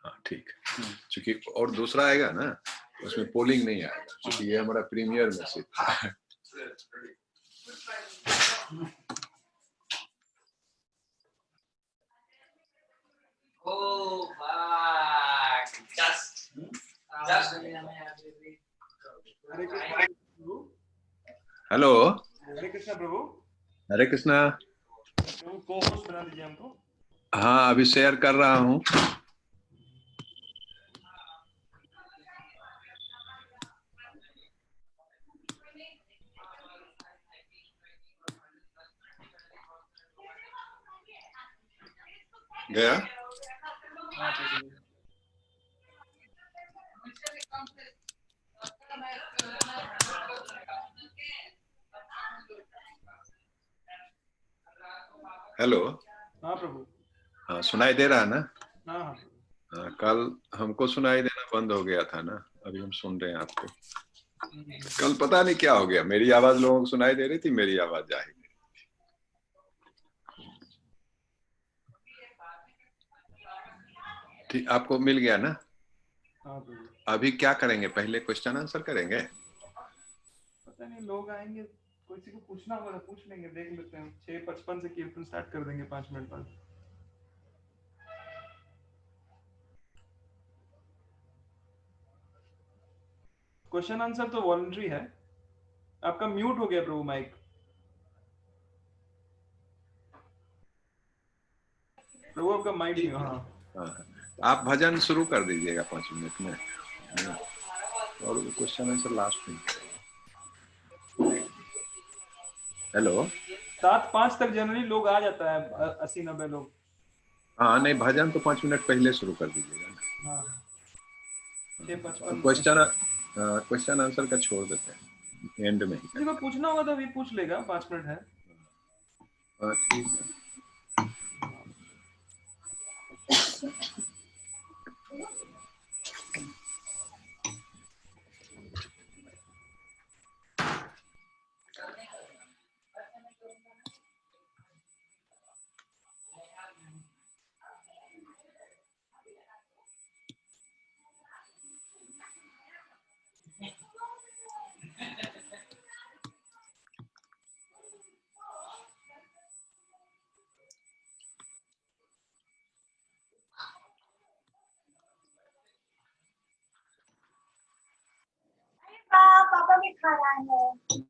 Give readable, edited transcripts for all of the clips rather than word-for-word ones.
हाँ ठीक, क्योंकि और दूसरा आएगा ना, उसमें पोलिंग नहीं आएगा, क्योंकि ये हमारा प्रीमियर मैसेज है। हेलो, हरे कृष्णा प्रभु। हरे कृष्णा। प्रभु को होस्ट बना दीजिए हमको। हाँ, अभी शेयर कर रहा हूँ। गया? हेलो। हाँ प्रभु। हाँ, सुनाई दे रहा है ना? हाँ हाँ। हाँ, कल हमको सुनाई देना बंद हो गया था ना, अभी हम सुन रहे हैं आपको। कल पता नहीं क्या हो गया, मेरी आवाज लोगों को सुनाई दे रही थी, मेरी आवाज जा ही नहीं। ठीक, आपको मिल गया ना? हाँ प्रभु। अभी क्या करेंगे, पहले क्वेश्चन आंसर करेंगे? पता नहीं, लोग आएंगे, किसी को पूछना होगा तो पूछ लेंगे, देख लेते हैं। 6:55 से कीर्तन स्टार्ट कर देंगे 5 मिनट बाद। क्वेश्चन आंसर तो वॉलंटरी है। आपका म्यूट हो गया प्रभु माइक। प्रभु आपका माइक नहीं। हाँ, आप भजन शुरू कर दीजिएगा 5 मिनट में, और क्वेश्चन आंसर लास्ट में। हेलो। 7:05 तक जनरली लोग आ जाता है, 80-90 लोग। हाँ नहीं, भजन तो 5 मिनट पहले शुरू कर दीजिएगा ना। हाँ, 6:55। क्वेश्चन आंसर का छोड़ देते हैं, एंड में ही किसी को पूछना होगा तो अभी पूछ लेगा, 5 मिनट है। हाँ ठीक है। पापा भी खा रहा है।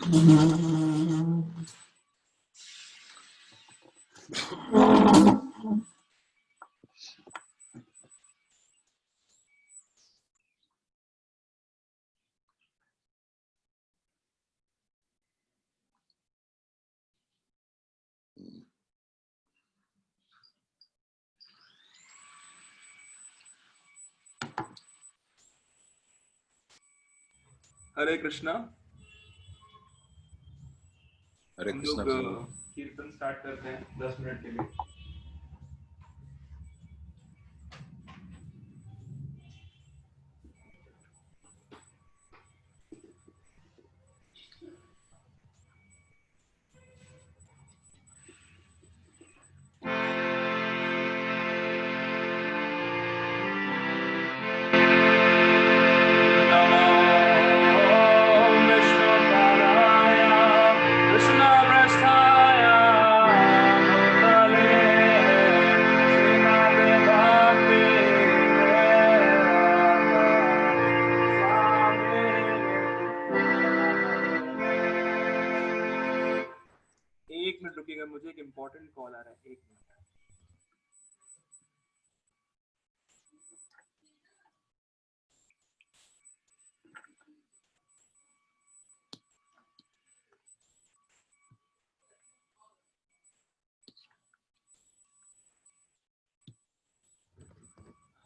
हरे कृष्णा। हरे हम कृष्णा लोग कीर्तन स्टार्ट करते हैं 10 मिनट के लिए। एक मिनट रुकिएगा, मुझे एक इम्पोर्टेंट कॉल आ रहा है। एक मिनट।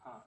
हाँ,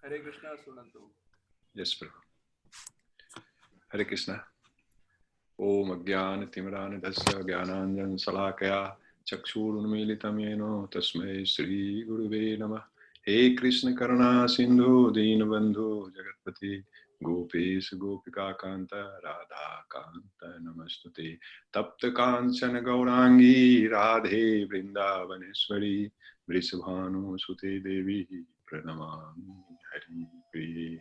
हरे कृष्णा सुनंतु। यस प्रभु। हरे कृष्णा। ओम अज्ञानतिमिरान्धस्य ज्ञानाञ्जनशलाकया चक्षुरुन्मीलितं येन तस्मै श्रीगुरुवे नमः। हे कृष्ण करुणा सिन्धु दीनबन्धु जगत्पति गोपेश गोपिका कांत राधा कांत नमस्तुते। तप्त कांचन गौरांगी राधे वृंदावनेश्वरी वृषभानुसुते देवी प्रणमामि हरिप्रिये।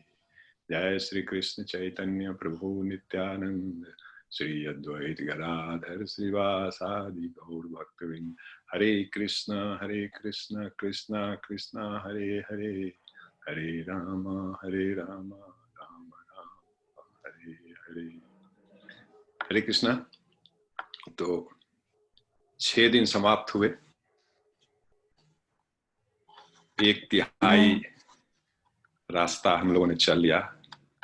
जय श्री कृष्ण चैतन्य प्रभु नित्यानंद श्री अद्वैत गदाधर श्रीवासादि गौर भक्तवृंद। हरे कृष्ण कृष्ण कृष्ण हरे हरे, हरे राम राम राम हरे हरे। हरे कृष्णा। तो 6 दिन समाप्त हुए, 1/3 रास्ता हम लोगों ने चल लिया,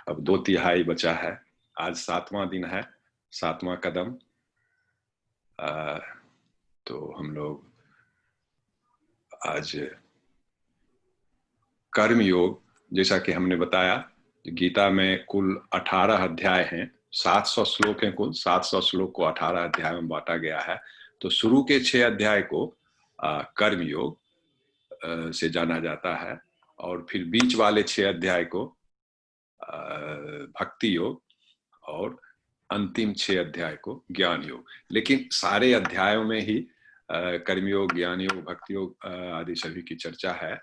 अब 2/3 बचा है। आज 7वां दिन है, 7वां कदम। तो हम लोग आज कर्म योग, जैसा कि हमने बताया, गीता में कुल 18 अध्याय हैं, 700 श्लोक हैं कुल। 700 श्लोक को 18 अध्याय में बांटा गया है। तो शुरू के 6 अध्याय को कर्म योग से जाना जाता है, और फिर बीच वाले 6 अध्याय को भक्ति योग, और अंतिम 6 अध्याय को ज्ञान योग। लेकिन सारे अध्यायों में ही कर्मयोग, ज्ञान योग, भक्ति योग आदि सभी की चर्चा है।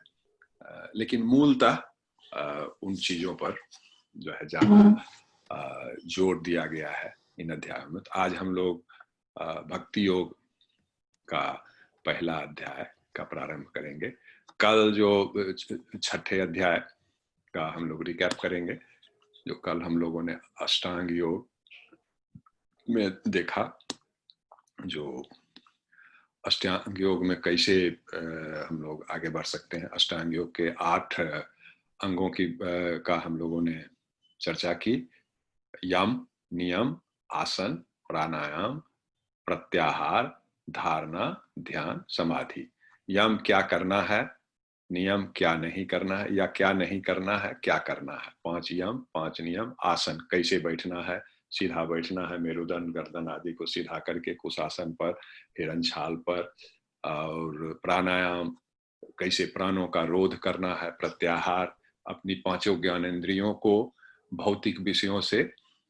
लेकिन मूलतः उन चीजों पर जो है ज्यादा जोर दिया गया है इन अध्यायों में। तो आज हम लोग भक्ति योग का पहला अध्याय का प्रारंभ करेंगे। कल जो 6ठे अध्याय का हम लोग रिकैप करेंगे, जो कल हम लोगों ने अष्टांग योग में देखा, जो अष्टांग योग में कैसे हम लोग आगे बढ़ सकते हैं। अष्टांग योग के 8 अंगों की का हम लोगों ने चर्चा की। यम, नियम, आसन, प्राणायाम, प्रत्याहार, धारणा, ध्यान, समाधि। यम क्या करना है, नियम क्या नहीं करना है, या क्या नहीं करना है, क्या करना है। 5 यम, 5 नियम। आसन कैसे बैठना है, सीधा बैठना है, मेरुदंड गर्दन आदि को सीधा करके कुशासन पर, हिरनछाल पर। और प्राणायाम कैसे प्राणों का रोध करना है। प्रत्याहार अपनी 5 ज्ञानेंद्रियों को भौतिक विषयों से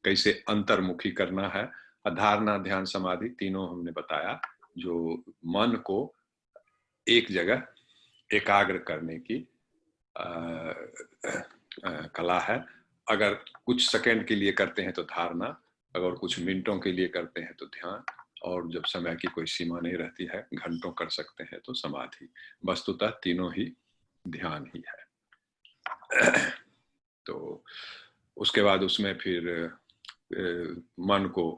कैसे अंतर्मुखी करना है। धारणा, ध्यान, समाधि तीनों हमने बताया, जो मन को एक जगह एकाग्र करने की कला है। अगर कुछ सेकंड के लिए करते हैं तो धारणा, अगर कुछ मिनटों के लिए करते हैं तो ध्यान, और जब समय की कोई सीमा नहीं रहती है, घंटों कर सकते हैं तो समाधि। वस्तुतः तीनों ही ध्यान ही है। तो उसके बाद उसमें फिर मन को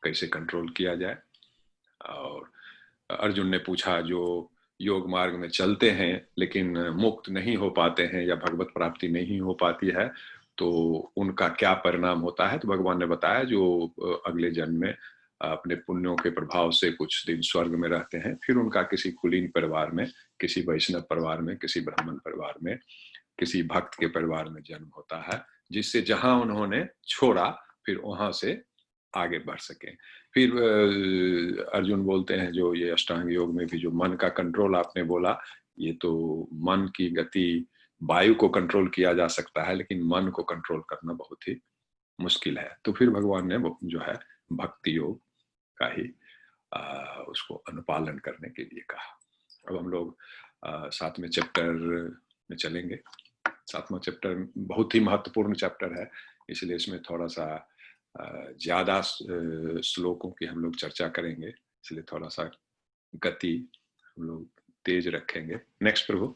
कैसे कंट्रोल किया जाए। और अर्जुन ने पूछा, जो योग मार्ग में चलते हैं लेकिन मुक्त नहीं हो पाते हैं या भगवत प्राप्ति नहीं हो पाती है, तो उनका क्या परिणाम होता है। तो भगवान ने बताया, जो अगले जन्म में अपने पुण्यों के प्रभाव से कुछ दिन स्वर्ग में रहते हैं, फिर उनका किसी कुलीन परिवार में, किसी वैष्णव परिवार में, किसी ब्राह्मण परिवार में, किसी भक्त के परिवार में जन्म होता है, जिससे जहां उन्होंने छोड़ा फिर वहां से आगे बढ़ सके। फिर अर्जुन बोलते हैं, जो ये अष्टांग योग में भी जो मन का कंट्रोल आपने बोला, ये तो मन की गति, वायु को कंट्रोल किया जा सकता है, लेकिन मन को कंट्रोल करना बहुत ही मुश्किल है। तो फिर भगवान ने जो है भक्ति योग का ही उसको अनुपालन करने के लिए कहा। अब हम लोग 7वें चैप्टर में चलेंगे। 7वां चैप्टर बहुत ही महत्वपूर्ण चैप्टर है, इसलिए इसमें थोड़ा सा ज्यादा श्लोकों की हम लोग चर्चा करेंगे, इसलिए थोड़ा सा गति हम लोग तेज रखेंगे। नेक्स्ट प्रभु।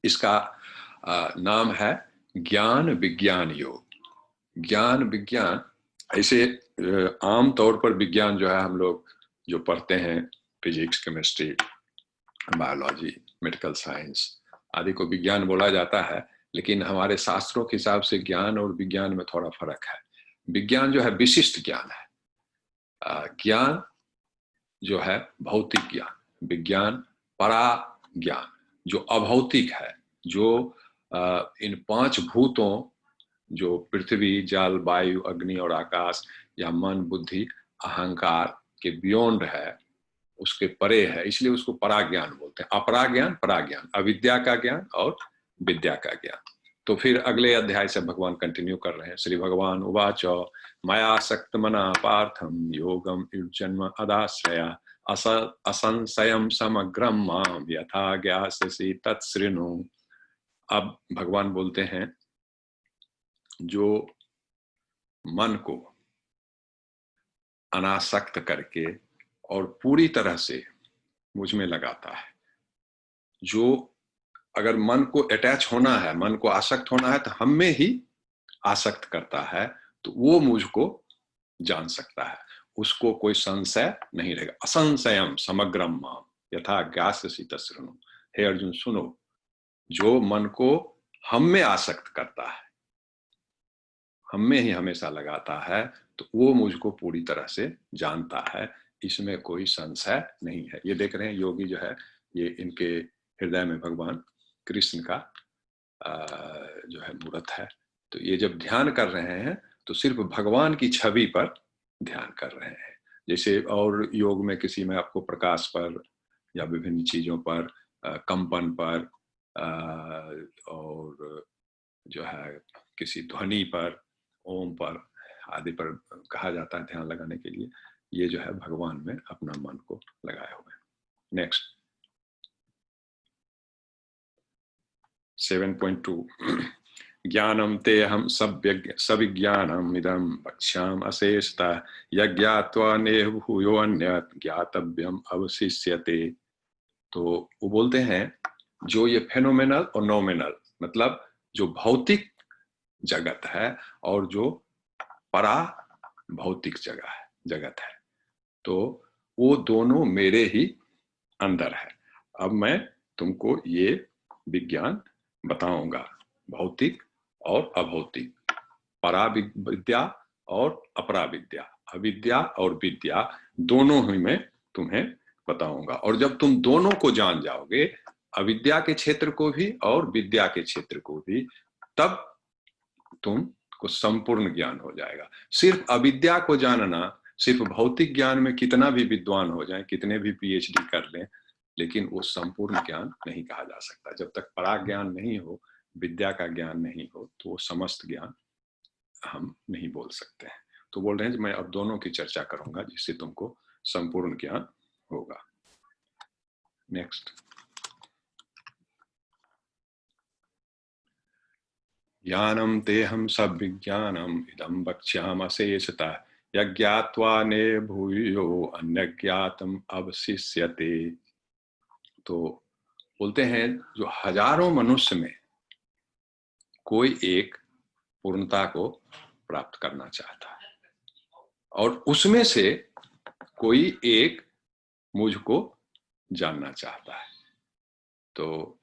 इसका नाम है ज्ञान विज्ञान योग। ज्ञान विज्ञान, ऐसे आम तौर पर विज्ञान जो है हम लोग जो पढ़ते हैं, physics, chemistry, biology, medical science आदि को विज्ञान बोला जाता है, लेकिन हमारे शास्त्रों के हिसाब से ज्ञान और विज्ञान में थोड़ा फर्क है। विज्ञान जो है विशिष्ट ज्ञान है, ज्ञान जो है भौतिक ज्ञान। विज्ञान परा ज्ञान जो अभौतिक है, जो इन 5 भूतों, जो पृथ्वी, जल, वायु, अग्नि और आकाश, या मन, बुद्धि, अहंकार के बियॉन्ड है, उसके परे है, इसलिए उसको पराज्ञान बोलते हैं। अपराज्ञान, पराज्ञान, अविद्या का ज्ञान और विद्या का ज्ञान। तो फिर अगले अध्याय से भगवान कंटिन्यू कर रहे हैं। श्री भगवान उवाच मया सक्त मना पार्थम योगम जन्म अदाश्रया असंशयम समग्रम माम यथा ज्ञास्यसि तत्सृणु। अब भगवान बोलते हैं, जो मन को अनासक्त करके और पूरी तरह से मुझ में लगाता है, जो अगर मन को अटैच होना है, मन को आसक्त होना है, तो हम में ही आसक्त करता है, तो वो मुझको जान सकता है, उसको कोई संशय नहीं रहेगा। असंशयम समग्रम माम यथा ज्ञास्यसि तत्सृणु। हे अर्जुन सुनो, जो मन को हम में आसक्त करता है, हम में ही हमेशा लगाता है, तो वो मुझको पूरी तरह से जानता है, इसमें कोई संशय नहीं है। ये देख रहे हैं योगी जो है, ये इनके हृदय में भगवान कृष्ण का जो है मूर्त है। तो ये जब ध्यान कर रहे हैं तो सिर्फ भगवान की छवि पर ध्यान कर रहे हैं। जैसे और योग में किसी में आपको प्रकाश पर या विभिन्न चीजों पर, कंपन पर, और जो है किसी ध्वनि पर, ओम पर आदि पर कहा जाता है ध्यान लगाने के लिए। ये जो है भगवान में अपना मन को लगाए हुए हैं। नेक्स्ट 7.2 ज्ञानम ते हम सविज्ञानम इदम वक्ष्याम अशेषता यज्ञात्वा नेह भूयो अन्यत् ज्ञातव्यम अवशिष्यते। तो वो बोलते हैं, जो ये फेनोमेनल और नोमिनल, मतलब जो भौतिक जगत है और जो परा भौतिक जगत है, तो वो दोनों मेरे ही अंदर है। अब मैं तुमको ये विज्ञान बताऊंगा, भौतिक और अभौतिक, परा विद्या और अपरा विद्या, अविद्या और विद्या, दोनों ही मैं तुम्हें बताऊंगा। और जब तुम दोनों को जान जाओगे, अविद्या के क्षेत्र को भी और विद्या के क्षेत्र को भी, तब तुमको संपूर्ण ज्ञान हो जाएगा। सिर्फ अविद्या को जानना, सिर्फ भौतिक ज्ञान में कितना भी विद्वान हो जाए, कितने भी पीएचडी कर लें, लेकिन वो संपूर्ण ज्ञान नहीं कहा जा सकता। जब तक पराग ज्ञान नहीं हो, विद्या का ज्ञान नहीं हो, तो वो समस्त ज्ञान हम नहीं बोल सकते हैं। तो बोल रहे हैं कि मैं अब दोनों की चर्चा करूंगा, जिससे तुमको संपूर्ण ज्ञान होगा। नेक्स्ट ज्ञानम तेहम सब विज्ञानम इदम वक्ष्यामशेषतः यज्ञात्वा ने भूयो अन्य ज्ञातम अवशिष्यते। तो बोलते हैं, जो हजारों मनुष्य में कोई एक पूर्णता को प्राप्त करना चाहता है, और उसमें से कोई एक मुझको जानना चाहता है। तो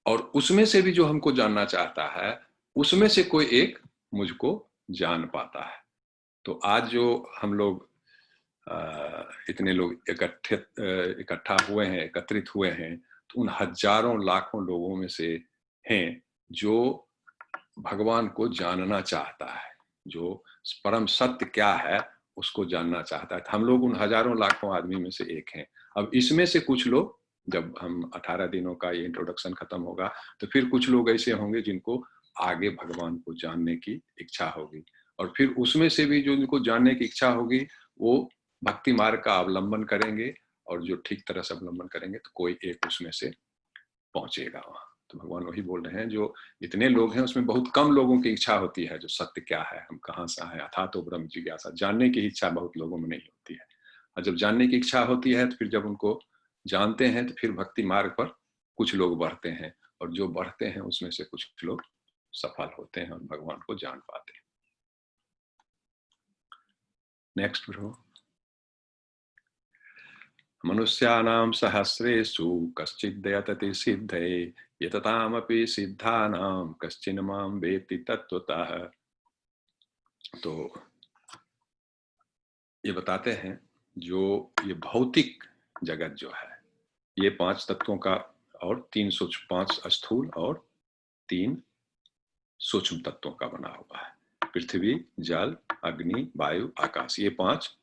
और उसमें से भी जो हमको जानना चाहता है, उसमें से कोई एक मुझको जान पाता है। तो आज जो हम लोग इतने लोग इकट्ठा हुए हैं, एकत्रित हुए हैं, तो उन हजारों लाखों लोगों में से हैं जो भगवान को जानना चाहता है, जो परम सत्य क्या है उसको जानना चाहता है। हम लोग उन हजारों लाखों आदमी में से एक हैं। अब इसमें से कुछ लोग, जब हम 18 दिनों का ये इंट्रोडक्शन खत्म होगा, तो फिर कुछ लोग ऐसे होंगे जिनको आगे भगवान को जानने की इच्छा होगी, और फिर उसमें से भी जो जिनको जानने की इच्छा होगी, वो भक्ति मार्ग का अवलंबन करेंगे, और जो ठीक तरह से अवलंबन करेंगे तो कोई एक उसमें से पहुंचेगा वहां। तो भगवान वही बोल रहे हैं, जो इतने लोग हैं उसमें बहुत कम लोगों की इच्छा होती है जो सत्य क्या है, हम कहाँ से आए, अथा तो ब्रह्म जिज्ञासा, जानने की इच्छा बहुत लोगों में नहीं होती है। और जब जानने की इच्छा होती है, तो फिर जब उनको जानते हैं, तो फिर भक्ति मार्ग पर कुछ लोग बढ़ते हैं, और जो बढ़ते हैं उसमें से कुछ लोग सफल होते हैं और भगवान को जान पाते हैं। Next bro. मनुष्याणां सहस्रेषु कश्चिद्यतति सिद्धये यततामपि सिद्धानां कश्चिन् मां वेत्ति तत्त्वतः। तो ये बताते हैं, जो ये भौतिक जगत जो है, ये 5 तत्वों का और 5 स्थूल और 3 सूक्ष्म तत्वों का बना हुआ है। पृथ्वी, जल, अग्नि, वायु, आकाश, ये 5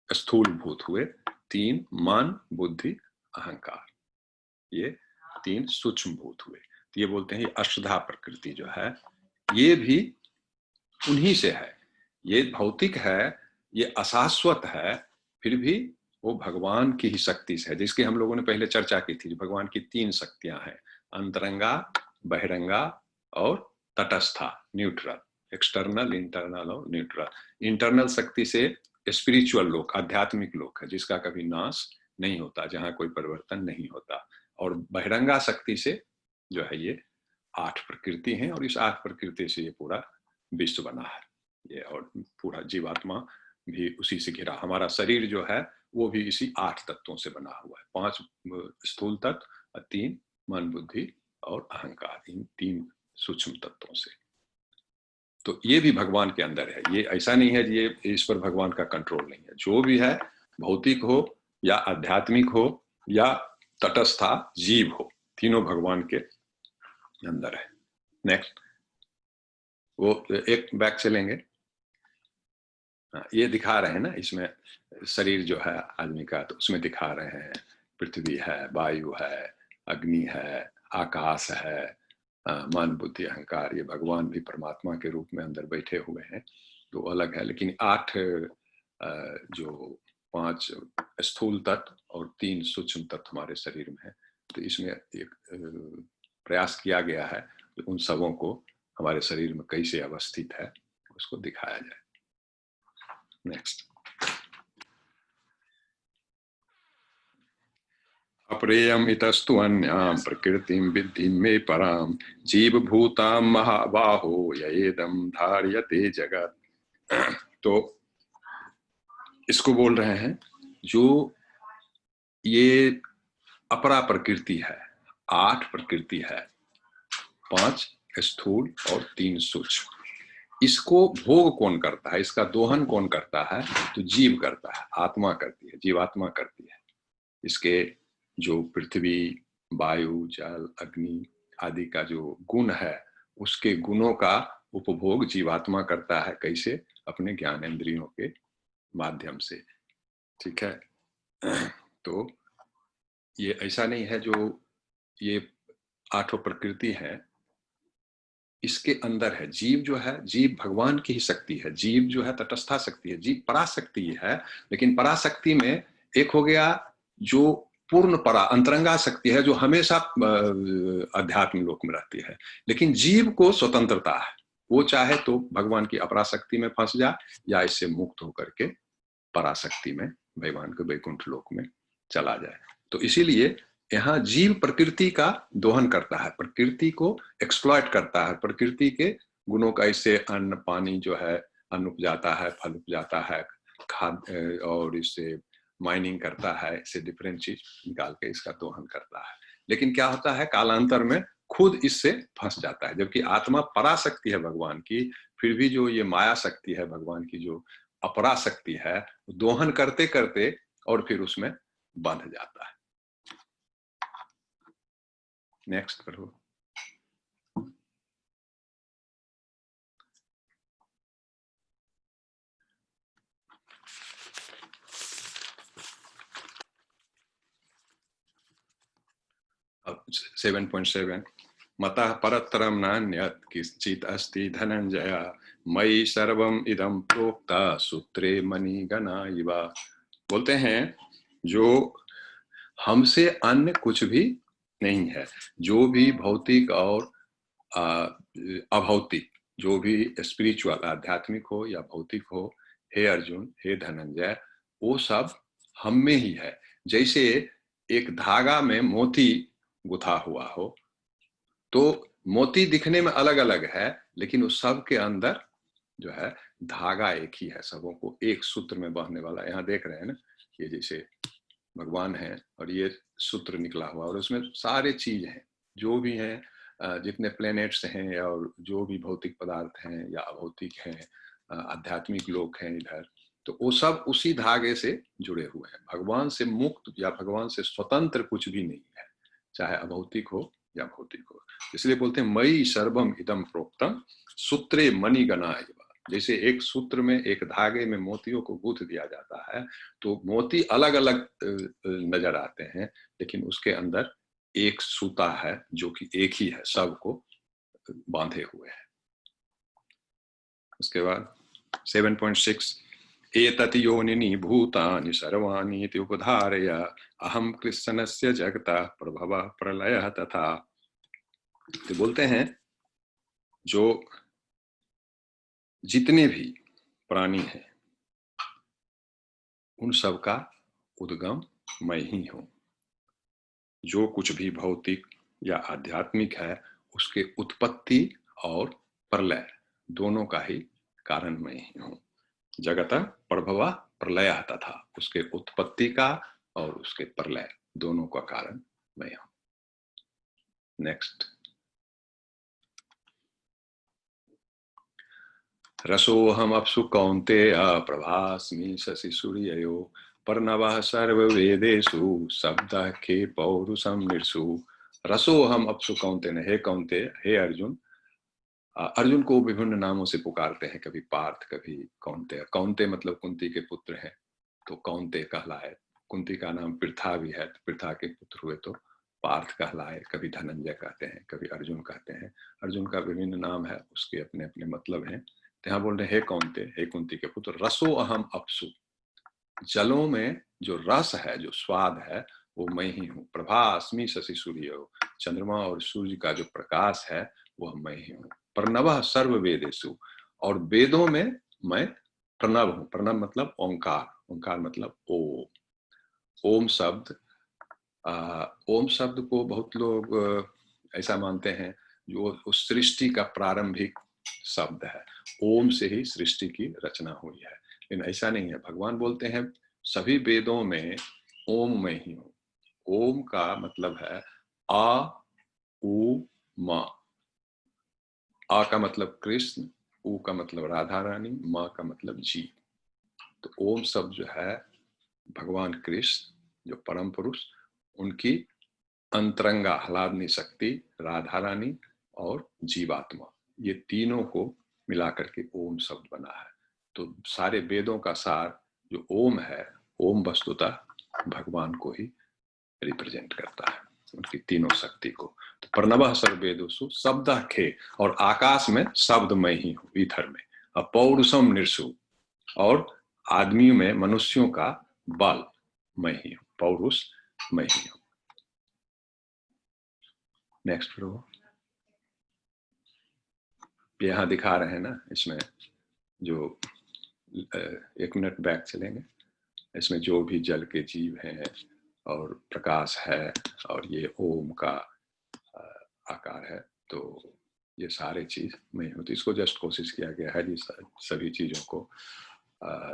स्थूल भूत हुए, 3 मन, बुद्धि, अहंकार, ये 3 सूक्ष्म भूत हुए। तो ये बोलते हैं ये अष्टधा प्रकृति जो है ये भी उन्हीं से है। ये भौतिक है, ये अशाश्वत है, फिर भी वो भगवान की ही शक्ति से है, जिसकी हम लोगों ने पहले चर्चा की थी। भगवान की 3 शक्तियां हैं, अंतरंगा, बहिरंगा और तटस्था, न्यूट्रल, एक्सटर्नल, इंटरनल और न्यूट्रल। इंटरनल शक्ति से स्पिरिचुअल लोक, आध्यात्मिक लोक है, जिसका कभी नाश नहीं होता, जहां कोई परिवर्तन नहीं होता। और बहिरंगा शक्ति से जो है ये 8 प्रकृति हैं, और इस 8 प्रकृति से ये पूरा विश्व बना है ये, और पूरा जीवात्मा भी उसी से घिरा। हमारा शरीर जो है वो भी इसी 8 तत्वों से बना हुआ है, 5 स्थूल तत्व, 3 मन, बुद्धि और अहंकार, इन 3 सूक्ष्म तत्वों से। तो ये भी भगवान के अंदर है। ये ऐसा नहीं है ये इस पर भगवान का कंट्रोल नहीं है। जो भी है, भौतिक हो या आध्यात्मिक हो या तटस्था जीव हो, तीनों भगवान के अंदर है। नेक्स्ट, वो एक बैक चलेंगे। ये दिखा रहे हैं ना, इसमें शरीर जो है आदमी का, तो उसमें दिखा रहे हैं पृथ्वी है, वायु है, अग्नि है, आकाश है, मन, बुद्धि, अहंकार। ये भगवान भी परमात्मा के रूप में अंदर बैठे हुए हैं, तो अलग है। लेकिन 8 जो 5 स्थूल तत्व और 3 सूक्ष्म तत्व हमारे शरीर में है, तो इसमें एक प्रयास किया गया है कि उन सबों को हमारे शरीर में कैसे अवस्थित है उसको दिखाया जाए। नेक्स्ट, अप्रेयम इतस्तु अन्याम प्रकृतिम विद्धि में पराम जीव भूताम महाबाहो येदम धार्यते जगत। तो इसको बोल रहे हैं जो ये अपरा प्रकृति है, 8 प्रकृति है, 5 स्थूल और 3 सूक्ष्म। इसको भोग कौन करता है, इसका दोहन कौन करता है? तो जीव करता है, आत्मा करती है, जीवात्मा करती है। इसके जो पृथ्वी, वायु, जल, अग्नि आदि का जो गुण है, उसके गुणों का उपभोग जीवात्मा करता है। कैसे? अपने ज्ञानेंद्रियों के माध्यम से। ठीक है। तो ये ऐसा नहीं है, जो ये 8 प्रकृति है इसके अंदर है। जीव जो है, जीव भगवान की ही शक्ति है। जीव जो है तटस्था शक्ति है, जीव पराशक्ति है। लेकिन पराशक्ति में एक हो गया जो पूर्ण परा अंतरंगा शक्ति है, जो हमेशा अध्यात्म लोक में रहती है। लेकिन जीव को स्वतंत्रता है, वो चाहे तो भगवान की अपराशक्ति में फंस जाए या इससे मुक्त होकर के पराशक्ति में, भगवान के वैकुंठ लोक में चला जाए। तो इसीलिए यहाँ जीव प्रकृति का दोहन करता है, प्रकृति को एक्सप्लॉइट करता है, प्रकृति के गुणों का। इससे अन्न पानी जो है, अन्न उपजाता है, फल उपजाता है, खाद, और इससे माइनिंग करता है, इससे डिफरेंट चीज निकाल के इसका दोहन करता है। लेकिन क्या होता है, कालांतर में खुद इससे फंस जाता है। जबकि आत्मा पराशक्ति है भगवान की, फिर भी जो ये माया शक्ति है भगवान की, जो अपराशक्ति है, दोहन करते करते और फिर उसमें बंध जाता है। नेक्स्ट करो। अब 7.7 मतः परतरम नान्यत् किंचित् अस्ति धनंजय मयि सर्वम इदं प्रोक्ता सूत्रे मणिगणा इव। बोलते हैं जो हमसे अन्य कुछ भी नहीं है। जो भी भौतिक और अभौतिक, जो भी स्पिरिचुअल, आध्यात्मिक हो या भौतिक हो, हे अर्जुन, हे धनंजय, वो सब हम में ही है। जैसे एक धागा में मोती गुथा हुआ हो, तो मोती दिखने में अलग अलग है, लेकिन उस सब के अंदर जो है धागा एक ही है, सबों को एक सूत्र में बांधने वाला। यहाँ देख रहे हैं ना, ये जैसे भगवान है और ये सूत्र निकला हुआ, और उसमें सारे चीज हैं, जो भी हैं, जितने प्लेनेट्स हैं और जो भी भौतिक पदार्थ हैं या अभौतिक हैं, आध्यात्मिक लोक हैं इधर, तो वो सब उसी धागे से जुड़े हुए हैं। भगवान से मुक्त या भगवान से स्वतंत्र कुछ भी नहीं है, चाहे अभौतिक हो या भौतिक हो। इसलिए बोलते हैं मयि सर्वम इदम प्रोक्तम सूत्रे मणिगणा इव। जैसे एक सूत्र में, एक धागे में मोतियों को गूंथ दिया जाता है, तो मोती अलग अलग नजर आते हैं, लेकिन उसके अंदर एक सूता है जो कि एक ही है, सबको बांधे हुए है। उसके बाद 7.6 एतत् योनिनि भूतानि सर्वाणि इति उपधारय अहम कृष्णस्य जगता प्रभवः प्रलयः तथा। तो बोलते हैं जो जितने भी प्राणी हैं उन सब का उद्गम मैं ही हूं। जो कुछ भी भौतिक या आध्यात्मिक है उसके उत्पत्ति और प्रलय दोनों का ही कारण मैं ही हूं। जगत प्रभव प्रलय तथा, उसके उत्पत्ति का और उसके प्रलय दोनों का कारण मैं हूं। नेक्स्ट, रसोहम अप्सु कौन्तेय प्रभास्मि शशि सूर्ययो पर्णवः सर्ववेदेषु शब्दः खे पौरुषम निर्षु। रसोहम अप्सु कौन्तेय, हे कौन्तेय, हे अर्जुन। अर्जुन को विभिन्न नामों से पुकारते हैं, कभी पार्थ, कभी कौन्तेय। कौन्तेय मतलब कुंती के पुत्र हैं तो कौन्तेय कहलाए। कुंती का नाम पृथा भी है तो पृथा के पुत्र हुए तो पार्थ कहलाए। कभी धनंजय कहते हैं, कभी अर्जुन कहते हैं। अर्जुन का विभिन्न नाम है, उसके अपने अपने मतलब हैं। तो यहाँ बोल रहे हे कौन्तेय, हे कुंती के पुत्र, रसो अहम अप्सु, जलों में जो रस है, जो स्वाद है, वो मैं ही हूँ। प्रभास्मि शशि सूर्य, चंद्रमा और सूर्य का जो प्रकाश है वह मैं ही हूँ। प्रणवः सर्व वेदेषु, और वेदों में मैं प्रणव हूँ। प्रणव मतलब ओंकार, ओंकार मतलब ओम। ओम शब्द, ओम शब्द को बहुत लोग ऐसा मानते हैं जो उस सृष्टि का प्रारंभिक शब्द है। ओम से ही सृष्टि की रचना हुई है, लेकिन ऐसा नहीं है। भगवान बोलते हैं सभी वेदों में ओम मैं ही हूँ। ओम का मतलब है आ उ मा। आ का मतलब कृष्ण, उ का मतलब राधा रानी, माँ का मतलब जी। तो ओम शब्द जो है भगवान कृष्ण जो परम पुरुष, उनकी अंतरंगा आह्लादनी शक्ति राधा रानी और जीवात्मा, ये तीनों को मिलाकर के ओम शब्द बना है। तो सारे वेदों का सार जो ओम है, ओम वस्तुतः भगवान को ही रिप्रेजेंट करता है, उनकी तीनों शक्ति को। तो प्रणवः सर्ववेदेषु शब्दः खे, और आकाश में शब्द मैं ही हूँ, ईथर में। अपौरुषम निर्षु, और आदमियों में मनुष्यों का बल मैं ही हूँ, पौरुष मैं ही हूँ। नेक्स्ट प्रो, यहाँ दिखा रहे हैं ना, इसमें जो 1 मिनट बैक चलेंगे, इसमें जो भी जल के जीव हैं और प्रकाश है और ये ओम का आकार है, तो ये सारे चीज मैं हूँ। तो इसको जस्ट कोशिश किया गया है जी सभी चीजों को,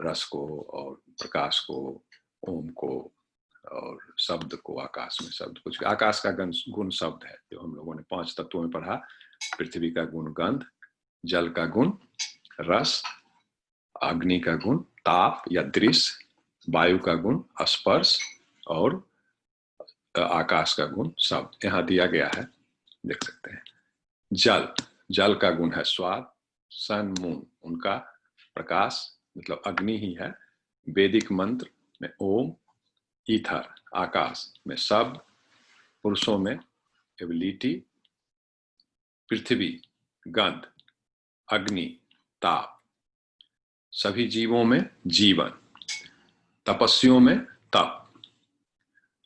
रस को और प्रकाश को, ओम को और शब्द को, आकाश में शब्द, कुछ आकाश का गुण शब्द है जो हम लोगों ने 5 तत्वों में पढ़ा। पृथ्वी का गुण गंध, जल का गुण रस, अग्नि का गुण ताप या दृश्य, वायु का गुण स्पर्श और आकाश का गुण शब्द। यहाँ दिया गया है, देख सकते हैं। जल, जल का गुण है स्वाद, सन मून उनका प्रकाश मतलब अग्नि ही है, वैदिक मंत्र में ओम, ईथर आकाश में शब्द, पुरुषों में एबिलिटी, पृथ्वी गंध, अग्नि ताप, सभी जीवों में जीवन, तपस्वियों में तप,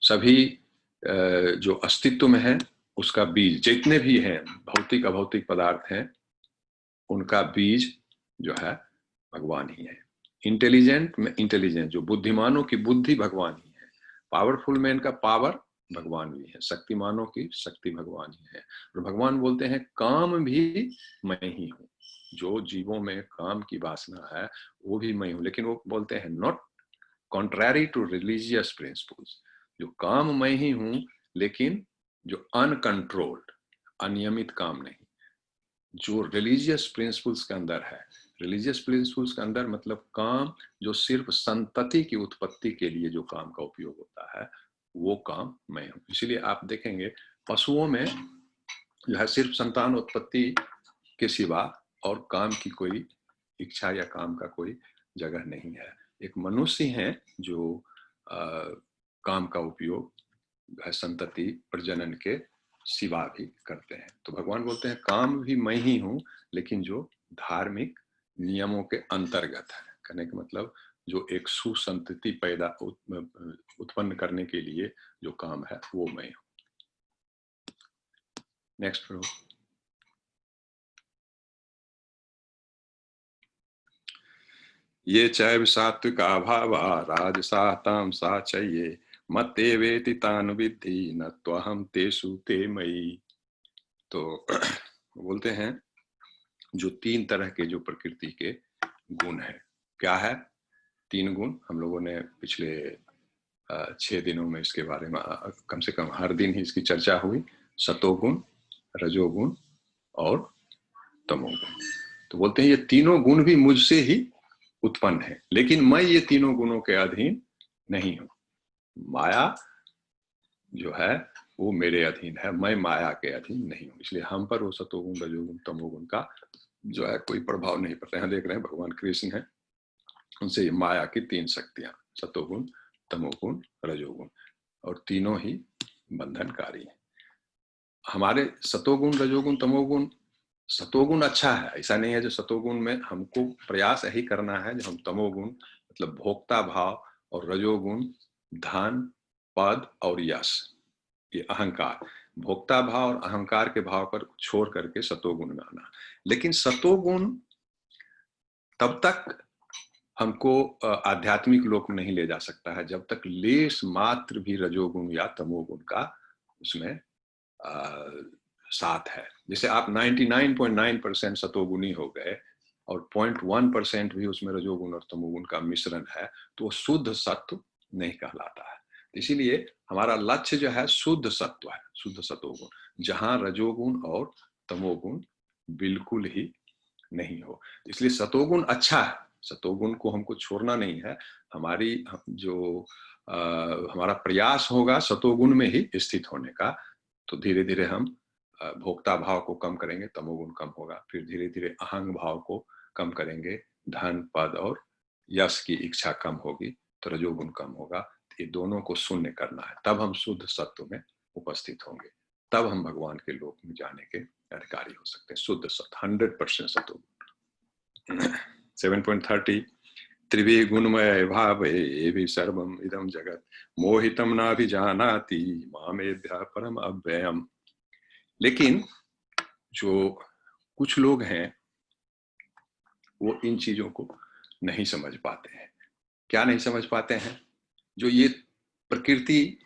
सभी जो अस्तित्व में है उसका बीज, जितने भी हैं भौतिक अभौतिक पदार्थ हैं उनका बीज जो है भगवान ही है। इंटेलिजेंट में इंटेलिजेंस, जो बुद्धिमानों की बुद्धि भगवान ही है। पावरफुल मैन का पावर भगवान भी है, शक्तिमानों की शक्ति भगवान ही है। और भगवान बोलते हैं काम भी मैं ही हूँ, जो जीवों में काम की वासना है वो भी मैं हूँ। लेकिन वो बोलते हैं नॉट कॉन्ट्रैरी टू रिलीजियस प्रिंसिपल्स, जो काम मैं ही हूँ लेकिन जो अनकंट्रोल्ड अनियमित काम नहीं, जो रिलीजियस प्रिंसिपल्स के अंदर है। रिलीजियस प्रिंसिपल्स के अंदर मतलब काम जो सिर्फ संतति की उत्पत्ति के लिए जो काम का उपयोग होता है वो काम मैं हूँ। इसीलिए आप देखेंगे पशुओं में जो है सिर्फ संतान उत्पत्ति के सिवा और काम की कोई इच्छा या काम का कोई जगह नहीं है। एक मनुष्य है जो काम का उपयोग संतति प्रजनन के सिवा भी करते हैं। तो भगवान बोलते हैं काम भी मैं ही हूँ, लेकिन जो धार्मिक नियमों के अंतर्गत है। कहने का मतलब जो एक सुसंतति पैदा उत्पन्न करने के लिए जो काम है वो मैं हूँ। नेक्स्ट प्रभु। ये चैव सात्विका भावा राजसा तामसा चये मत्ते वेति तान विद्धि न त्वहम तेषु ते मयि। तो बोलते हैं जो 3 तरह के जो प्रकृति के गुण है, क्या है 3 गुण? हम लोगों ने पिछले 6 दिनों में इसके बारे में कम से कम हर दिन ही इसकी चर्चा हुई। सतोगुण, रजोगुण और तमोगुण। तो बोलते हैं ये तीनों गुण भी मुझसे ही उत्पन्न है, लेकिन मैं ये तीनों गुणों के अधीन नहीं हूं। माया जो है वो मेरे अधीन है, मैं माया के अधीन नहीं हूं। इसलिए हम पर वो सतोगुण, रजोगुण, तमोगुण का जो है कोई प्रभाव नहीं पड़ता है। देख रहे हैं भगवान कृष्ण है, उनसे माया की 3 शक्तियां, सतोगुण, तमोगुण, रजोगुण, और तीनों ही बंधनकारी हैं। हमारे सतोगुण, रजोगुण, तमोगुण, सतोगुण अच्छा है, ऐसा नहीं है। जो सतोगुण में हमको प्रयास यही करना है, जो हम तमोगुण मतलब भोक्ता भाव, और रजोगुण धन, पद और यश, ये अहंकार, भोक्ता भाव और अहंकार के भाव पर छोड़ करके सतोगुण में आना। लेकिन सतोगुण तब तक हमको आध्यात्मिक लोक में नहीं ले जा सकता है जब तक लेस मात्र भी रजोगुण या तमोगुण का उसमें साथ है। जैसे आप 99.9% सतोगुणी हो गए और 0.1% भी उसमें रजोगुण और तमोगुण का मिश्रण है, तो वो शुद्ध सत्व नहीं कहलाता है। इसीलिए हमारा लक्ष्य जो है शुद्ध सत्व है, शुद्ध सतोगुण, जहां रजोगुण और तमोगुण बिल्कुल ही नहीं हो। इसलिए सतोगुण अच्छा है, सतोगुण को हमको छोड़ना नहीं है। हमारी जो हमारा प्रयास होगा सतोगुण में ही स्थित होने का, तो धीरे धीरे हम भोक्ता भाव को कम करेंगे, तमोगुण कम होगा। फिर धीरे धीरे अहंग भाव को कम करेंगे, धन, पद और यश की इच्छा कम होगी, तो रजोगुण कम होगा। ये दोनों को शून्य करना है, तब हम शुद्ध सत्व में उपस्थित होंगे, तब हम भगवान के लोक में जाने के अधिकारी हो सकते हैं। शुद्ध सत्व 100% सत्व। 7.30 त्रिवी गुणमय भाव ये भी सर्वम इदम जगत मोहितम नाभिजानाति मामेभ्यः परम अव्ययम। लेकिन जो कुछ लोग हैं वो इन चीजों को नहीं समझ पाते हैं। क्या नहीं समझ पाते हैं? जो ये प्रकृति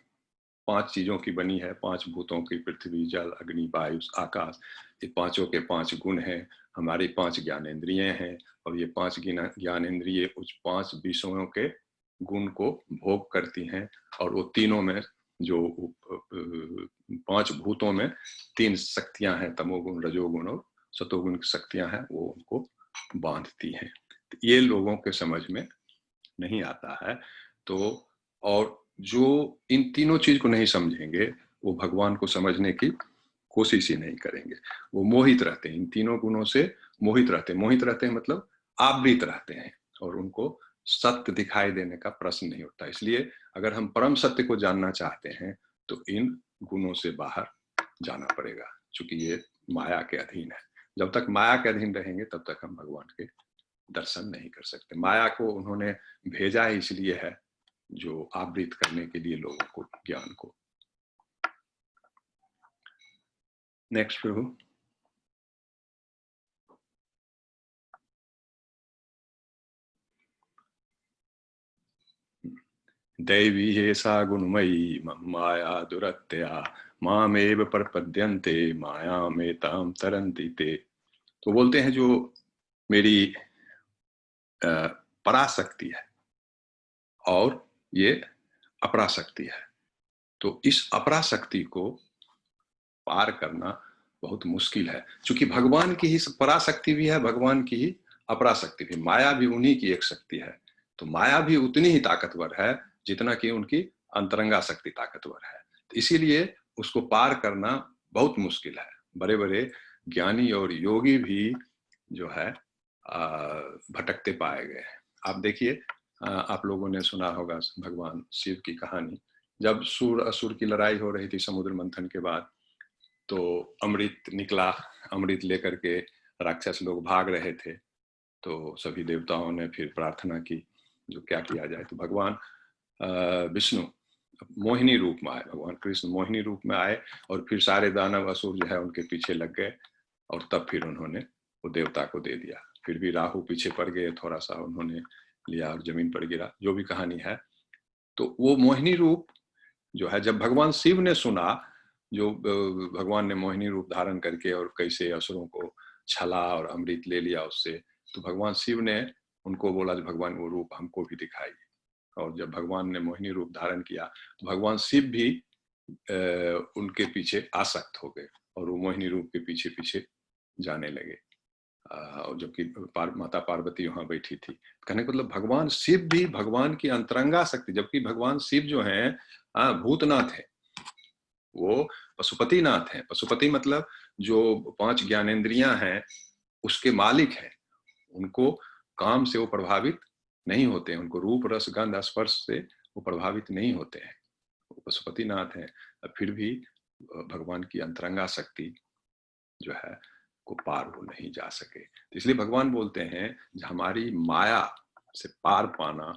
5 चीजों की बनी है, 5 भूतों की, पृथ्वी, जल, अग्नि, वायु, आकाश, ये पांचों के 5 गुण हैं। हमारी 5 ज्ञानेंद्रिय हैं, और ये 5 ज्ञानेंद्रिय उस 5 विषयों के गुण को भोग करती हैं। और वो तीनों में जो 5 भूतों में 3 शक्तियां हैं, तमोगुण, रजोगुण और सतोगुण की शक्तियां हैं, वो उनको बांधती हैं। ये लोगों के समझ में नहीं आता है। तो और जो इन तीनों चीज को नहीं समझेंगे वो भगवान को समझने की कोशिश ही नहीं करेंगे। वो मोहित रहते हैं, इन तीनों गुणों से मोहित रहते हैं। मोहित रहते हैं मतलब आवृत रहते हैं, और उनको सत्य दिखाई देने का प्रश्न नहीं उठता। इसलिए अगर हम परम सत्य को जानना चाहते हैं तो इन गुणों से बाहर जाना पड़ेगा, क्योंकि ये माया के अधीन है। जब तक माया के अधीन रहेंगे तब तक हम भगवान के दर्शन नहीं कर सकते। माया को उन्होंने भेजा इसलिए है, जो आवृत करने के लिए लोगों को, ज्ञान को। नेक्स्ट प्रभु। दैवी हेसा गुणमयी माया दुरत्या मामेव प्रपद्यन्ते मायामेतां तरन्ति ते। तो बोलते हैं जो मेरी पराशक्ति है और ये अपराशक्ति है, तो इस अपराशक्ति को पार करना बहुत मुश्किल है। क्योंकि भगवान की ही पराशक्ति भी है, भगवान की ही अपराशक्ति भी। माया भी उन्हीं की एक शक्ति है, तो माया भी उतनी ही ताकतवर है जितना कि उनकी अंतरंगा शक्ति ताकतवर है। तो इसीलिए उसको पार करना बहुत मुश्किल है। बड़े बड़े ज्ञानी और योगी भी जो है भटकते पाए गए हैं। आप देखिए, आप लोगों ने सुना होगा भगवान शिव की कहानी। जब सूर असुर की लड़ाई हो रही थी समुद्र मंथन के बाद, तो अमृत निकला, अमृत लेकर के राक्षस लोग भाग रहे थे। तो सभी देवताओं ने फिर प्रार्थना की जो क्या किया जाए। तो भगवान विष्णु मोहिनी रूप में आए, भगवान कृष्ण मोहिनी रूप में आए और फिर सारे दानव असुर जो है उनके पीछे लग गए और तब फिर उन्होंने वो देवता को दे दिया। फिर भी राहु पीछे पड़ गए, थोड़ा सा उन्होंने लिया और जमीन पर गिरा, जो भी कहानी है। तो वो मोहिनी रूप जो है, जब भगवान शिव ने सुना, जो भगवान ने मोहिनी रूप धारण करके और कैसे असुरों को छला और अमृत ले लिया उससे, तो भगवान शिव ने उनको बोला कि भगवान वो रूप हमको भी दिखाइए। और जब भगवान ने मोहिनी रूप धारण किया तो भगवान शिव भी उनके पीछे आसक्त हो गए और वो मोहिनी रूप के पीछे पीछे जाने लगे। और जबकि माता पार्वती वहां बैठी थी। कहने का मतलब भगवान शिव भी भगवान की अंतरंगा शक्ति, जबकि भगवान शिव जो है भूतनाथ है, वो पशुपतिनाथ है। पशुपति मतलब जो 5 ज्ञानेंद्रियां हैं उसके मालिक हैं। उनको काम से वो प्रभावित नहीं होते हैं, उनको रूप रस गंध स्पर्श से वो प्रभावित नहीं होते हैं, वो पशुपतिनाथ है। फिर भी भगवान की अंतरंगा शक्ति जो है को पार हो नहीं जा सके। तो इसलिए भगवान बोलते हैं हमारी माया से पार पाना,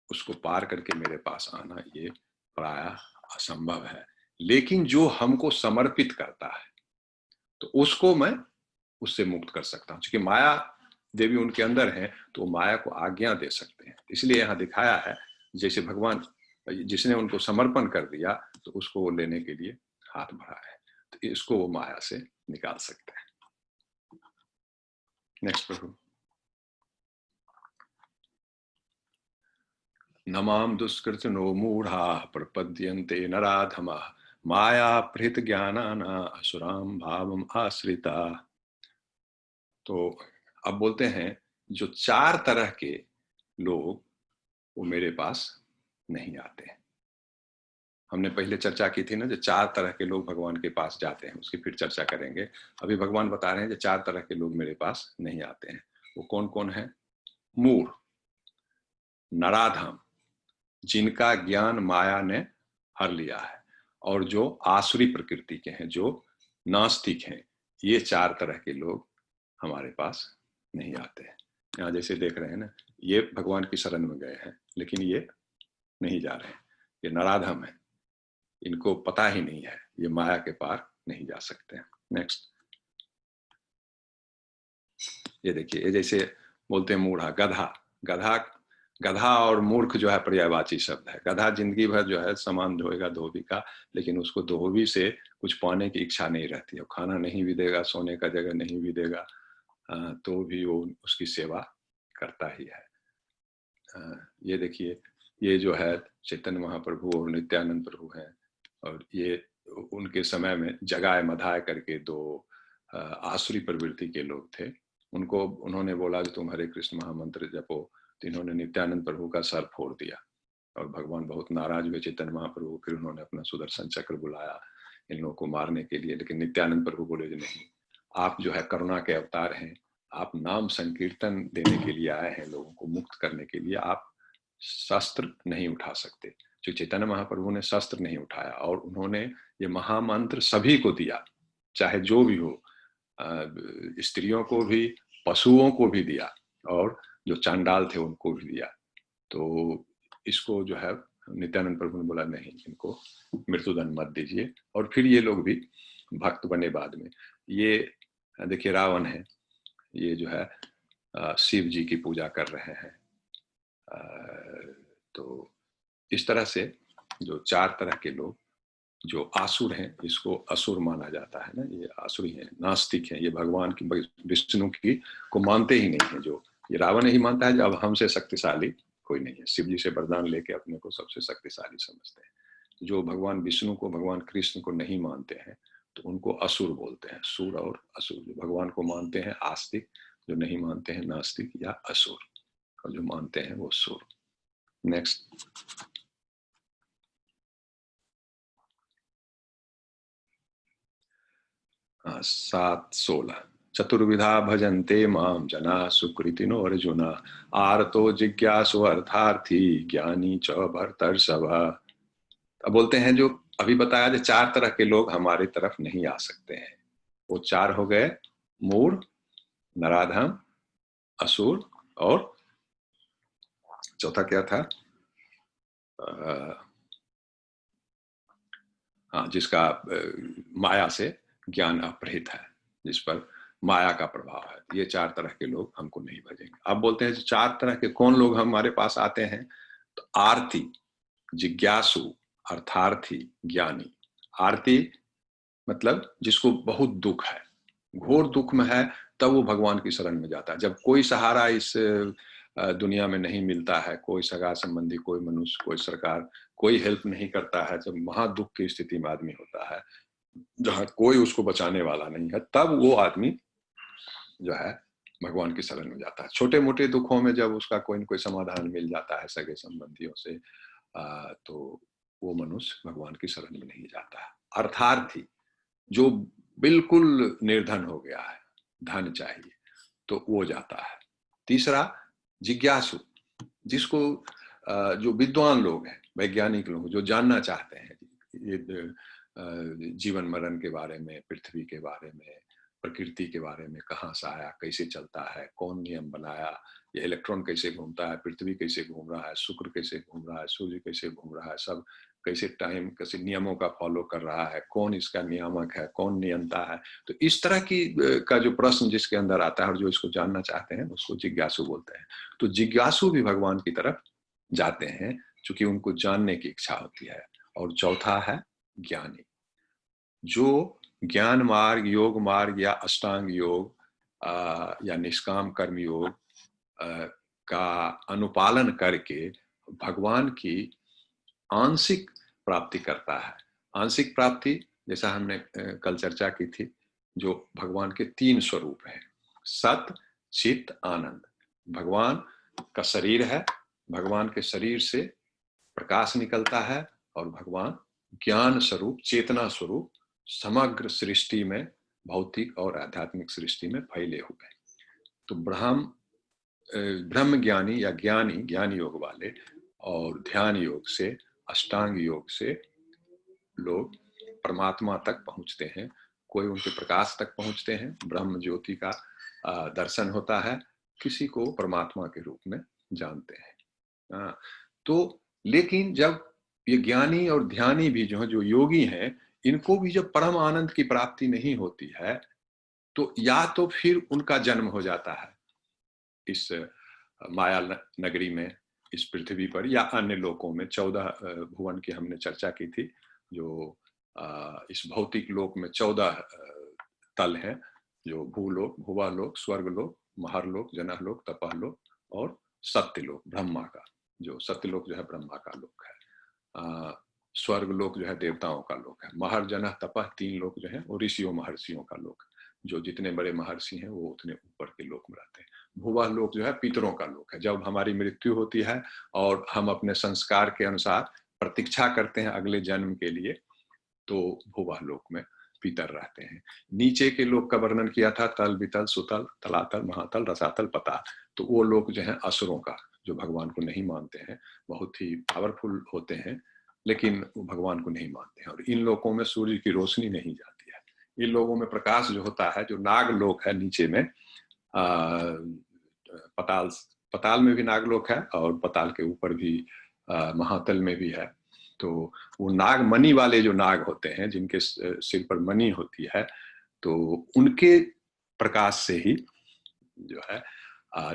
उसको पार करके मेरे पास आना, ये प्रायः असंभव है। लेकिन जो हमको समर्पित करता है तो उसको मैं उससे मुक्त कर सकता हूँ। क्योंकि माया देवी उनके अंदर है तो माया को आज्ञा दे सकते हैं। इसलिए यहाँ दिखाया है जैसे भगवान जिसने उनको समर्पण कर दिया तो उसको वो लेने के लिए हाथ बढ़ाया है, तो इसको वो माया से निकाल सकते हैं। नेक्स्ट प्रभु। नमाम दुष्कृतनो मूढ़ा प्रपद्यन्ते नराधमः माया प्रहित ज्ञानाना असुराम भावम आश्रिता। तो अब बोलते हैं जो 4 तरह के लोग वो मेरे पास नहीं आते हैं। हमने पहले चर्चा की थी ना, जो 4 तरह के लोग भगवान के पास जाते हैं, उसकी फिर चर्चा करेंगे। अभी भगवान बता रहे हैं जो 4 तरह के लोग मेरे पास नहीं आते हैं। वो कौन कौन है? मूढ़, नराधम, जिनका ज्ञान माया ने हर लिया है, और जो आसुरी प्रकृति के हैं, जो नास्तिक हैं। ये 4 तरह के लोग हमारे पास नहीं आते हैं। यहाँ जैसे देख रहे हैं ना, ये भगवान की शरण में गए हैं लेकिन ये नहीं जा रहे हैं, ये नराधम है, इनको पता ही नहीं है, ये माया के पार नहीं जा सकते हैं। नेक्स्ट, ये देखिए, ये जैसे बोलते हैं मूढ़ा, गधा। गधा गधा और मूर्ख जो है पर्यायवाची शब्द है। गधा जिंदगी भर जो है सामान ढोएगा धोबी का, लेकिन उसको धोबी से कुछ पाने की इच्छा नहीं रहती है। खाना नहीं भी देगा, सोने का जगह नहीं भी देगा, तो भी वो उसकी सेवा करता ही है। ये देखिए, ये जो है चैतन्य महाप्रभु और नित्यानंद प्रभु हैं, और ये उनके समय में जगाए मधाए करके 2 आसुरी प्रवृत्ति के लोग थे। उनको उन्होंने बोला कि तुम हरे कृष्ण महामंत्र जपो, तो इन्होंने नित्यानंद प्रभु का सर फोड़ दिया और भगवान बहुत नाराज हुए चैतन्य महाप्रभु। फिर उन्होंने अपना सुदर्शन चक्र बुलाया इन लोगों को मारने के लिए, लेकिन नित्यानंद प्रभु बोले कि नहीं, आप जो है करुणा के अवतार हैं, आप नाम संकीर्तन देने के लिए आए हैं, लोगों को मुक्त करने के लिए, आप शस्त्र नहीं उठा सकते। जो चैतन्य महाप्रभु ने शस्त्र नहीं उठाया और उन्होंने ये महामंत्र सभी को दिया, चाहे जो भी हो, स्त्रियों को भी, पशुओं को भी दिया, और जो चांडाल थे उनको भी दिया। तो इसको जो है नित्यानंद प्रभु ने बोला नहीं, इनको मृत्युदंड मत दीजिए। और फिर ये लोग भी भक्त बने बाद में। ये देखिए रावण है, ये जो है शिव जी की पूजा कर रहे हैं। तो इस तरह से जो 4 तरह के लोग जो आसुर हैं, इसको असुर माना जाता है ना, ये आसुरी हैं, नास्तिक हैं, ये भगवान की विष्णु की को मानते ही नहीं है। जो ये रावण ही मानता है जब हमसे शक्तिशाली कोई नहीं है, शिव जी से वरदान लेके अपने को सबसे शक्तिशाली समझते हैं। जो भगवान विष्णु को, भगवान कृष्ण को नहीं मानते हैं तो उनको असुर बोलते हैं। सुर और असुर, जो भगवान को मानते हैं आस्तिक, जो नहीं मानते हैं नास्तिक या असुर, और जो मानते हैं वो सुर। नेक्स्ट, 7:16 चतुर्विधा भजन्ते माम जना सुकृतिनो अर्जुन आर्तो जिज्ञासु अर्थार्थी ज्ञानी च भर्तर्षभ। अब बोलते हैं जो अभी बताया जो 4 तरह के लोग हमारी तरफ नहीं आ सकते हैं, वो 4 हो गए, मूढ़, नराधम, असुर और चौथा क्या था? हाँ, जिसका माया से ज्ञान अपहृत है, जिस पर माया का प्रभाव है। ये 4 तरह के लोग हमको नहीं भजेंगे। अब बोलते हैं 4 तरह के कौन लोग हमारे पास आते हैं? तो आर्ति, जिज्ञासु, अर्थार्थी, ज्ञानी। आर्ति मतलब जिसको बहुत दुख है, घोर दुख में है, तब वो भगवान की शरण में जाता है। जब कोई सहारा इस दुनिया में नहीं मिलता है, कोई सगा संबंधी, कोई मनुष्य, कोई सरकार, कोई हेल्प नहीं करता है, जब महा दुख की स्थिति में आदमी होता है, जहां कोई उसको बचाने वाला नहीं है, तब वो आदमी जो है भगवान की शरण में जाता है। छोटे मोटे दुखों में जब उसका कोई न कोई समाधान मिल जाता है सगे संबंधियों से, तो वो मनुष्य भगवान की शरण में नहीं जाता है। अर्थार्थी, जो बिल्कुल निर्धन हो गया है, धन चाहिए, तो वो जाता है। तीसरा जिज्ञासु, जिसको जो विद्वान लोग हैं, वैज्ञानिक लोग जो जानना चाहते हैं ये जीवन मरण के बारे में, पृथ्वी के बारे में, प्रकृति के बारे में, कहाँ से आया, कैसे चलता है, कौन नियम बनाया, ये इलेक्ट्रॉन कैसे घूमता है, पृथ्वी कैसे घूम रहा है, शुक्र कैसे घूम रहा है, सूर्य कैसे घूम रहा है, सब कैसे टाइम, कैसे नियमों का फॉलो कर रहा है, कौन इसका नियामक है, कौन नियंता है। तो इस तरह की का जो प्रश्न जिसके अंदर आता है और जो इसको जानना चाहते हैं, उसको जिज्ञासु बोलते हैं। तो जिज्ञासु भी भगवान की तरफ जाते हैं, चूंकि उनको जानने की इच्छा होती है। और चौथा है ज्ञानी, जो ज्ञान मार्ग, योग मार्ग या अष्टांग योग या निष्काम कर्म योग का अनुपालन करके भगवान की आंशिक प्राप्ति करता है। आंशिक प्राप्ति जैसा हमने कल चर्चा की थी, जो भगवान के 3 स्वरूप हैं, सत, चित, आनंद। भगवान का शरीर है, भगवान के शरीर से प्रकाश निकलता है, और भगवान ज्ञान स्वरूप, चेतना स्वरूप समग्र सृष्टि में, भौतिक और आध्यात्मिक सृष्टि में फैले हुए। तो ब्रह्म ज्ञानी या ज्ञानी, ज्ञान योग वाले और ध्यान योग से, अष्टांग योग से लोग परमात्मा तक पहुंचते हैं। कोई उनके प्रकाश तक पहुंचते हैं, ब्रह्म ज्योति का दर्शन होता है, किसी को परमात्मा के रूप में जानते हैं। तो लेकिन जब ये ज्ञानी और ध्यानी भी जो योगी हैं, इनको भी जब परम आनंद की प्राप्ति नहीं होती है, तो या तो फिर उनका जन्म हो जाता है इस माया नगरी में, इस पृथ्वी पर, या अन्य लोकों में। 14 भुवन की हमने चर्चा की थी, जो इस भौतिक लोक में 14 तल हैं, जो भूलोक, भुवालोक, स्वर्गलोक, महरलोक, जनहलोक, तपहलोक और सत्यलोक, ब्रह्मा का, जो सत्यलोक जो है ब्रह्मा का लोक है। स्वर्ग लोक जो है देवताओं का लोक है। महर, जनह, तपह 3 लोक जो है वो ऋषियों महर्षियों का लोक है। जो जितने बड़े महर्षि हैं वो उतने ऊपर के लोक में रहते हैं। भुवा लोक जो है पितरों का लोक है। जब हमारी मृत्यु होती है और हम अपने संस्कार के अनुसार प्रतीक्षा करते हैं अगले जन्म के लिए, तो भुवा लोक में पितर रहते हैं। नीचे के लोक का वर्णन किया था, तल, वितल, सुतल, तलातल, महातल, रसातल, पताल। तो वो लोग जो है असुरों का, जो भगवान को नहीं मानते हैं, बहुत ही पावरफुल होते हैं, लेकिन वो भगवान को नहीं मानते हैं। और इन लोगों में सूर्य की रोशनी नहीं जाती है। इन लोगों में प्रकाश जो होता है, जो नागलोक है नीचे में, पताल में भी नागलोक है और पताल के ऊपर भी महातल में भी है। तो वो नाग मणि वाले जो नाग होते हैं, जिनके सिर पर मणि होती है, तो उनके प्रकाश से ही जो है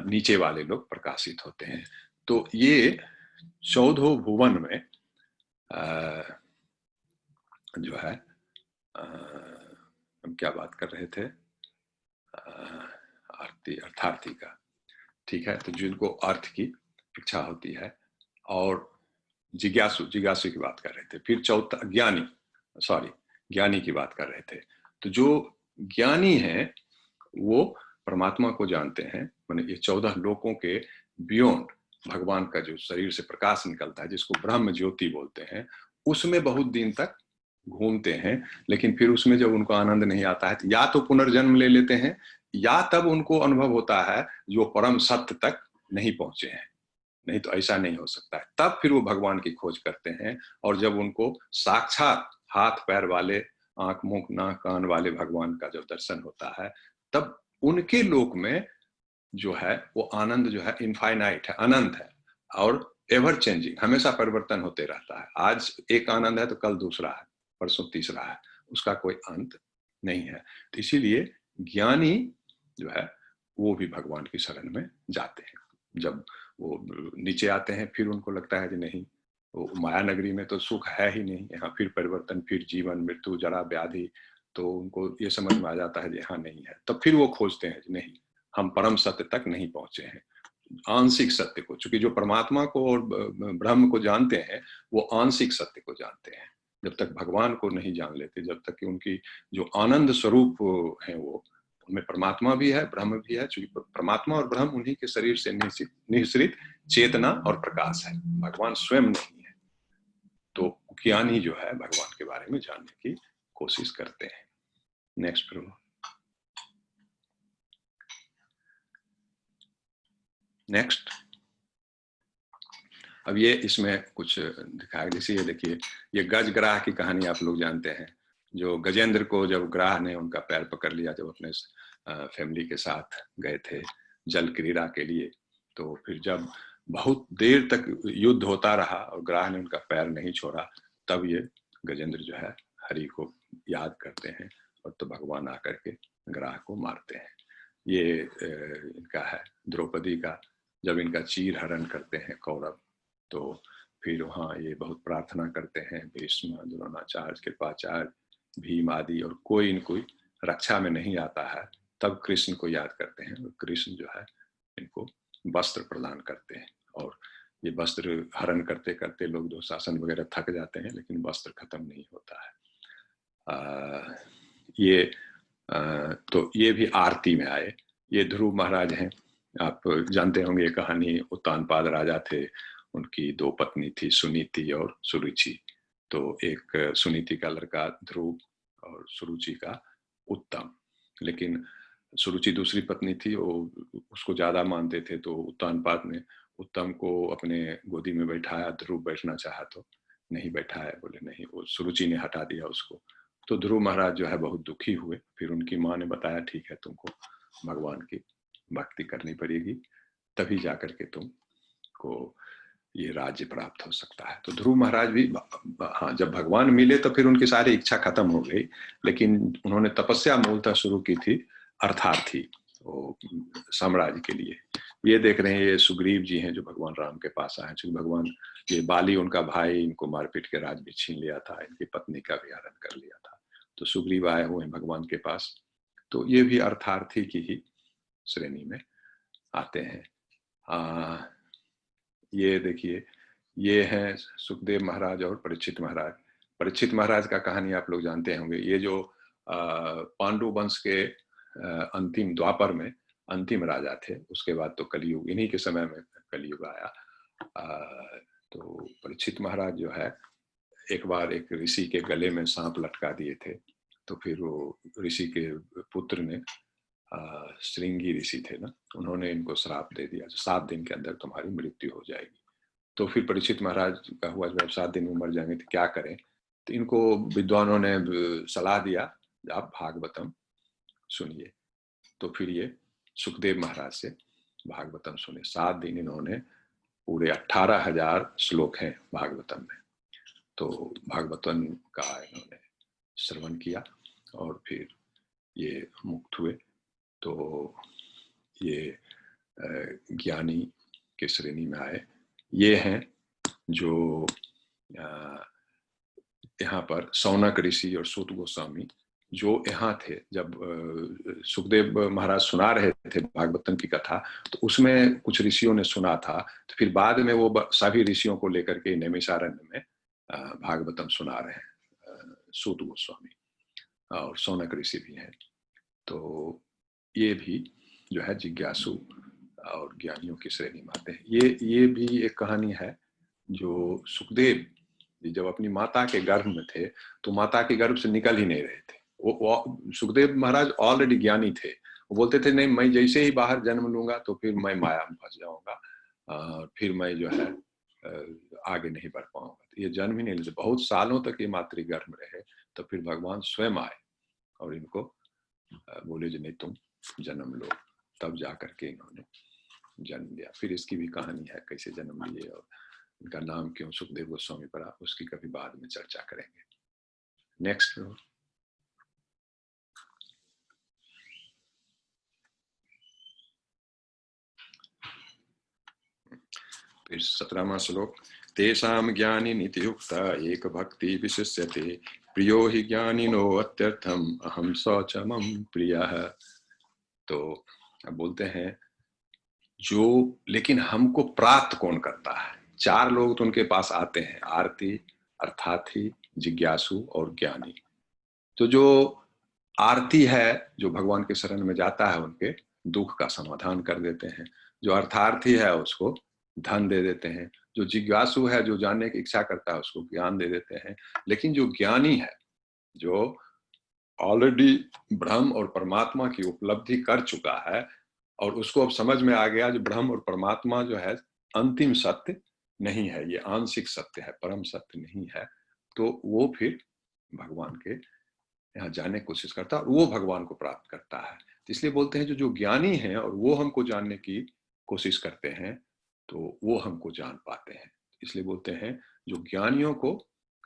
नीचे वाले लोग प्रकाशित होते हैं। तो ये 14 भुवन में जो है हम क्या बात कर रहे थे, अर्थार्थी का, ठीक है। तो जिनको अर्थ की इच्छा होती है, और जिज्ञासु की बात कर रहे थे। फिर चौथा ज्ञानी की बात कर रहे थे। तो जो ज्ञानी हैं वो परमात्मा को जानते हैं, माने ये 14 लोकों के बियॉन्ड भगवान का जो शरीर से प्रकाश निकलता है, जिसको ब्रह्म ज्योति बोलते हैं, उसमें बहुत दिन तक घूमते हैं। लेकिन फिर उसमें जब उनको आनंद नहीं आता है, तो या तो पुनर्जन्म ले लेते हैं, या तब उनको अनुभव होता है जो परम सत्य तक नहीं पहुंचे हैं, नहीं तो ऐसा नहीं हो सकता है। तब फिर वो भगवान की खोज करते हैं, और जब उनको साक्षात हाथ पैर वाले, आंख मुंह नाक कान वाले भगवान का जब दर्शन होता है, तब उनके लोक में जो है वो आनंद जो है इनफाइनाइट है, अनंत है, और एवर चेंजिंग, हमेशा परिवर्तन होते रहता है। आज एक आनंद है तो कल दूसरा है, परसों तीसरा है, उसका कोई अंत नहीं है। तो इसीलिए ज्ञानी जो है वो भी भगवान की शरण में जाते हैं। जब वो नीचे आते हैं फिर उनको लगता है कि नहीं, वो माया नगरी में तो सुख है ही नहीं, यहाँ फिर परिवर्तन, फिर जीवन मृत्यु जरा व्याधि, तो उनको ये समझ में आ जाता है कि यहाँ नहीं है। तब फिर वो खोजते हैं कि नहीं, हम परम सत्य तक नहीं पहुंचे हैं, आंशिक सत्य को, चूंकि जो परमात्मा को और ब्रह्म को जानते हैं वो आंशिक सत्य को जानते हैं। जब तक भगवान को नहीं जान लेते, जब तक कि उनकी जो आनंद स्वरूप है वो, उनमें परमात्मा भी है ब्रह्म भी है, चूंकि परमात्मा और ब्रह्म उन्हीं के शरीर से निःसृत चेतना और प्रकाश है, भगवान स्वयं नहीं है। तो ज्ञानी जो है भगवान के बारे में जानने की कोशिश करते हैं। नेक्स्ट प्रभु। नेक्स्ट, अब ये इसमें कुछ दिखाया, जैसे ये देखिए, ये गजग्राह की कहानी आप लोग जानते हैं, जो गजेंद्र को जब ग्राह ने उनका पैर पकड़ लिया, जब अपने फैमिली के साथ गए थे जल क्रीड़ा के लिए, तो फिर जब बहुत देर तक युद्ध होता रहा और ग्राह ने उनका पैर नहीं छोड़ा, तब ये गजेंद्र जो है हरि को याद करते हैं, और तो भगवान आकर के ग्राह को मारते हैं। ये इनका है द्रौपदी का, जब इनका चीर हरण करते हैं कौरव, तो फिर वहाँ ये बहुत प्रार्थना करते हैं, भीष्म द्रोणाचार्य कृपाचार्य भीम आदि, और कोई इनको रक्षा में नहीं आता है, तब कृष्ण को याद करते हैं, और कृष्ण जो है इनको वस्त्र प्रदान करते हैं, और ये वस्त्र हरण करते करते लोग जो शासन वगैरह थक जाते हैं, लेकिन वस्त्र खत्म नहीं होता है। तो ये भी आरती में आए। ये ध्रुव महाराज हैं, आप जानते होंगे ये कहानी, उत्तानपाद राजा थे, उनकी दो पत्नी थी, सुनीति और सुरुचि। तो एक सुनीति का लड़का ध्रुव और सुरुचि का उत्तम, लेकिन सुरुचि दूसरी पत्नी थी, वो उसको ज्यादा मानते थे, तो उत्तानपाद ने उत्तम को अपने गोदी में बैठाया, ध्रुव बैठना चाहा तो नहीं बैठाया, बोले नहीं, वो सुरुचि ने हटा दिया उसको। तो ध्रुव महाराज जो है बहुत दुखी हुए, फिर उनकी माँ ने बताया ठीक है तुमको भगवान की भक्ति करनी पड़ेगी, तभी जाकर के तुमको ये राज्य प्राप्त हो सकता है। तो ध्रुव महाराज भी हाँ, जब भगवान मिले तो फिर उनकी सारी इच्छा खत्म हो गई, लेकिन उन्होंने तपस्या मूलतः शुरू की थी अर्थार्थी वो साम्राज्य के लिए। ये देख रहे हैं, ये सुग्रीव जी हैं जो भगवान राम के पास आए, क्योंकि भगवान ये बाली उनका भाई, इनको मारपीट के राज भी छीन लिया था, इनकी पत्नी का भी हरण कर लिया था, तो सुग्रीव आए हुए हैं भगवान के पास। तो ये भी अर्थार्थी की ही श्रेणी में आते हैं। ये देखिए, ये हैं सुखदेव महाराज और परीक्षित महाराज। परीक्षित महाराज का कहानी आप लोग जानते होंगे, ये जो पांडु वंश के अंतिम द्वापर में अंतिम राजा थे, उसके बाद तो कलयुग, इन्हीं के समय में कलयुग आया। तो परीक्षित महाराज जो है एक बार एक ऋषि के गले में सांप लटका दिए थे, तो फिर वो ऋषि के पुत्र ने, श्रृंगी ऋषि थे ना, उन्होंने इनको श्राप दे दिया, 7 दिन के अंदर तुम्हारी मृत्यु हो जाएगी। तो फिर परीक्षित महाराज का हुआ जब 7 दिन में मर जाएंगे तो क्या करें, तो इनको विद्वानों ने सलाह दिया आप भागवतम सुनिए। तो फिर ये सुखदेव महाराज से भागवतम सुने, 7 दिन इन्होंने पूरे 18,000 श्लोक हैं भागवतम में, तो भागवतम का इन्होंने श्रवण किया और फिर ये मुक्त हुए। तो ये ज्ञानी के श्रेणी में आए। ये हैं जो यहाँ पर सौनक ऋषि और सूत गोस्वामी जो यहाँ थे, जब सुखदेव महाराज सुना रहे थे भागवतम की कथा, तो उसमें कुछ ऋषियों ने सुना था, तो फिर बाद में वो सभी ऋषियों को लेकर के नैमिषारण्य में भागवतम सुना रहे हैं सूत गोस्वामी, और सौनक ऋषि भी हैं। तो ये भी जो है जिज्ञासु और ज्ञानियों की श्रेणी में आते हैं। ये भी एक कहानी है जो सुखदेव जब अपनी माता के गर्भ में थे, तो माता के गर्भ से निकल ही नहीं रहे थे। वो सुखदेव महाराज ऑलरेडी ज्ञानी थे, वो बोलते थे नहीं, मैं जैसे ही बाहर जन्म लूंगा तो फिर मैं माया में फंस जाऊंगा, फिर मैं जो है आगे नहीं बढ़ पाऊंगा। तो ये जन्म ही नहीं लेते, बहुत सालों तक ये मातृगर्भ में रहे, तो फिर भगवान स्वयं आए और इनको बोले जो नहीं तुम जन्म लो, तब जा करके इन्होंने जन्म लिया। फिर इसकी भी कहानी है कैसे जन्म लिए और इनका नाम क्यों सुखदेव गोस्वामी पड़ा, उसकी कभी बाद में चर्चा करेंगे। नेक्स्ट। फिर 17वां श्लोक, तेषां ज्ञानी नित्युक्ता एक भक्ति विशिष्यते, प्रियो हि ज्ञानिनो अत्यर्थम अहम सौचमम प्रियः। तो अब बोलते हैं जो, लेकिन हमको प्राप्त कौन करता है? 4 लोग तो उनके पास आते हैं, आरती, अर्थार्थी, जिज्ञासु और ज्ञानी। तो जो आरती है, जो भगवान के शरण में जाता है, उनके दुख का समाधान कर देते हैं। जो अर्थार्थी है उसको धन दे देते हैं। जो जिज्ञासु है, जो जानने की इच्छा करता है, उसको ज्ञान दे देते हैं। लेकिन जो ज्ञानी है, जो ऑलरेडी ब्रह्म और परमात्मा की उपलब्धि कर चुका है और उसको अब समझ में आ गया जो ब्रह्म और परमात्मा जो है अंतिम सत्य नहीं है, ये आंशिक सत्य है, परम सत्य नहीं है, तो वो फिर भगवान के यहाँ जाने की कोशिश करता है और वो भगवान को प्राप्त करता है। तो इसलिए बोलते हैं जो ज्ञानी हैं और वो हमको जानने की कोशिश करते हैं, तो वो हमको जान पाते हैं। इसलिए बोलते हैं जो ज्ञानियों को,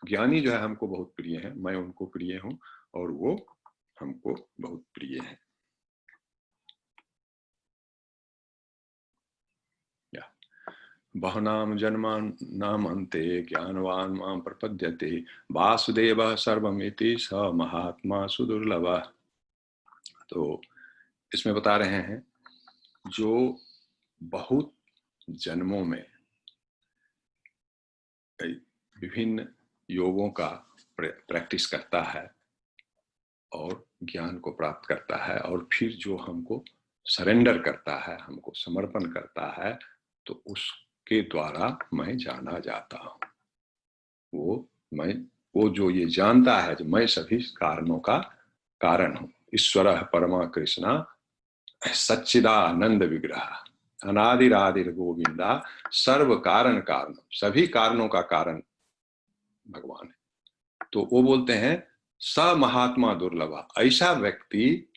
ज्ञानी जो है हमको बहुत प्रिय है, मैं उनको प्रिय हूँ और वो हमको बहुत प्रिय है। बहनाम जन्मानाम अन्ते ज्ञानवान मां प्रपद्यते, वासुदेवः सर्वमिति स महात्मा सुदुर्लभः। तो इसमें बता रहे हैं जो बहुत जन्मों में विभिन्न योगों का प्रैक्टिस करता है और ज्ञान को प्राप्त करता है और फिर जो हमको सरेंडर करता है, हमको समर्पण करता है, तो उसके द्वारा मैं जाना जाता हूँ। वो जो ये जानता है जो मैं सभी कारणों का कारण हूँ। ईश्वरः परमा कृष्णा सच्चिदानंद विग्रह अनादिरादिर गोविंदा सर्व कारण कारण, सभी कारणों का कारण भगवान है। तो वो बोलते हैं स महात्मा दुर्लभ, ऐसा व्यक्ति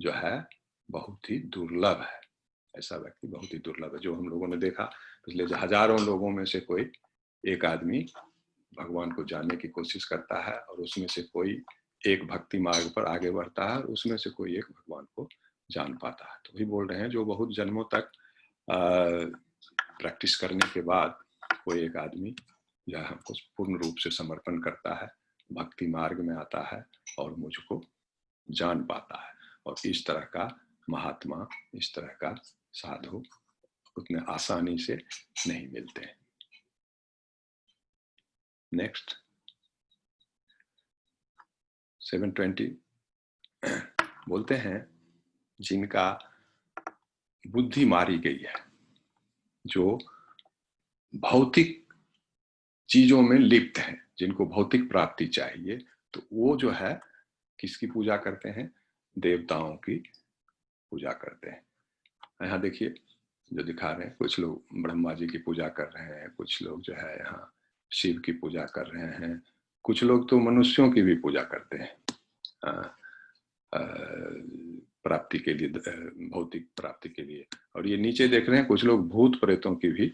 जो है बहुत ही दुर्लभ है। ऐसा व्यक्ति बहुत ही दुर्लभ है। जो हम लोगों ने देखा पिछले हजारों लोगों में से कोई एक आदमी भगवान को जानने की कोशिश करता है और उसमें से कोई एक भक्ति मार्ग पर आगे बढ़ता है और उसमें से कोई एक भगवान को जान पाता है। तो वही बोल रहे हैं जो बहुत जन्मों तक प्रैक्टिस करने के बाद कोई एक आदमी जो हमको पूर्ण रूप से समर्पण करता है, भक्ति मार्ग में आता है और मुझको जान पाता है। और इस तरह का महात्मा, इस तरह का साधु उतने आसानी से नहीं मिलते हैं। नेक्स्ट 720 बोलते हैं जिनका बुद्धि मारी गई है, जो भौतिक चीजों में लिप्त हैं, जिनको भौतिक प्राप्ति चाहिए, तो वो जो है किसकी पूजा करते हैं? देवताओं की पूजा करते हैं। यहाँ देखिए जो दिखा रहे हैं, कुछ लोग ब्रह्मा जी की पूजा कर रहे हैं, कुछ लोग जो है यहाँ शिव की पूजा कर रहे हैं, कुछ लोग तो मनुष्यों की भी पूजा करते हैं प्राप्ति के लिए, भौतिक प्राप्ति के लिए। और ये नीचे देख रहे हैं कुछ लोग भूत प्रेतों की भी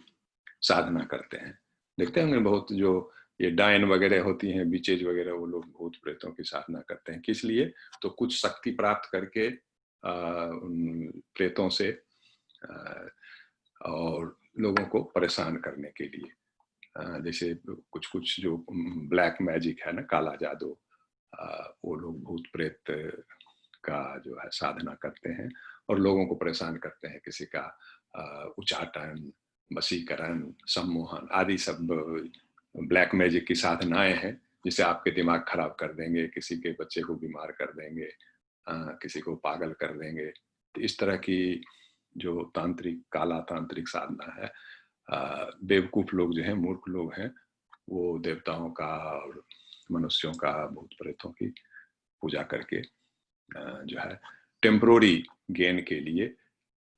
साधना करते हैं। देखते होंगे बहुत जो ये डायन वगैरह होती हैं, बीचेज वगैरह, वो लोग भूत प्रेतों की साधना करते हैं। किस लिए? तो कुछ शक्ति प्राप्त करके उन प्रेतों से और लोगों को परेशान करने के लिए। जैसे कुछ कुछ जो ब्लैक मैजिक है ना, काला जादू, वो लोग भूत प्रेत का जो है साधना करते हैं और लोगों को परेशान करते हैं। किसी का उचाटन, वशीकरण, सम्मोहन आदि सब ब्लैक मैजिक की साधनाएं हैं, जिससे आपके दिमाग खराब कर देंगे, किसी के बच्चे को बीमार कर देंगे, किसी को पागल कर देंगे। तो इस तरह की जो तांत्रिक, काला तांत्रिक साधना है, बेवकूफ लोग जो हैं, मूर्ख लोग हैं, वो देवताओं का और मनुष्यों का, भूत प्रेतों की पूजा करके जो है टेम्पोररी गेन के लिए,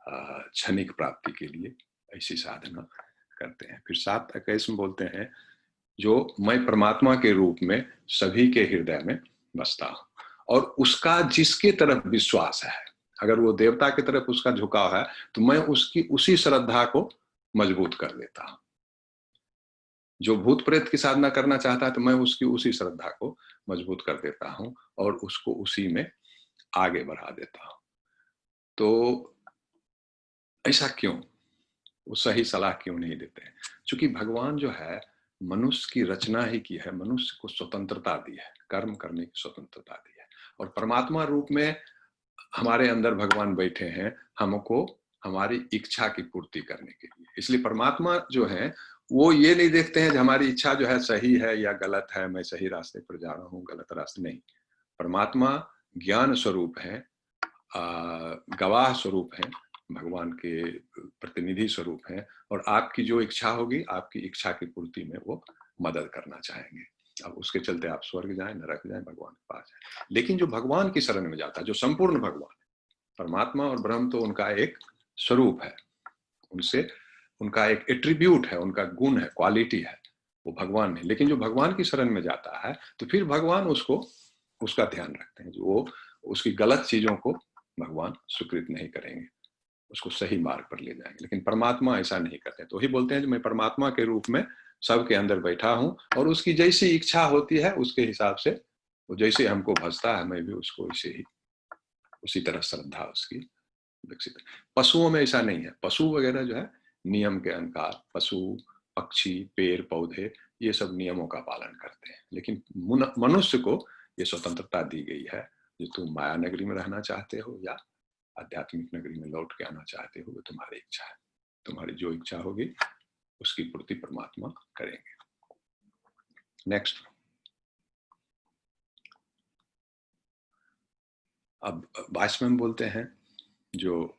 क्षणिक प्राप्ति के लिए ऐसी साधना करते हैं। फिर 7:21 में बोलते हैं, जो मैं परमात्मा के रूप में सभी के हृदय में बसता हूं, और उसका जिसके तरफ विश्वास है, अगर वो देवता की तरफ उसका झुकाव है तो मैं उसकी उसी श्रद्धा को मजबूत कर देता हूं। जो भूत प्रेत की साधना करना चाहता है तो मैं उसकी उसी श्रद्धा को मजबूत कर देता हूं और उसको उसी में आगे बढ़ा देता हूं। तो ऐसा क्यों? वो सही सलाह क्यों नहीं देते हैं? क्योंकि भगवान जो है मनुष्य की रचना ही की है, मनुष्य को स्वतंत्रता दी है, कर्म करने की स्वतंत्रता दी है, और परमात्मा रूप में हमारे अंदर भगवान बैठे हैं हमको हमारी इच्छा की पूर्ति करने के लिए। इसलिए परमात्मा जो है वो ये नहीं देखते हैं कि हमारी इच्छा जो है सही है या गलत है, मैं सही रास्ते पर जा रहा हूँ गलत रास्ते नहीं। परमात्मा ज्ञान स्वरूप है, गवाह स्वरूप है, भगवान के प्रतिनिधि स्वरूप हैं, और आपकी जो इच्छा होगी आपकी इच्छा की पूर्ति में वो मदद करना चाहेंगे। अब उसके चलते आप स्वर्ग जाएं, नरक जाएं, भगवान के पास जाएं। लेकिन जो भगवान की शरण में जाता है, जो संपूर्ण भगवान है, परमात्मा और ब्रह्म तो उनका एक स्वरूप है, उनसे उनका एक एट्रीब्यूट है, उनका गुण है, क्वालिटी है, वो भगवान है। लेकिन जो भगवान की शरण में जाता है तो फिर भगवान उसको उसका ध्यान रखते हैं, जो वो उसकी गलत चीजों को भगवान स्वीकृत नहीं करेंगे, उसको सही मार्ग पर ले जाएंगे। लेकिन परमात्मा ऐसा नहीं करते। तो ही बोलते हैं कि मैं परमात्मा के रूप में सबके अंदर बैठा हूं, और उसकी जैसी इच्छा होती है उसके हिसाब से वो जैसे हमको भजता है मैं भी उसको वैसे ही उसी तरह श्रद्धा उसकी विकसित। पशुओं में ऐसा नहीं है। पशु वगैरह जो है नियम के अनुसार, पशु पक्षी पेड़ पौधे ये सब नियमों का पालन करते हैं। लेकिन मनुष्य को ये स्वतंत्रता दी गई है, जो तुम माया नगरी में रहना चाहते हो या आध्यात्मिक नगरी में लौट के आना चाहते हो, वो तुम्हारी इच्छा है। तुम्हारी जो इच्छा होगी उसकी पूर्ति परमात्मा करेंगे। नेक्स्ट, अब 22 में बोलते हैं, जो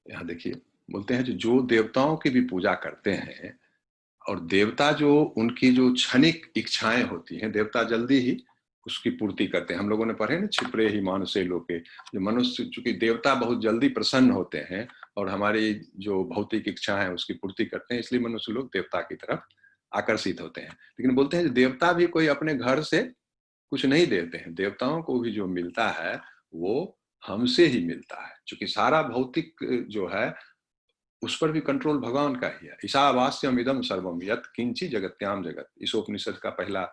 यहाँ देखिए बोलते हैं जो देवताओं की भी पूजा करते हैं, और देवता जो उनकी जो क्षणिक इच्छाएं होती हैं देवता जल्दी ही उसकी पूर्ति करते हैं। हम लोगों ने पढ़े ना, छिपरे ही मानुषे लोके, जो मनुष्य, चूंकि देवता बहुत जल्दी प्रसन्न होते हैं और हमारी जो भौतिक इच्छा है उसकी पूर्ति करते हैं, इसलिए मनुष्य लोग देवता की तरफ आकर्षित होते हैं। लेकिन बोलते हैं देवता भी कोई अपने घर से कुछ नहीं देते हैं, देवताओं को भी जो मिलता है वो हमसे ही मिलता है। चूंकि सारा भौतिक जो है उस पर भी कंट्रोल भगवान का ही है। ईशावास्यम इदम सर्वम यत् किंची जगत्याम जगत, इस उपनिषद का पहला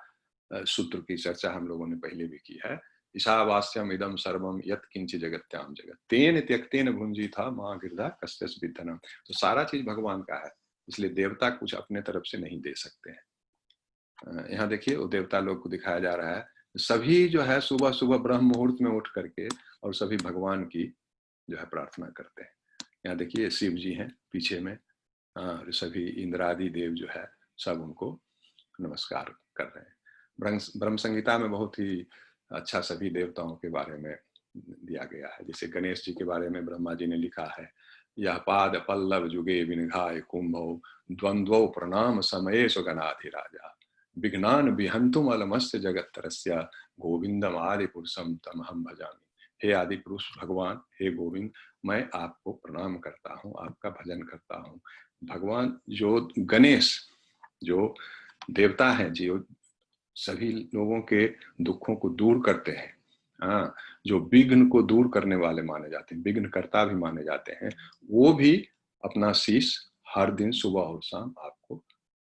सूत्र की चर्चा हम लोगों ने पहले भी की है। ईशावास्यम इदम सर्वम यत् किंची जगत्याम जगत तेन त्यक्तेन भुंजी था माँ गिरधा कस्यस विद्धनम। तो सारा चीज भगवान का है, इसलिए देवता कुछ अपने तरफ से नहीं दे सकते हैं। यहाँ देखिए वो देवता लोग को दिखाया जा रहा है, सभी जो है सुबह सुबह ब्रह्म मुहूर्त में उठ करके और सभी भगवान की जो है प्रार्थना करते हैं। यहाँ देखिए शिव जी हैं पीछे में, सभी इंद्रादि देव जो है सब उनको नमस्कार कर रहे हैं। ब्रह्म संहिता में बहुत ही अच्छा सभी देवताओं के बारे में दिया गया है। जैसे गणेश जी के बारे में ब्रह्मा जी ने लिखा है, यह पाद पल्लव जुगे विनघाय कुंभो द्वंद्वो प्रणाम समय सुगनाधिराजा विघ्नान विहंतुम अलमस्य जगत तरस्या गोविंदम आदि पुरुषम तमहम भजामि। हे आदि पुरुष भगवान, हे गोविंद, मैं आपको प्रणाम करता हूँ, आपका भजन करता हूँ। भगवान जो गणेश जो देवता हैं, जो सभी लोगों के दुखों को दूर करते हैं, हाँ, जो विघ्न को दूर करने वाले माने जाते हैं, विघ्न कर्ता भी माने जाते हैं, वो भी अपना शीश हर दिन सुबह और शाम आपको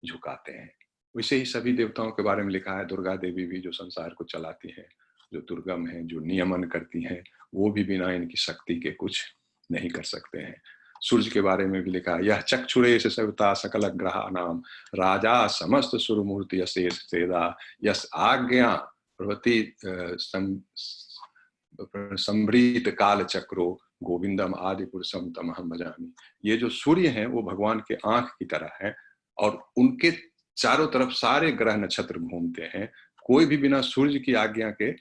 झुकाते हैं। वैसे ही सभी देवताओं के बारे में लिखा है। दुर्गा देवी भी जो संसार को चलाती हैं, जो दुर्गम है, जो नियमन करती हैं, वो भी बिना इनकी शक्ति के कुछ नहीं कर सकते हैं। सूर्य के बारे में भी लिखा है, यह चक्षुरे से सविता सकल ग्रह नाम राजा समस्त सुरमूर्ति अशेष सेदा यस आज्ञा प्रवृत्ति संभृत काल चक्रो गोविंदम आदि पुरुषम तमहम भजामि। ये जो सूर्य हैं वो भगवान के आंख की तरह है, और उनके चारों तरफ सारे ग्रह नक्षत्र घूमते हैं। कोई भी बिना सूर्य की आज्ञा के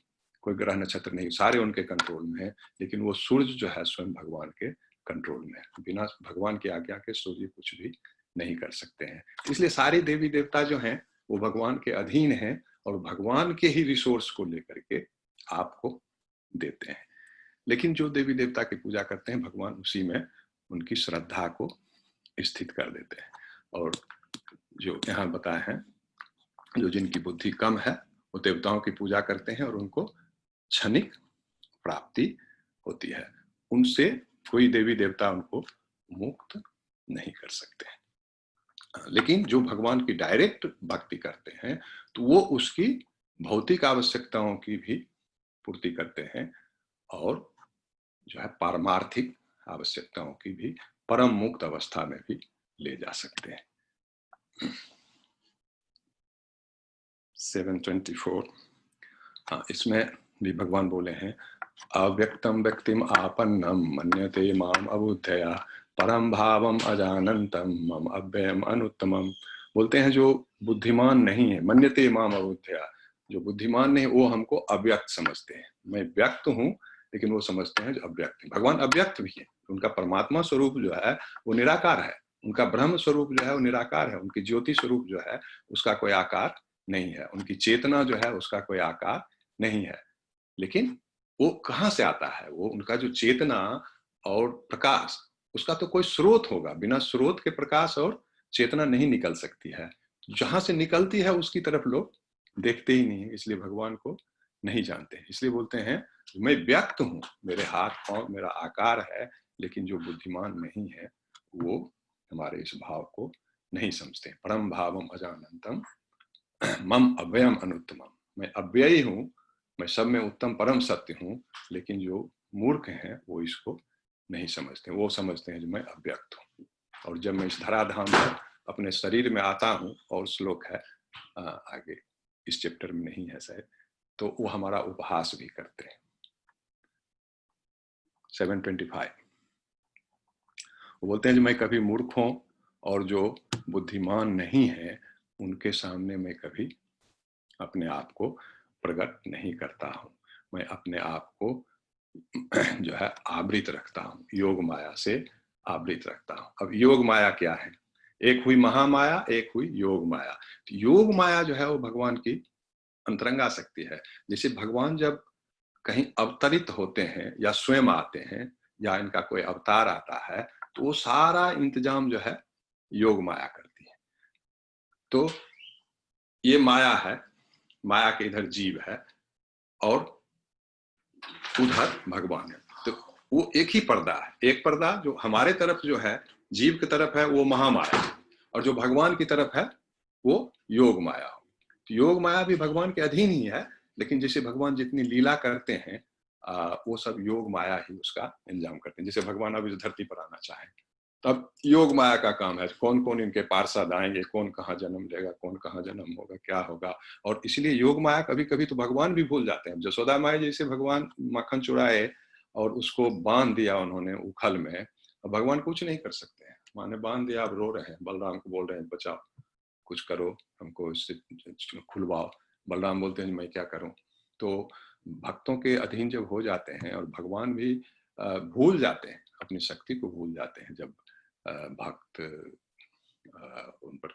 कोई ग्रह नक्षत्र नहीं, सारे उनके कंट्रोल में है। लेकिन वो सूर्य जो है स्वयं भगवान के कंट्रोल में है। बिना भगवान की आज्ञा के सूर्य कुछ भी नहीं कर सकते हैं। इसलिए सारे देवी देवता जो हैं वो भगवान के अधीन हैं, और भगवान के ही रिसोर्स को लेकर के आपको देते हैं। लेकिन जो देवी देवता की पूजा करते हैं, भगवान उसी में उनकी श्रद्धा को स्थित कर देते हैं। और जो यहाँ बताए हैं, जो जिनकी बुद्धि कम है वो देवताओं की पूजा करते हैं और उनको क्षणिक प्राप्ति होती है, उनसे कोई देवी देवता उनको मुक्त नहीं कर सकते। लेकिन जो भगवान की डायरेक्ट भक्ति करते हैं तो वो उसकी भौतिक आवश्यकताओं की भी पूर्ति करते हैं और जो है पारमार्थिक आवश्यकताओं की भी परम मुक्त अवस्था में भी ले जा सकते हैं। 724, हाँ, इसमें भी भगवान बोले हैं, अव्यक्तम व्यक्तिम आपन्नम मन्यते माम अबुद्धया परम भावम अजानंतम मम अव्ययम अनुत्तमम। बोलते हैं जो बुद्धिमान नहीं है, मन्यते माम अबुद्धया, जो बुद्धिमान नहीं वो हमको अव्यक्त समझते हैं। मैं व्यक्त हूँ लेकिन वो समझते हैं जो अव्यक्त है। भगवान अव्यक्त भी है, उनका परमात्मा स्वरूप जो है वो निराकार है, उनका ब्रह्म स्वरूप जो है वो निराकार है, उनकी ज्योति स्वरूप जो है उसका कोई आकार नहीं है, उनकी चेतना जो है उसका कोई आकार नहीं है। लेकिन वो कहाँ से आता है? वो उनका जो चेतना और प्रकाश, उसका तो कोई स्रोत होगा, बिना स्रोत के प्रकाश और चेतना नहीं निकल सकती है। जहां से निकलती है उसकी तरफ लोग देखते ही नहीं है, इसलिए भगवान को नहीं जानते। इसलिए बोलते हैं मैं व्यक्त हूँ, मेरे हाथ पांव मेरा आकार है, लेकिन जो बुद्धिमान नहीं है वो हमारे इस भाव को नहीं समझते। परम भावम अजानंतम मम अव्ययम अनुत्तमम, मैं अव्ययी हूँ, मैं सब में उत्तम परम सत्य हूँ, लेकिन जो मूर्ख हैं वो इसको नहीं समझते। वो समझते हैं जो मैं अव्यक्त हूँ। और जब मैं इस धराधाम पर अपने शरीर में आता हूँ, और श्लोक है आगे इस चैप्टर में नहीं है शायद, तो वो हमारा उपहास भी करते हैं। 725, वो बोलते हैं जो मैं कभी मूर्खों और जो बुद्धिमान नहीं है उनके सामने मैं कभी अपने आप को प्रकट नहीं करता हूँ, मैं अपने आप को जो है आवृत रखता हूँ, योग माया से आवृत रखता हूँ। अब योग माया क्या है? एक हुई महामाया, एक हुई योग माया। तो योग माया जो है वो भगवान की अंतरंगा शक्ति है। जैसे भगवान जब कहीं अवतरित होते हैं या स्वयं आते हैं या इनका कोई अवतार आता है तो वो सारा इंतजाम जो है योग माया करती है। तो ये माया है, माया के इधर जीव है और उधर भगवान है। तो वो एक ही पर्दा है, एक पर्दा जो हमारे तरफ जो है जीव की तरफ है वो महामाया, और जो भगवान की तरफ है वो योग माया। तो योग माया भी भगवान के अधीन ही है, लेकिन जैसे भगवान जितनी लीला करते हैं वो सब योग माया ही उसका इंतजाम करते हैं। जैसे भगवान अब इस धरती पर आना चाहे तब योग माया का काम है, कौन कौन इनके पार्षद आएंगे, कौन कहाँ जन्म लेगा, कौन कहाँ जन्म होगा, क्या होगा। और इसलिए योग माया कभी कभी तो भगवान भी भूल जाते हैं। जसोदा माया जैसे भगवान मक्खन चुराए और उसको बांध दिया उन्होंने उखल में, भगवान कुछ नहीं कर सकते हैं, माने बांध दिया, अब रो रहे हैं, बलराम को बोल रहे हैं बचाओ, कुछ करो, हमको इससे खुलवाओ। बलराम बोलते हैं मैं क्या करूं। तो भक्तों के अधीन जब हो जाते हैं और भगवान भी भूल जाते हैं, अपनी शक्ति को भूल जाते हैं जब भक्त उन पर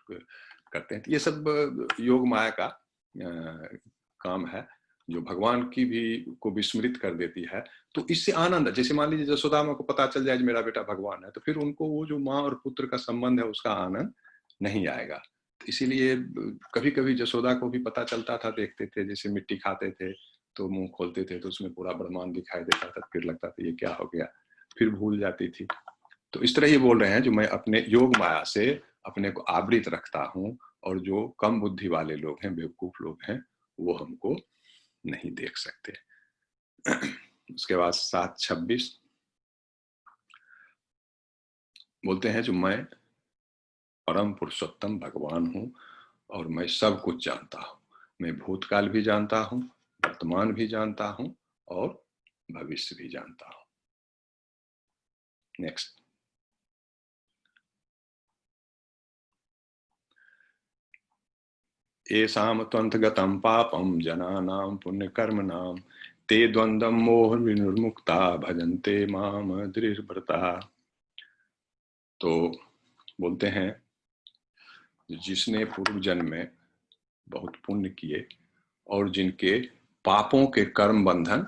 करते हैं, तो ये सब योग माया का काम है जो भगवान की भी को विस्मृत कर देती है। तो इससे आनंद, जैसे मान लीजिए यशोदा माँ को पता चल जाए मेरा बेटा भगवान है, तो फिर उनको वो जो माँ और पुत्र का संबंध है उसका आनंद नहीं आएगा। तो इसीलिए कभी कभी यशोदा को भी पता चलता था, देखते थे जैसे मिट्टी खाते थे तो मुंह खोलते थे तो उसमें पूरा ब्रह्मांड दिखाई देता था, फिर लगता था ये क्या हो गया, फिर भूल जाती थी। तो इस तरह ये बोल रहे हैं जो मैं अपने योग माया से अपने को आवृत रखता हूँ, और जो कम बुद्धि वाले लोग हैं, बेवकूफ लोग हैं, वो हमको नहीं देख सकते। उसके बाद 726 बोलते हैं जो मैं परम पुरुषोत्तम भगवान हूँ और मैं सब कुछ जानता हूँ, मैं भूतकाल भी जानता हूँ, वर्तमान भी जानता हूँ और भविष्य भी जानता हूँ। नेक्स्ट, येषां त्वन्तगतं पापं जनानां पुण्यकर्मणां ते द्वन्द्वं मोह विनिर्मुक्ता भजन्ते माम दृढ़व्रता। तो बोलते हैं जिसने पूर्व जन्म में बहुत पुण्य किए और जिनके पापों के कर्म बंधन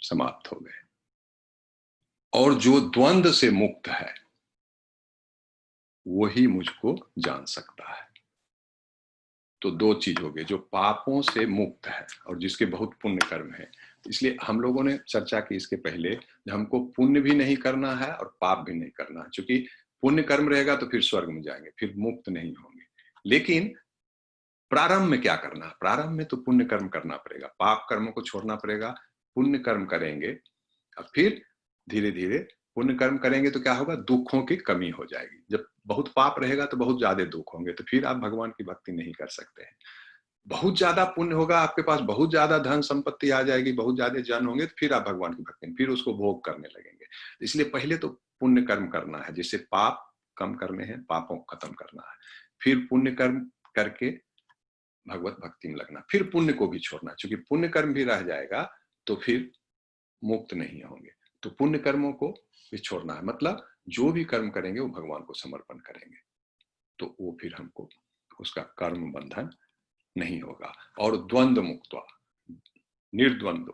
समाप्त हो गए, और जो द्वंद्व से मुक्त है वही मुझको जान सकता है। तो दो चीज हो गई, जो पापों से मुक्त है और जिसके बहुत पुण्य कर्म है। इसलिए हम लोगों ने चर्चा की इसके पहले, हमको पुण्य भी नहीं करना है और पाप भी नहीं करना है, क्योंकि पुण्य कर्म रहेगा तो फिर स्वर्ग में जाएंगे, फिर मुक्त नहीं होंगे। लेकिन प्रारंभ में क्या करना है? प्रारंभ में तो पुण्य कर्म करना पड़ेगा, पाप कर्मों को छोड़ना पड़ेगा, पुण्य कर्म करेंगे और फिर धीरे धीरे पुण्य कर्म करेंगे तो क्या होगा, दुखों की कमी हो जाएगी। जब बहुत पाप रहेगा तो बहुत ज्यादा दुख होंगे, तो फिर आप भगवान की भक्ति नहीं कर सकते हैं। बहुत ज्यादा पुण्य होगा आपके पास, बहुत ज्यादा धन संपत्ति आ जाएगी, बहुत ज्यादा जन होंगे, तो फिर आप भगवान की भक्ति, फिर उसको भोग करने लगेंगे। इसलिए पहले तो पुण्य कर्म करना है, जिससे पाप कम करने हैं, पापों को खत्म करना है, फिर पुण्य कर्म करके भगवत भक्ति में लगना, फिर पुण्य को भी छोड़ना, क्योंकि पुण्य कर्म भी रह जाएगा तो फिर मुक्त नहीं होंगे। तो पुण्य कर्मों को भी छोड़ना है, मतलब जो भी कर्म करेंगे वो भगवान को समर्पण करेंगे, तो वो फिर हमको उसका कर्म बंधन नहीं होगा। और द्वंद्व मुक्त्वा, निर्द्वंद्व,